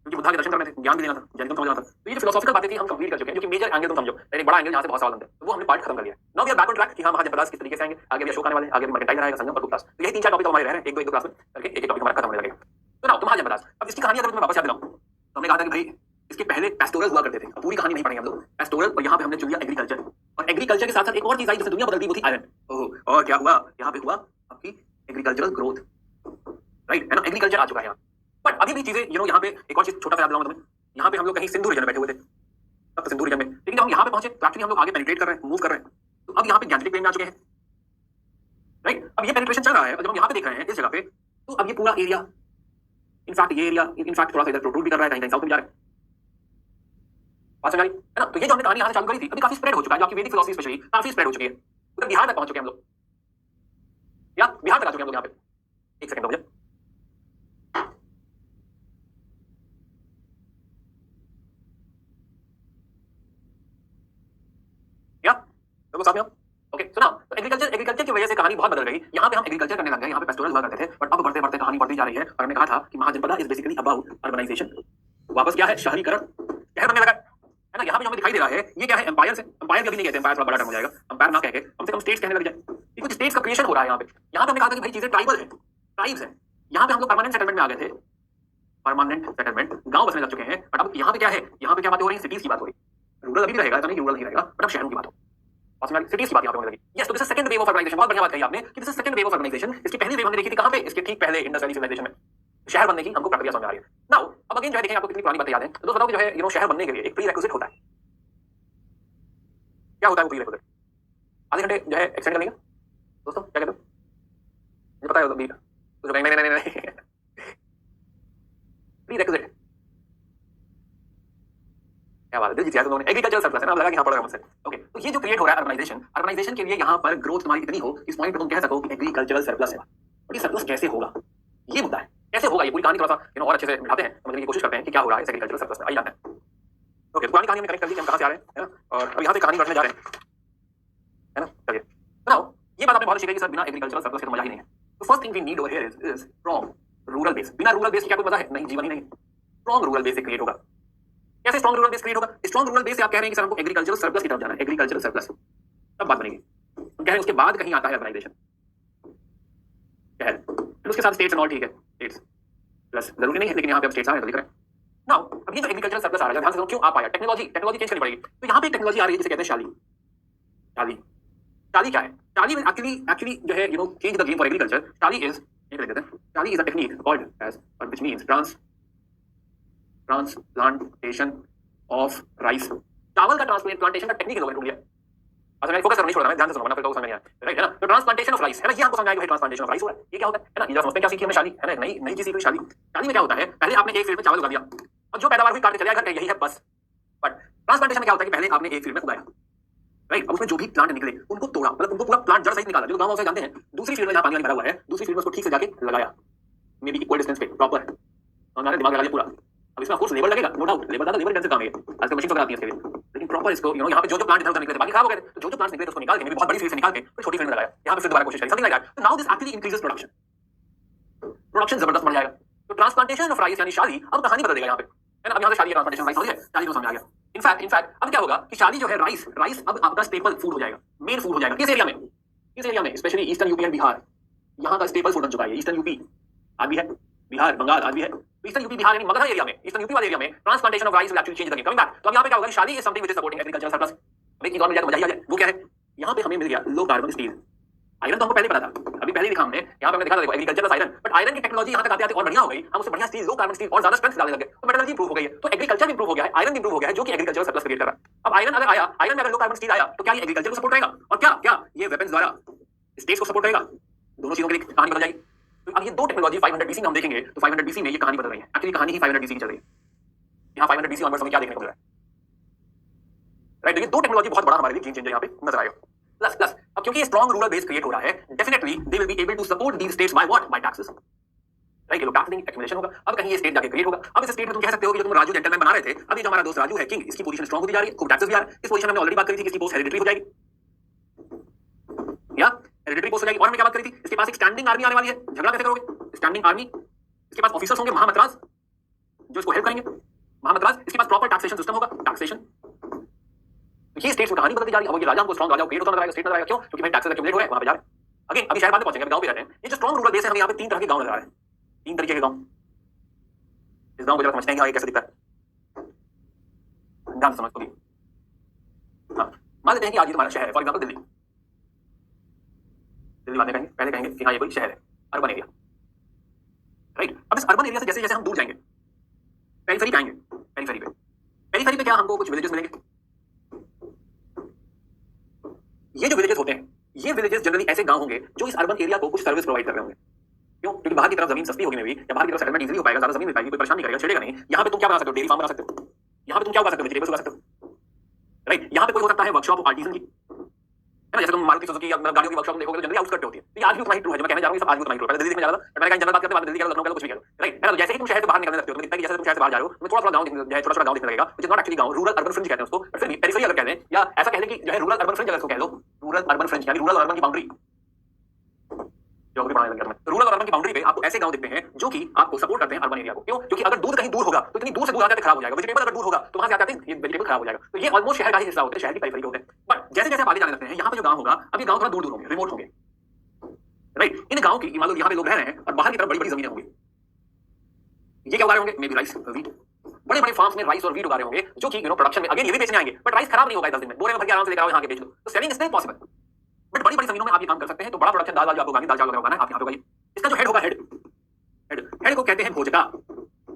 क्योंकि बुद्धा के दर्शन करने थे, ज्ञान भी देना था, जैनिज्म समझना था। तो ये जो फिलोसॉफिकल बातें थी हम कंप्लीट कर चुके हैं, जो कि मेजर एंगल तुम समझो, एक बड़ा एंगल यहाँ से बहुत सवाल बनते हैं, तो वो हमने पार्ट खत्म कर लिया। Now we are back on track कि हाँ महाजनपदास किस तरीके से आएंगे, आगे भी अशोक आने वाले, आगे भी मर्केंटाइल आएगा, संगम और गुप्तास। तो यही 3-4 टॉपिक हमारे रह रहे हैं, एक दो क्लास में करके एक टॉपिक हमारा खत्म होने लगेगा। तो नाउ महाजनपदास, अब इसकी कहानी अगर मैं वापस याद दिलाऊं, तो हमने कहा था कि भाई इसके पहले पेस्टोरल हुआ करते थे। अब पूरी कहानी नहीं पढ़ेंगे हम लोग, पेस्टोरल, और यहाँ पे हमने चुन लिया एग्रीकल्चर, और एग्रीकल्चर के साथ साथ एक और चीज आई जिससे दुनिया बदल गई, वो थी आयरन। ओह, और क्या हुआ यहाँ पे, हुआ आपकी एग्रीकल्चरल ग्रोथ, राइट, है ना। एग्रीकल्चर आ चुका है यहाँ, बट अभी भी चीजें यहाँ पे एक और चीज छोटा सा याद दिलाऊंगा तुम्हें, यहाँ पे हम लोग कहीं सिंधु रीजन में बैठे हुए थे, तब तो सिंधु रीजन में, लेकिन जब हम यहाँ पे पहुंचे तो एक्चुअली हम लोग आगे पेनिट्रेट कर रहे हैं, मूव कर रहे हैं। तो अब यहाँ पे गैंजेटिक प्लेन में आ चुके हैं, राइट। अब ये पेनिट्रेशन चल रहा है, और जब हम यहाँ पे देख रहे हैं इस जगह पे, तो अब ये पूरा एरिया, इनफैक्ट ये एरिया इनफैक्ट थोड़ा सा इधर प्रोट्रूड भी कर रहा है, कहीं कहीं साउथ में जा रहा है, बात समझ आ रही है ना। तो ये जो हमने कहानी यहाँ से चालू करी थी, अभी काफी स्प्रेड हो चुका है, जो आपकी वैदिक फिलॉसफी स्पेशली काफी स्प्रेड हो चुकी है, उधर बिहार तक पहुंच चुके हैं हम लोग, या बिहार तक आ चुके हैं हम लोग। यहाँ पे एक सेकंड दो मुझे, या लोगों साथ में हो, ओके। सुना, तो एग्रीकल्चर की वजह से कहानी बहुत बदल गई। यहाँ पे हम एग्रीकल्चर करने लग गए, यहाँ पे पेस्टोरल हुआ करते थे, बट अब बढ़ते बढ़ते कहानी बढ़ती जा रही है। और हमने कहा था कि Mahajanapada is basically about urbanisation, वापस क्या है, शहरीकरण, शहर बनने लगा है ना। यहाँ पे जो हमें दिखाई दे रहा है ये क्या है, एम्पायर से। एम्पायर भी अभी नहीं कहते, एम्पायर थोड़ा बड़ा टर्म हो जाएगा, एम्पायर ना कह के कम से कम स्टेट्स कहने लग जाए। ये कुछ स्टेट्स का क्रिएशन हो रहा है यहाँ पे। यहाँ पे हमने कहा था कि भाई चीजें ट्राइबल है, ट्राइब्स है। यहाँ पे हम लोग परमानेंट सेटलमेंट में आ गए थे, परमानेंट सेटलमेंट, गांव बसने लग चुके हैं। बट अब यहाँ पे क्या है, यहाँ पे क्या बातें हो रही है, सिटीज की बात हो रही है। रूरल अभी भी रहेगा, ऐसा नहीं रूरल नहीं रहेगा, बट अब शहरों की बात हो, सिटीज की बात यहाँ पे होने लगी। यस, तो this is second wave of urbanisation. बहुत बढ़िया बात कही आपने कि this is second wave of urbanisation. इसकी पहली वेव हमने देखी थी कहाँ पे, इसके ठीक पहले इंडस्ट्रियल सिविलाइजेशन में। शहर बनने की हमको प्रक्रिया समझ आ रही है। नाउ अब अगेन जो है देखेंगे, आपको कितनी पुरानी बातें याद है तो बताओ कि जो है शहर बनने के लिए एक प्री रिक्विजिट होता है। क्या होता है वो प्री रिक्विजिट? आधे घंटे जो है एक्सटेंड करने का। दोस्तों क्या कहते हो, मुझे पता है तो नहीं प्री रिक्विजिट क्या बात है, दिल जीत तुम लोगों ने। एग्रीकल्चर सरप्लस है ना, लगा कि हाँ पड़ रहा है मुझसे। ओके, तो ये जो क्रिएट हो रहा है अर्बनाइजेशन, अर्बनाइजेशन के लिए यहाँ पर ग्रोथ तुम्हारी इतनी हो इस पॉइंट पे तुम कह सको कि एग्रीकल्चरल सरप्लस है। बट ये सरप्लस कैसे होगा, ये मुद्दा है। कैसे होगा ये पूरी कहानी थोड़ा सा और अच्छे से बिठाते हैं, समझने की कोशिश करते हैं कि क्या हो रहा है इस एग्रीकल्चरल सरप्लस में। आइए जानते हैं। ओके, पुरानी कहानी में कनेक्ट कर दी कि हम कहाँ से आ रहे हैं, है ना, और अब यहाँ से कहानी रखने जा रहे हैं, है ना। चलिए सुनाओ, ये बात आपने बहुत सीखी कि सर बिना एग्रीकल्चरल सरप्लस के तो मजा ही नहीं है। तो first thing we need over here is strong rural base. बिना रूरल बेस क्या कोई मजा है? नहीं, जीवन ही नहीं। स्ट्रॉन्ग रूरल बेस क्रिएट होगा। कैसे स्ट्रॉन्ग रूरल बेस क्रिएट होगा? स्ट्रॉन्ग रूरल बेस से आप कह रहे हैं कि सर हमको एग्रीकल्चरल सरप्लस की तरफ जाना है, एग्रीकल्चरल सरप्लस, तब बात बनेगी। हम कह रहे हैं उसके बाद कहीं आता है अर्बनाइजेशन, फिर उसके साथ स्टेट्स एंड ऑल, ठीक है, स्टेट्स प्लस जरूरी नहीं है, लेकिन यहाँ पे अब स्टेट्स आ रहे हैं तो लिख रहे हैं। नाउ अब ये जो एग्रीकल्चरल सरप्लस आ रहा है, ध्यान से क्यों आ पाया? टेक्नोलॉजी चेंज करनी पड़ेगी। तो यहाँ पे एक टेक्नोलॉजी आ रही है जिसे कहते हैं शाली। शाली, शाली क्या है? शाली एक्चुअली जो है change the game for agriculture. Shali is, ये लिख देते हैं, shali is a technique called as, which means transplantation of rice. चावल का ट्रांसप्लांटेशन का टेक्निक है लोग। अच्छा मैं फोकस करना नहीं छोड़ रहा, मैं ध्यान से सुनो वरना फिर लोग समझ नहीं आए, राइट है ना। तो ट्रांसप्लांटेशन ऑफ राइस है ना, ये आपको समझ आएगा ट्रांसप्लांटेशन ऑफ राइस हो रहा है, ये क्या होता है ना। ये समझते हैं क्या सीखी हमने, शाली है ना, नई चीज सीखी शाली। शाली में क्या होता है, पहले आपने एक फील्ड में चावल उगा दिया और जो पैदावार हुई काट के चले गए, यही है बस। बट ट्रांसप्लांटेशन में क्या होता है कि पहले आपने एक फील्ड में उगाया, राइट, अब उसमें जो भी प्लांट निकले उनको तोड़ा, मतलब उनको पूरा प्लांट जड़ सहित निकाला, जो गांव से जानते हैं। दूसरी फील्ड में जहां पानी वाली भरा हुआ है, दूसरी फील्ड में उसको ठीक से जाके लगाया, मे बी इक्वल डिस्टेंस पे, प्रॉपर। हमारे दिमाग लगा लिया पूरा। अब इसमें ऑफ कोर्स लेबर लगेगा, नो डाउट, लेबर ज्यादा लेबर इंटेंसिव काम है, आजकल मशीन वगैरह आती है इसके लिए। लेकिन प्रॉपर इसको यहाँ पे जो प्लांट इधर उधर निकले थे, बाकी खराब हो गए थे, तो जो प्लांट निकले थे उसको निकाल के, मे बी बहुत बड़ी फील्ड से निकाल के फिर छोटी फील्ड में लगाया, यहाँ पे फिर दोबारा कोशिश करी, something like that. Now this actually increases production जबरदस्त बढ़ जाएगा। तो ट्रांसप्लांटेशन ऑफ राइस यानी शाली अब कहानी बदल देगा यहाँ पे, है ना। अब यहाँ से शाली ट्रांसप्लांटेशन राइस हो गया, शाली को समझ आ गया। इनफैक्ट अब क्या होगा कि शाली जो है राइस अब आपका स्टेपल फूड हो जाएगा, मेन फूड हो जाएगा। किस एरिया में specially eastern UP and Bihar, यहाँ का स्टेपल फूड बन चुका है। ईस्टर्न यूपी आज भी है, बिहार बंगाल आज भी है। ईस्टर्न यूपी बिहार यानी मगध एरिया में, ईस्टर्न यूपी वाले एरिया में transplantation of rice will actually change the game. Coming back, तो अब यहाँ पे क्या होगा, शाली is something which is supporting agricultural surplus. एक चीज और मिल जाए तो मजा ही आ जाए, वो क्या है, यहाँ पे हमें मिल गया लो कार्बन स्टील। आयरन तो हमको पहले पता था, अभी पहले लिखा हमने, यहाँ पे हमने दिखा था देखो agriculture plus iron. But iron की टेक्नोलॉजी यहाँ तक आते आते और बढ़िया हो गई, हम उससे बढ़िया स्टील, लो कार्बन स्टील और ज्यादा स्ट्रेंथ डालने लगे, तो मेटलर्जी इंप्रूव हो गई है। तो एग्रीकल्चर भी इंप्रूव हो गया है, आयरन भी इंप्रूव हो गया है, जो कि एग्रीकल्चर सरप्लस क्रिएट कर रहा है। अब आयरन अगर आया, आयरन में अगर लो कार्बन स्टील आया, तो क्या ये एग्रीकल्चर को सपोर्ट करेगा? और क्या ये वेपन्स द्वारा स्टेट्स को सपोर्ट करेगा? दोनों चीजों के लिए कहानी बदल जाएगी। तो अब ये दो टेक्नोलॉजी 500 BC में हम देखेंगे, तो 500 BC में ये कहानी बदल रही है। एक्चुअली कहानी ही 500 BC की चल रही है। यहाँ 500 BC ऑनवर्ड्स हमें क्या देखने को मिल रहा है, राइट। तो ये दो टेक्नोलॉजी बहुत बड़ा हमारे लिए गेम चेंजर यहाँ पे नजर आएगा। प्लस अब क्योंकि स्ट्रॉन्ग रूरल बेस क्रिएट हो रहा है, definitely they will be able to support these states by what, by taxes, right. ये लोग टैक्स देंगे, एक्युमुलेशन होगा। अब कहीं ये स्टेट जाके क्रिएट होगा। अब इस स्टेट में तुम कह सकते हो कि जो तुम राजू जेंटलमैन बना रहे थे, अभी जो हमारा दोस्त राजू है किंग, इसकी पोजीशन स्ट्रॉन्ग होती जा रही है, खूब टैक्सेस भी आ रहे हैं। इस पोजीशन में हमने ऑलरेडी बात करी थी कि इसकी पोस्ट हेरिडिटरी हो जाएगी, या हेरिडिटरी पोस्ट हो जाएगी। और हमने क्या बात करी थी, इसके पास एक स्टैंडिंग आर्मी आने वाली है। झगड़ा कैसे करोगे? स्टैंडिंग आर्मी, इसके पास ऑफिसर्स होंगे महामतराज जो इसको हेल्प करेंगे, महामतराज। इसके पास प्रॉपर टैक्सेशन सिस्टम होगा, टैक्सेशन। ये स्टेट्स में कहानी बदलती जा रही है। अब ये राजा को स्ट्रॉन्ग राजा क्रिएट होता नजर आएगा, स्टेट नजर आएगा। क्यों? क्योंकि भाई टैक्सेस एक्युमुलेट हो रहे हैं, वहां पे जा रहे हैं। अगेन अभी शहर बाद में पहुंचेंगे, गांव पे रहते हैं। ये जो स्ट्रॉन्ग रूरल बेस है, हमें यहाँ पे तीन तरह के गांव नजर आ रहे हैं, तीन तरीके के गांव। इस गांव को जरा समझते हैं कि कैसे दिखता है, ध्यान से समझ तो। हाँ, मान लेते हैं कि आज ये तुम्हारा शहर है, फॉर एग्जाम्पल दिल्ली बाद में कहेंगे, पहले कहेंगे कि हाँ ये कोई शहर है, अर्बन एरिया, राइट। अब इस अर्बन एरिया से जैसे जैसे हम दूर जाएंगे, पेरिफेरी पे आएंगे, पेरिफेरी पे क्या हमको कुछ विलेजेस मिलेंगे। ये जो विलेजेस होते हैं, ये विलेजेस जनरली ऐसे गांव होंगे जो इस अर्बन एरिया को कुछ सर्विस प्रोवाइड कर रहे होंगे। क्यों? क्योंकि बाहर की तरफ जमीन सस्ती होगी में भी, या बाहर की तरफ सेटलमेंट इजीली हो पाएगा, ज्यादा जमीन मिल पाएगी, कोई परेशान नहीं करेगा, छेड़ेगा नहीं। यहाँ पे तुम क्या बना सकते हो, डेयरी फार्म बना सकते हो। यहाँ पे तुम क्या उगा सकते हो, वेजिटेबल्स उगा सकते हो, राइट। यहाँ पे कोई हो सकता है वर्कशॉप आर्टिजन की, है ना। जैसे तुम मारुति सुजुकी या गाड़ियों की वर्कशॉप देखोगे तो जनरली आउटस्कर्ट होती है। तो ये आज भी उतना ही ट्रू है, जो मैं कहने जा रहा हूँ, सब आज भी उतना ही ट्रू है। पहले दिल्ली में जा रहा था, मैंने कहा जनरल बात करते हैं, दिल्ली का लखनऊ का कुछ भी कह लो, राइट, है ना। जैसे ही तुम शहर से बाहर निकलने लगते हो, तो जैसे तुम शहर से बाहर जा रहे हो, तुम्हें थोड़ा गांव दिखने लगेगा, छोटा गांव दिखने लगेगा, which is not actually गांव, रूरल अर्बन फ्रिंज कहते हैं उसको। फिर भी पेरिफेरी अगर कह दें, या ऐसा कह दें कि जो है रूरल अर्बन फ्रिंज, अगर इसको कह लो, रूरल अर्बन फ्रिंज यानी रूरल अर्बन की बाउंड्री, ज्योग्राफी पढ़ाया बताने लग गया तुम्हें। रूरल और अर्बन की बाउंड्री पे आपको ऐसे गांव दिखते हैं जो कि आपको सपोर्ट करते हैं अर्बन एरिया को। क्यों? क्योंकि अगर दूध कहीं दूर होगा तो इतनी दूर से दूध आते खराब हो जाएगा। वेजिटेबल अगर दूर होगा तो वहां से आते ये वेजिटेबल खराब हो जाएगा। तो ये ऑलमोस्ट शहर का ही हिस्सा होते हैं, शहर की पेरिफेरी होते हैं। बट जैसे जैसे आप आगे जाने लगते हैं, यहाँ पे जो गांव होगा, अब ये गांव थोड़ा दूर दूर होंगे, रिमोट होंगे, राइट। इन गांव की मान लो यहाँ पे लोग रह रहे हैं और बाहर की तरफ बड़ी बड़ी जमीनें होंगी। ये क्या उगा रहे होंगे? May be rice, wheat. बड़े बड़े फार्म्स में राइस और वीट उगा रहे होंगे जो कि प्रोडक्शन में अगेन ये भी बेचने आएंगे, बट राइस खराब नहीं होगा 10 दिन में, बोरे में भर के आराम से लेकर आओ यहाँ के बेच लो। तो सेलिंग इज पॉसिबल। बट बड़ी बड़ी जमीनों में आप ये काम कर सकते हैं। तो बड़ा प्रोडक्शन दाल वाल जो आपको उगानी, दाल चावल उगाना है, आप यहाँ पे उगाइए। इसका जो हेड होगा, हेड को कहते हैं भोजका,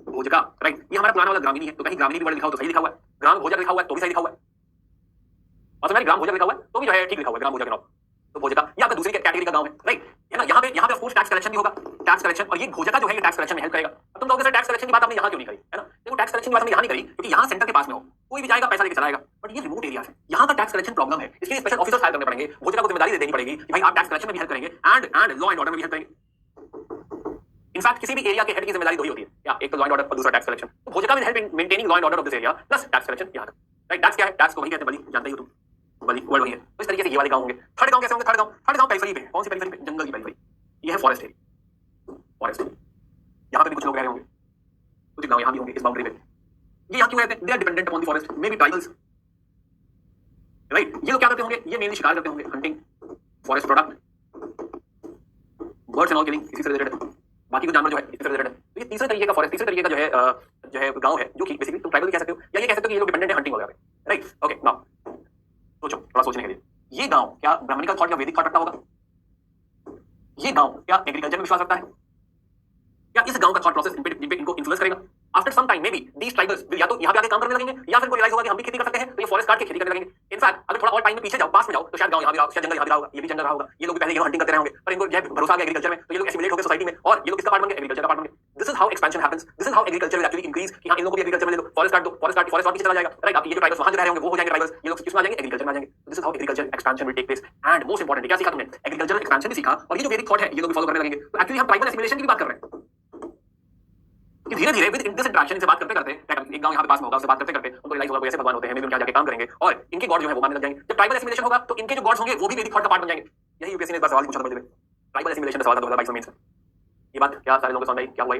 भोजका, राइट। ये हमारा पुराना वाला ग्रामीणी है, तो कहीं ग्रामीणी वर्ड लिखा हो तो सही लिखा हुआ है, ग्राम भोजक लिखा हुआ है तो भी सही लिखा हुआ है, और समझ ग्राम भोजक लिखा हुआ है तो भी जो है ठीक लिखा हुआ है, ग्राम भोजक के नाम। तो भोजका ये आपका दूसरी कैटेगरी का गांव है, राइट, है ना। यहाँ पे ऑफ कोर्स टैक्स कलेक्शन भी होगा, टैक्स कलेक्शन, और ये भोजका जो है ये टैक्स कलेक्शन में हेल्प करेगा। अब तुम कहोगे सर टैक्स कलेक्शन की बात आपने यहाँ क्यों नहीं करी, है ना। देखो टैक्स कलेक्शन की बात हमने यहाँ नहीं करी क्योंकि यहाँ सेंटर के पास में हो, कोई भी जाएगा पैसा लेके चलाएगा। बट ये रिमोट एरिया है, यहाँ का टैक्स कलेक्शन प्रॉब्लम है, इसके लिए स्पेशल ऑफिसर्स हायर करने पड़ेंगे। भोजका को जिम्मेदारी देनी पड़ेगी कि भाई आप टैक्स कलेक्शन में भी हेल्प करेंगे एंड लॉ एंड ऑर्डर में भी हेल्प करेंगे। इनफैक्ट किसी भी एरिया के हेड की जिम्मेदारी दो ही होती है, या एक तो लॉ एंड ऑर्डर और दूसरा टैक्स कलेक्शन। तो Bhojaka will help in maintaining law and order of this area plus tax collection यहाँ तक, राइट। टैक्स क्या है? टैक्स को वही कहते हैं बलि, जानते ही हो तुम, बलि वर्ड वही है। तो इस तरीके से ये वाले गांव होंगे। थर्ड गांव कैसे होंगे? थर्ड गांव पेरिफेरी पे। कौन सी पेरिफेरी पे? जंगल की पेरिफेरी। ये है फॉरेस्ट एरिया, फॉरेस्ट एरिया। यहाँ पे भी कुछ लोग रह रहे होंगे, कुछ गांव यहाँ भी होंगे इस बाउंड्री पे। ये यहाँ क्यों रहते हैं? They are dependent upon the forest, maybe tribals, right. ये लोग क्या करते होंगे? ये मेनली शिकार करते होंगे, hunting, forest product, birds and all killing, इसी से रिलेटेड है। बाकी कुछ जानवर जो है इससे रिलेटेड है। तो ये तीसरे तरीके का फॉरेस्ट, तीसरे तरीके का जो है गांव है, जो कि बेसिकली तुम ट्राइबल कह सकते हो, या ये कह सकते हो कि ये लोग डिपेंडेंट है हंटिंग वगैरह पे, राइट। ओके, नाउ सोचो, थोड़ा सोचने के लिए। ये गांव क्या ब्राह्मणिकल थॉट या वैदिक थॉट रखता होगा? ये गांव क्या एग्रीकल्चर में विश्वास रखता है? क्या इस गांव का थॉट प्रोसेस इनको इन्फ्लुएंस करेगा? After some time maybe these tribals will या तो यहाँ पे आके काम करने लगेंगे, या फिर को रियलाइज होगा कि हम भी खेती कर सकते हैं, तो ये फॉरेस्ट काट के खेती करने लगेंगे। इनफैक्ट अगर थोड़ा और टाइम में पीछे जाओ, पास में जाओ, तो शायद गांव यहाँ भी रहा, शायद जंगल यहाँ भी रहा होगा, ये भी जंगल रहा होगा। ये लोग पहले हंटिंग करते रहे होंगे, पर इनको जब भरोसा आ गया एग्रीकल्चर में, तो ये लोग एसिमिलेट हो गए सोसाइटी में, और ये लोग किसका पार्ट बन गए? एग्रीकल्चर का पार्ट बन गए। This is how expansion happens, this is how agriculture will actually increase, कि हां इन लोगों को भी एग्रीकल्चर में ले लो, फॉरेस्ट काट दो, फॉरेस्ट और पीछे चला जाएगा, राइट। आप ये जो ट्राइबल्स वहां जो रह रहे होंगे वो हो जाएंगे ट्राइबल्स, ये लोग किसमें आ जाएंगे? एग्रीकल्चर में आ जाएंगे। This is how agriculture expansion will take place. And most important क्या सीखा तुमने? एग्रीकल्चर एक्सपेंशन भी सीखा, और ये जो वैदिक थॉट है ये लोग भी फॉलो करने लगेंगे। तो एक्चुअली हम ट्राइबल एसिमिलेशन की भी बात कर रहे हैं कि धीरे धीरे विद दिस इंटरेक्शन से बात करते करते, एक गांव यहाँ पे पास में होगा, उससे बात करते करते उनको रियलाइज होगा कोई ऐसे भगवान होते हैं, हम जाके काम करेंगे, और इनके गॉड जो है वो मानने लग जाएंगे। जब ट्राइबल एसिमिलेशन होगा तो इनके जो गॉड्स होंगे वो भी वैदिक थॉट का पार्ट बन जाएंगे। यही यूपीएससी ने इस बार सवाल पूछा था, ट्राइबल एसिमिलेशन का सवाल था 2022 में। ये बात क्या सारे लोगों को समझ आई? क्या हुआ?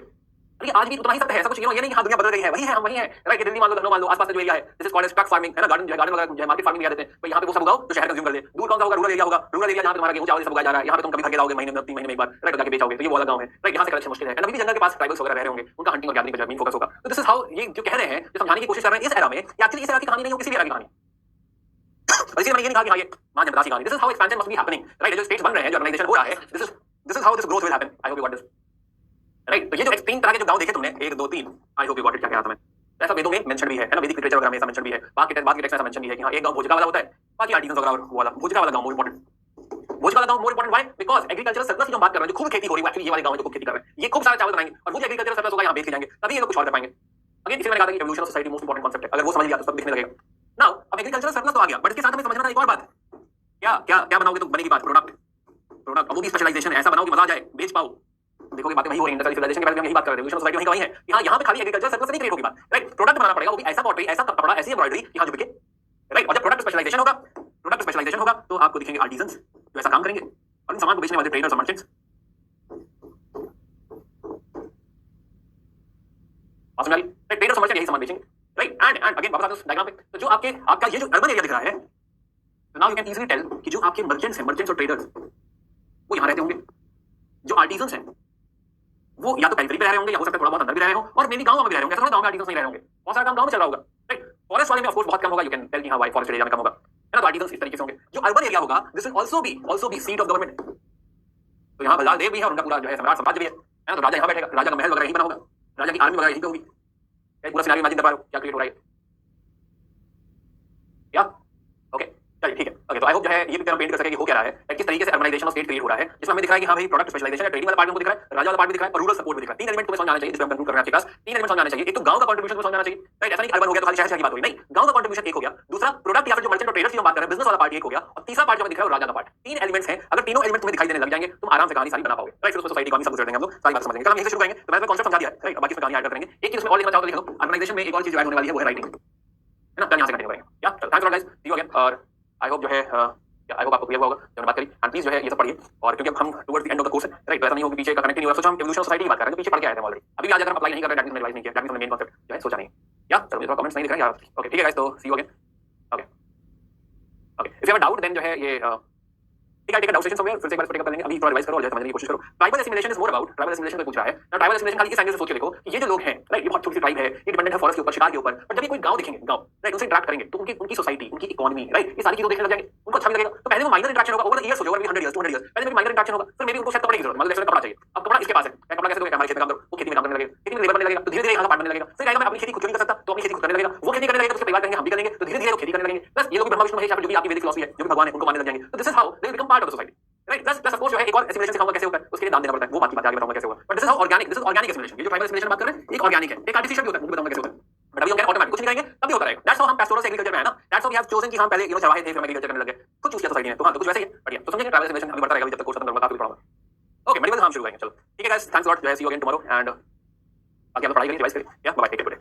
अरे आज भी उतना ही सब है, ऐसा कुछ ये नहीं कि हाँ दुनिया बदल गई है, वही है, हम वही है, राइट। दिल्ली मान लो, लखनऊ मान लो, आसपास जो एरिया है, this is called as truck farming, है ना। गार्डन वगैरह जो है मार्केट फार्मिंग कहते हैं, तो यहाँ पे वो सब उगाओ जो शहर कंज्यूम कर ले। दूर कौन सा होगा? रूरल एरिया होगा। रूरल एरिया जहाँ पे तुम्हारा गेहूं चावल सब उगाया जा रहा है, यहाँ पे तुम कभी घर के लाओगे महीने में 3 महीने में एक बार, राइट, जाके बेचोगे, तो ये वाला गांव है, राइट। यहाँ से कलेक्शन मुश्किल है। अभी भी जंगल के पास ट्राइबल्स वगैरह रह रहे होंगे, उनका हंटिंग और गैदरिंग पर जमीन फोकस होगा। तो दिस इज हाउ ये जो कह रहे हैं, जो समझाने की कोशिश कर रहे हैं इस एरा में, एक्चुअली इस एरा की कहानी नहीं हो, किसी भी एरा की कहानी। इसलिए मैंने ये नहीं कहा कि हाँ ये मां जमदासी कहानी। This is how expansion must be happening, right. जो स्टेट्स बन रहे हैं, जो ऑर्गेनाइजेशन हो रहा है, this is how this growth will happen. I hope you got this, right. तो ये जो 3 तरह के जो गांव देखे तुमने, 1 2 3, I hope you got it. क्या कहा था मैं? ऐसा वेदों में मेंशन भी है ना, वैदिक लिटरेचर वगैरह में ऐसा मेंशन भी है, बाकी टेक्स्ट में ऐसा मेंशन भी है कि हां एक गांव भोजका वाला होता है, बाकी आर्टिजन वगैरह वो वाला। भोजका वाला गांव मोर इंपॉर्टेंट, भोजका वाला गांव more important. Why? Because agricultural surplus की जो बात कर रहे हैं, जो खूब खेती हो रही है, एक्चुअली ये वाले गांव जो खूब खेती कर रहे हैं, ये खूब सारा चावल बनाएंगे, और वो जो एग्रीकल्चरल सरप्लस होगा यहाँ बेच के जाएंगे, तभी ये लोग कुछ और कर पाएंगे। अगेन इसी मैंने कहा था कि evolution of society most important concept है, अगर वो समझ लिया तो सब दिखने लगेगा। नाउ अब एग्रीकल्चरल सरप्लस तो आ गया, बट इसके साथ हमें समझना था एक और बात। क्या क्या क्या बनाओगे तो बनेगी बात प्रोडक्ट, वो भी स्पेशलाइजेशन ऐसा बनाओ कि मजा आ जाए, बेच पाओ। देखोगे बातें वही हो रही है, इंडस्ट्रियलाइजेशन के बारे में हम यही बात कर रहे हैं, सोसाइटी वही है कि हाँ यहाँ पे खाली एग्रीकल्चर सरप्लस नहीं क्रिएट होगी बात, राइट। प्रोडक्ट बनाना पड़ेगा, वो भी ऐसा पॉटरी, ऐसा कपड़ा, ऐसी एम्ब्रॉयडरी कि हाँ जो बिके, राइट। और जब प्रोडक्ट स्पेशलाइजेशन होगा तो आपको दिखेंगे आर्टिजन्स जो ऐसा काम करेंगे, और इन सामान को बेचने वाले ट्रेडर्स और मर्चेंट्स। आप समझ रही? ट्रेडर्स और मर्चेंट यही सामान बेचेंगे, राइट। एंड अगेन वापस आते हैं उस डायग्राम पे, तो जो आपका ये जो अर्बन एरिया दिख रहा है, तो now you can easily tell कि जो आपके मर्चेंट्स हैं, मर्चेंट्स और ट्रेडर्स, वो यहाँ रहते होंगे। जो आर्टिजन्स हैं वो या तो पेरिफेरी पे रह रहे होंगे, या हो सकता है थोड़ा बहुत अंदर भी रह रहे हो, और मेबी गांव में भी रह रहे होंगे। ऐसा गांव में आर्टिजन्स नहीं रह रहे होंगे, बहुत सारा काम गांव में चल रहा होगा, राइट। फॉरेस्ट वाले में ऑफ कोर्स बहुत कम होगा, यू कैन टेल कि हां भाई फॉरेस्ट एरिया में कम होगा, है ना। तो आर्टिजन्स इस तरीके से होंगे। जो अर्बन एरिया होगा, this will also be seat of government. तो यहाँ बलराज देव भी है और उनका पूरा जो है सम्राट साम्राज्य भी है ना। तो राजा यहाँ बैठेगा, राजा का महल वगैरह यहीं बना होगा, राजा की आर्मी वगैरह यहीं पे होगी। पूरा सिनेरियो इमेजिन कर पा रहे हो क्या क्रिएट हो रहा है? या ओके चलिए ठीक है। ओके, तो आई होप जो है ये पिक्चर हम पेंट कर सके कि हो क्या रहा है, किस तरीके से अर्बनाइजेशन ऑफ स्टेट क्रिएट हो रहा है, जिसमें हमें दिख रहा है कि हाँ भाई प्रोडक्ट स्पेशलाइजेशन है, ट्रेडिंग वाला पार्ट हमको दिख रहा है, राजा वाला पार्ट भी दिख रहा है, और रूरल सपोर्ट भी दिख रहा है। 3 एलिमेंट तुम्हें समझ आना चाहिए, जिसमें हम कंक्लूड कर रहे हैं आपके पास 3 एलिमेंट समझ आना चाहिए। एक तो गांव का कंट्रीब्यूशन समझ आना चाहिए, राइट। ऐसा नहीं अर्बन हो गया तो खाली शहर की बात हुई, नहीं, गांव का कंट्रीब्यूशन एक हो गया। दूसरा प्रोडक्ट या फिर जो मर्चेंट और ट्रेडर्स की हम बात कर रहे हैं, बिजनेस वाला पार्ट एक हो गया, और तीसरा पार्ट जो हमें दिख रहा है वो राजा का पार्ट। 3 एलिमेंट्स हैं, अगर तीनों एलिमेंट तुम्हें दिखाई देने लग जाएंगे, तुम आराम से कहानी सारी बना पाओगे, राइट। फिर उसमें सोसाइटी इकोनॉमी सब कर देंगे हम लोग, सारी बात समझेंगे। कल हम यहीं से शुरू करेंगे, तो मैंने कांसेप्ट समझा दिया है, राइट। बाकी इसमें कहानी ऐड करेंगे। एक चीज उसमें और लिखना चाहो तो लिख लो, अर्बनाइजेशन में एक और चीज ऐड होने वाली है, वो है राइटिंग, है ना। कल यहाँ से कंटिन्यू करेंगे। या thanks lot guys, see you again. और आई होप जो है आई होप आपको क्लियर हुआ होगा जब बात करी। एंड प्लीज जो है ये सब पढ़िए, और क्योंकि हम towards the end of the course है, राइट, तो ऐसा नहीं हो कि पीछे का कनेक्ट नहीं हुआ। सोचा हम एवोल्यूशन ऑफ सोसाइटी की बात कर रहे हैं, पीछे पढ़ के आए थे ऑलरेडी। अभी भी आज अगर हम अप्लाई नहीं कर रहे, दैट मींस हमने रिवाइज नहीं किया, दैट मींस हमने मेन कांसेप्ट जो है सोचा नहीं। या चलो मुझे थोड़ा कमेंट्स नहीं दिख रहे यार। ओके ठीक है गाइस, तो see you again. Okay okay, if you have a doubt then जो है ये ठीक है, take a doubt session somewhere, फिर से एक बार स्पीक अप कर लेंगे। अभी थोड़ा रिवाइज करो और जैसे समझने की कोशिश करो। Tribal assimilation is more about, tribal assimilation में पूछ रहा है ना, ट्राइबल एसिमिलेशन खाली इस एंगल से सोच के देखो कि ये जो लोग हैं, राइट, ये बहुत छोटी सी ट्राइब है, ये डिपेंडेंट है फॉरेस्ट के ऊपर, शिकार के ऊपर, बट जब ये कोई गांव दिखेंगे, गांव, राइट, उनसे इंटरेक्ट करेंगे तो उनकी सोसाइटी, उनकी इकोनॉमी, राइट, ये सारी चीजें देखने लग जाएंगे, उनको अच्छा भी लगेगा। तो पहले वो माइनर इंटरेक्शन होगा, ओवर द इयर्स हो जाएगा, 100 इयर्स 200 इयर्स पहले माइनर इंटरेक्शन होगा, फिर मे बी उनको शायद कपड़े की जरूरत, मान लो कपड़ा चाहिए, अब कपड़ा इसके पास है, मैं कपड़ा कैसे दूंगा, हमारे खेत में काम करो, वो खेती में काम करने लगेगा, खेती में लेबर बनने लगेगा, तो धीरे धीरे यहाँ पार्ट बनने लगेगा, फिर कहेगा मैं अपनी खेती खुद नहीं कर सकता, तो अपनी खेती खुद करने लगेगा, वो खेती करने लगेगा, तो उसके परिवार करेंगे, हम भी करेंगे, तो धीरे धीरे वो खेती करने लगेंगे। प्लस ये लोग ब्रह्मा विष्णु महेश, जो भी आपकी वैदिक फिलॉसफी है, जो भी भगवान है, उनको मानने लग जाएंगे। तो this is how they become part of the society, right. Plus of course जो है एक और एसिमिलेशन सिखाऊंगा कैसे होता है, उसके लिए दान देना पड़ता है, वो बात की बात आगे बताऊंगा कैसे होगा। But this is how organic, this is organic assimilation. ये जो ट्राइबल एसिमिलेशन बात कर रहे हैं, एक ऑर्गेनिक है, एक आर्टिफिशियल भी होता है, वो भी बताऊंगा कैसे होता है। बट अभी हम कह रहे हैं ऑटोमेटिक, कुछ नहीं करेंगे तभी होता रहेगा। दैट्स हाउ हम पेस्टोरल से एग्रीकल्चर में है ना, that's how we have chosen कि हम पहले चरवाहे थे, फिर हम एग्रीकल्चर करने लगे, खुद चूज किया सोसाइटी ने। तो हां, तो कुछ वैसे ही है, बढ़िया। तो समझेंगे ट्राइबल एसिमिलेशन अभी बढ़ता रहेगा जब तक कोर्स खत्म करूंगा, काफी पढ़ाऊंगा। ओके, मेडिकल हम शुरू करेंगे, चलो ठीक है गाइस, थैंक्स लॉट, जो है सी यू अगेन टुमारो, एंड बाकी हम पढ़ाई करेंगे, रिवाइज करेंगे, या बाय बाय, टेक केयर।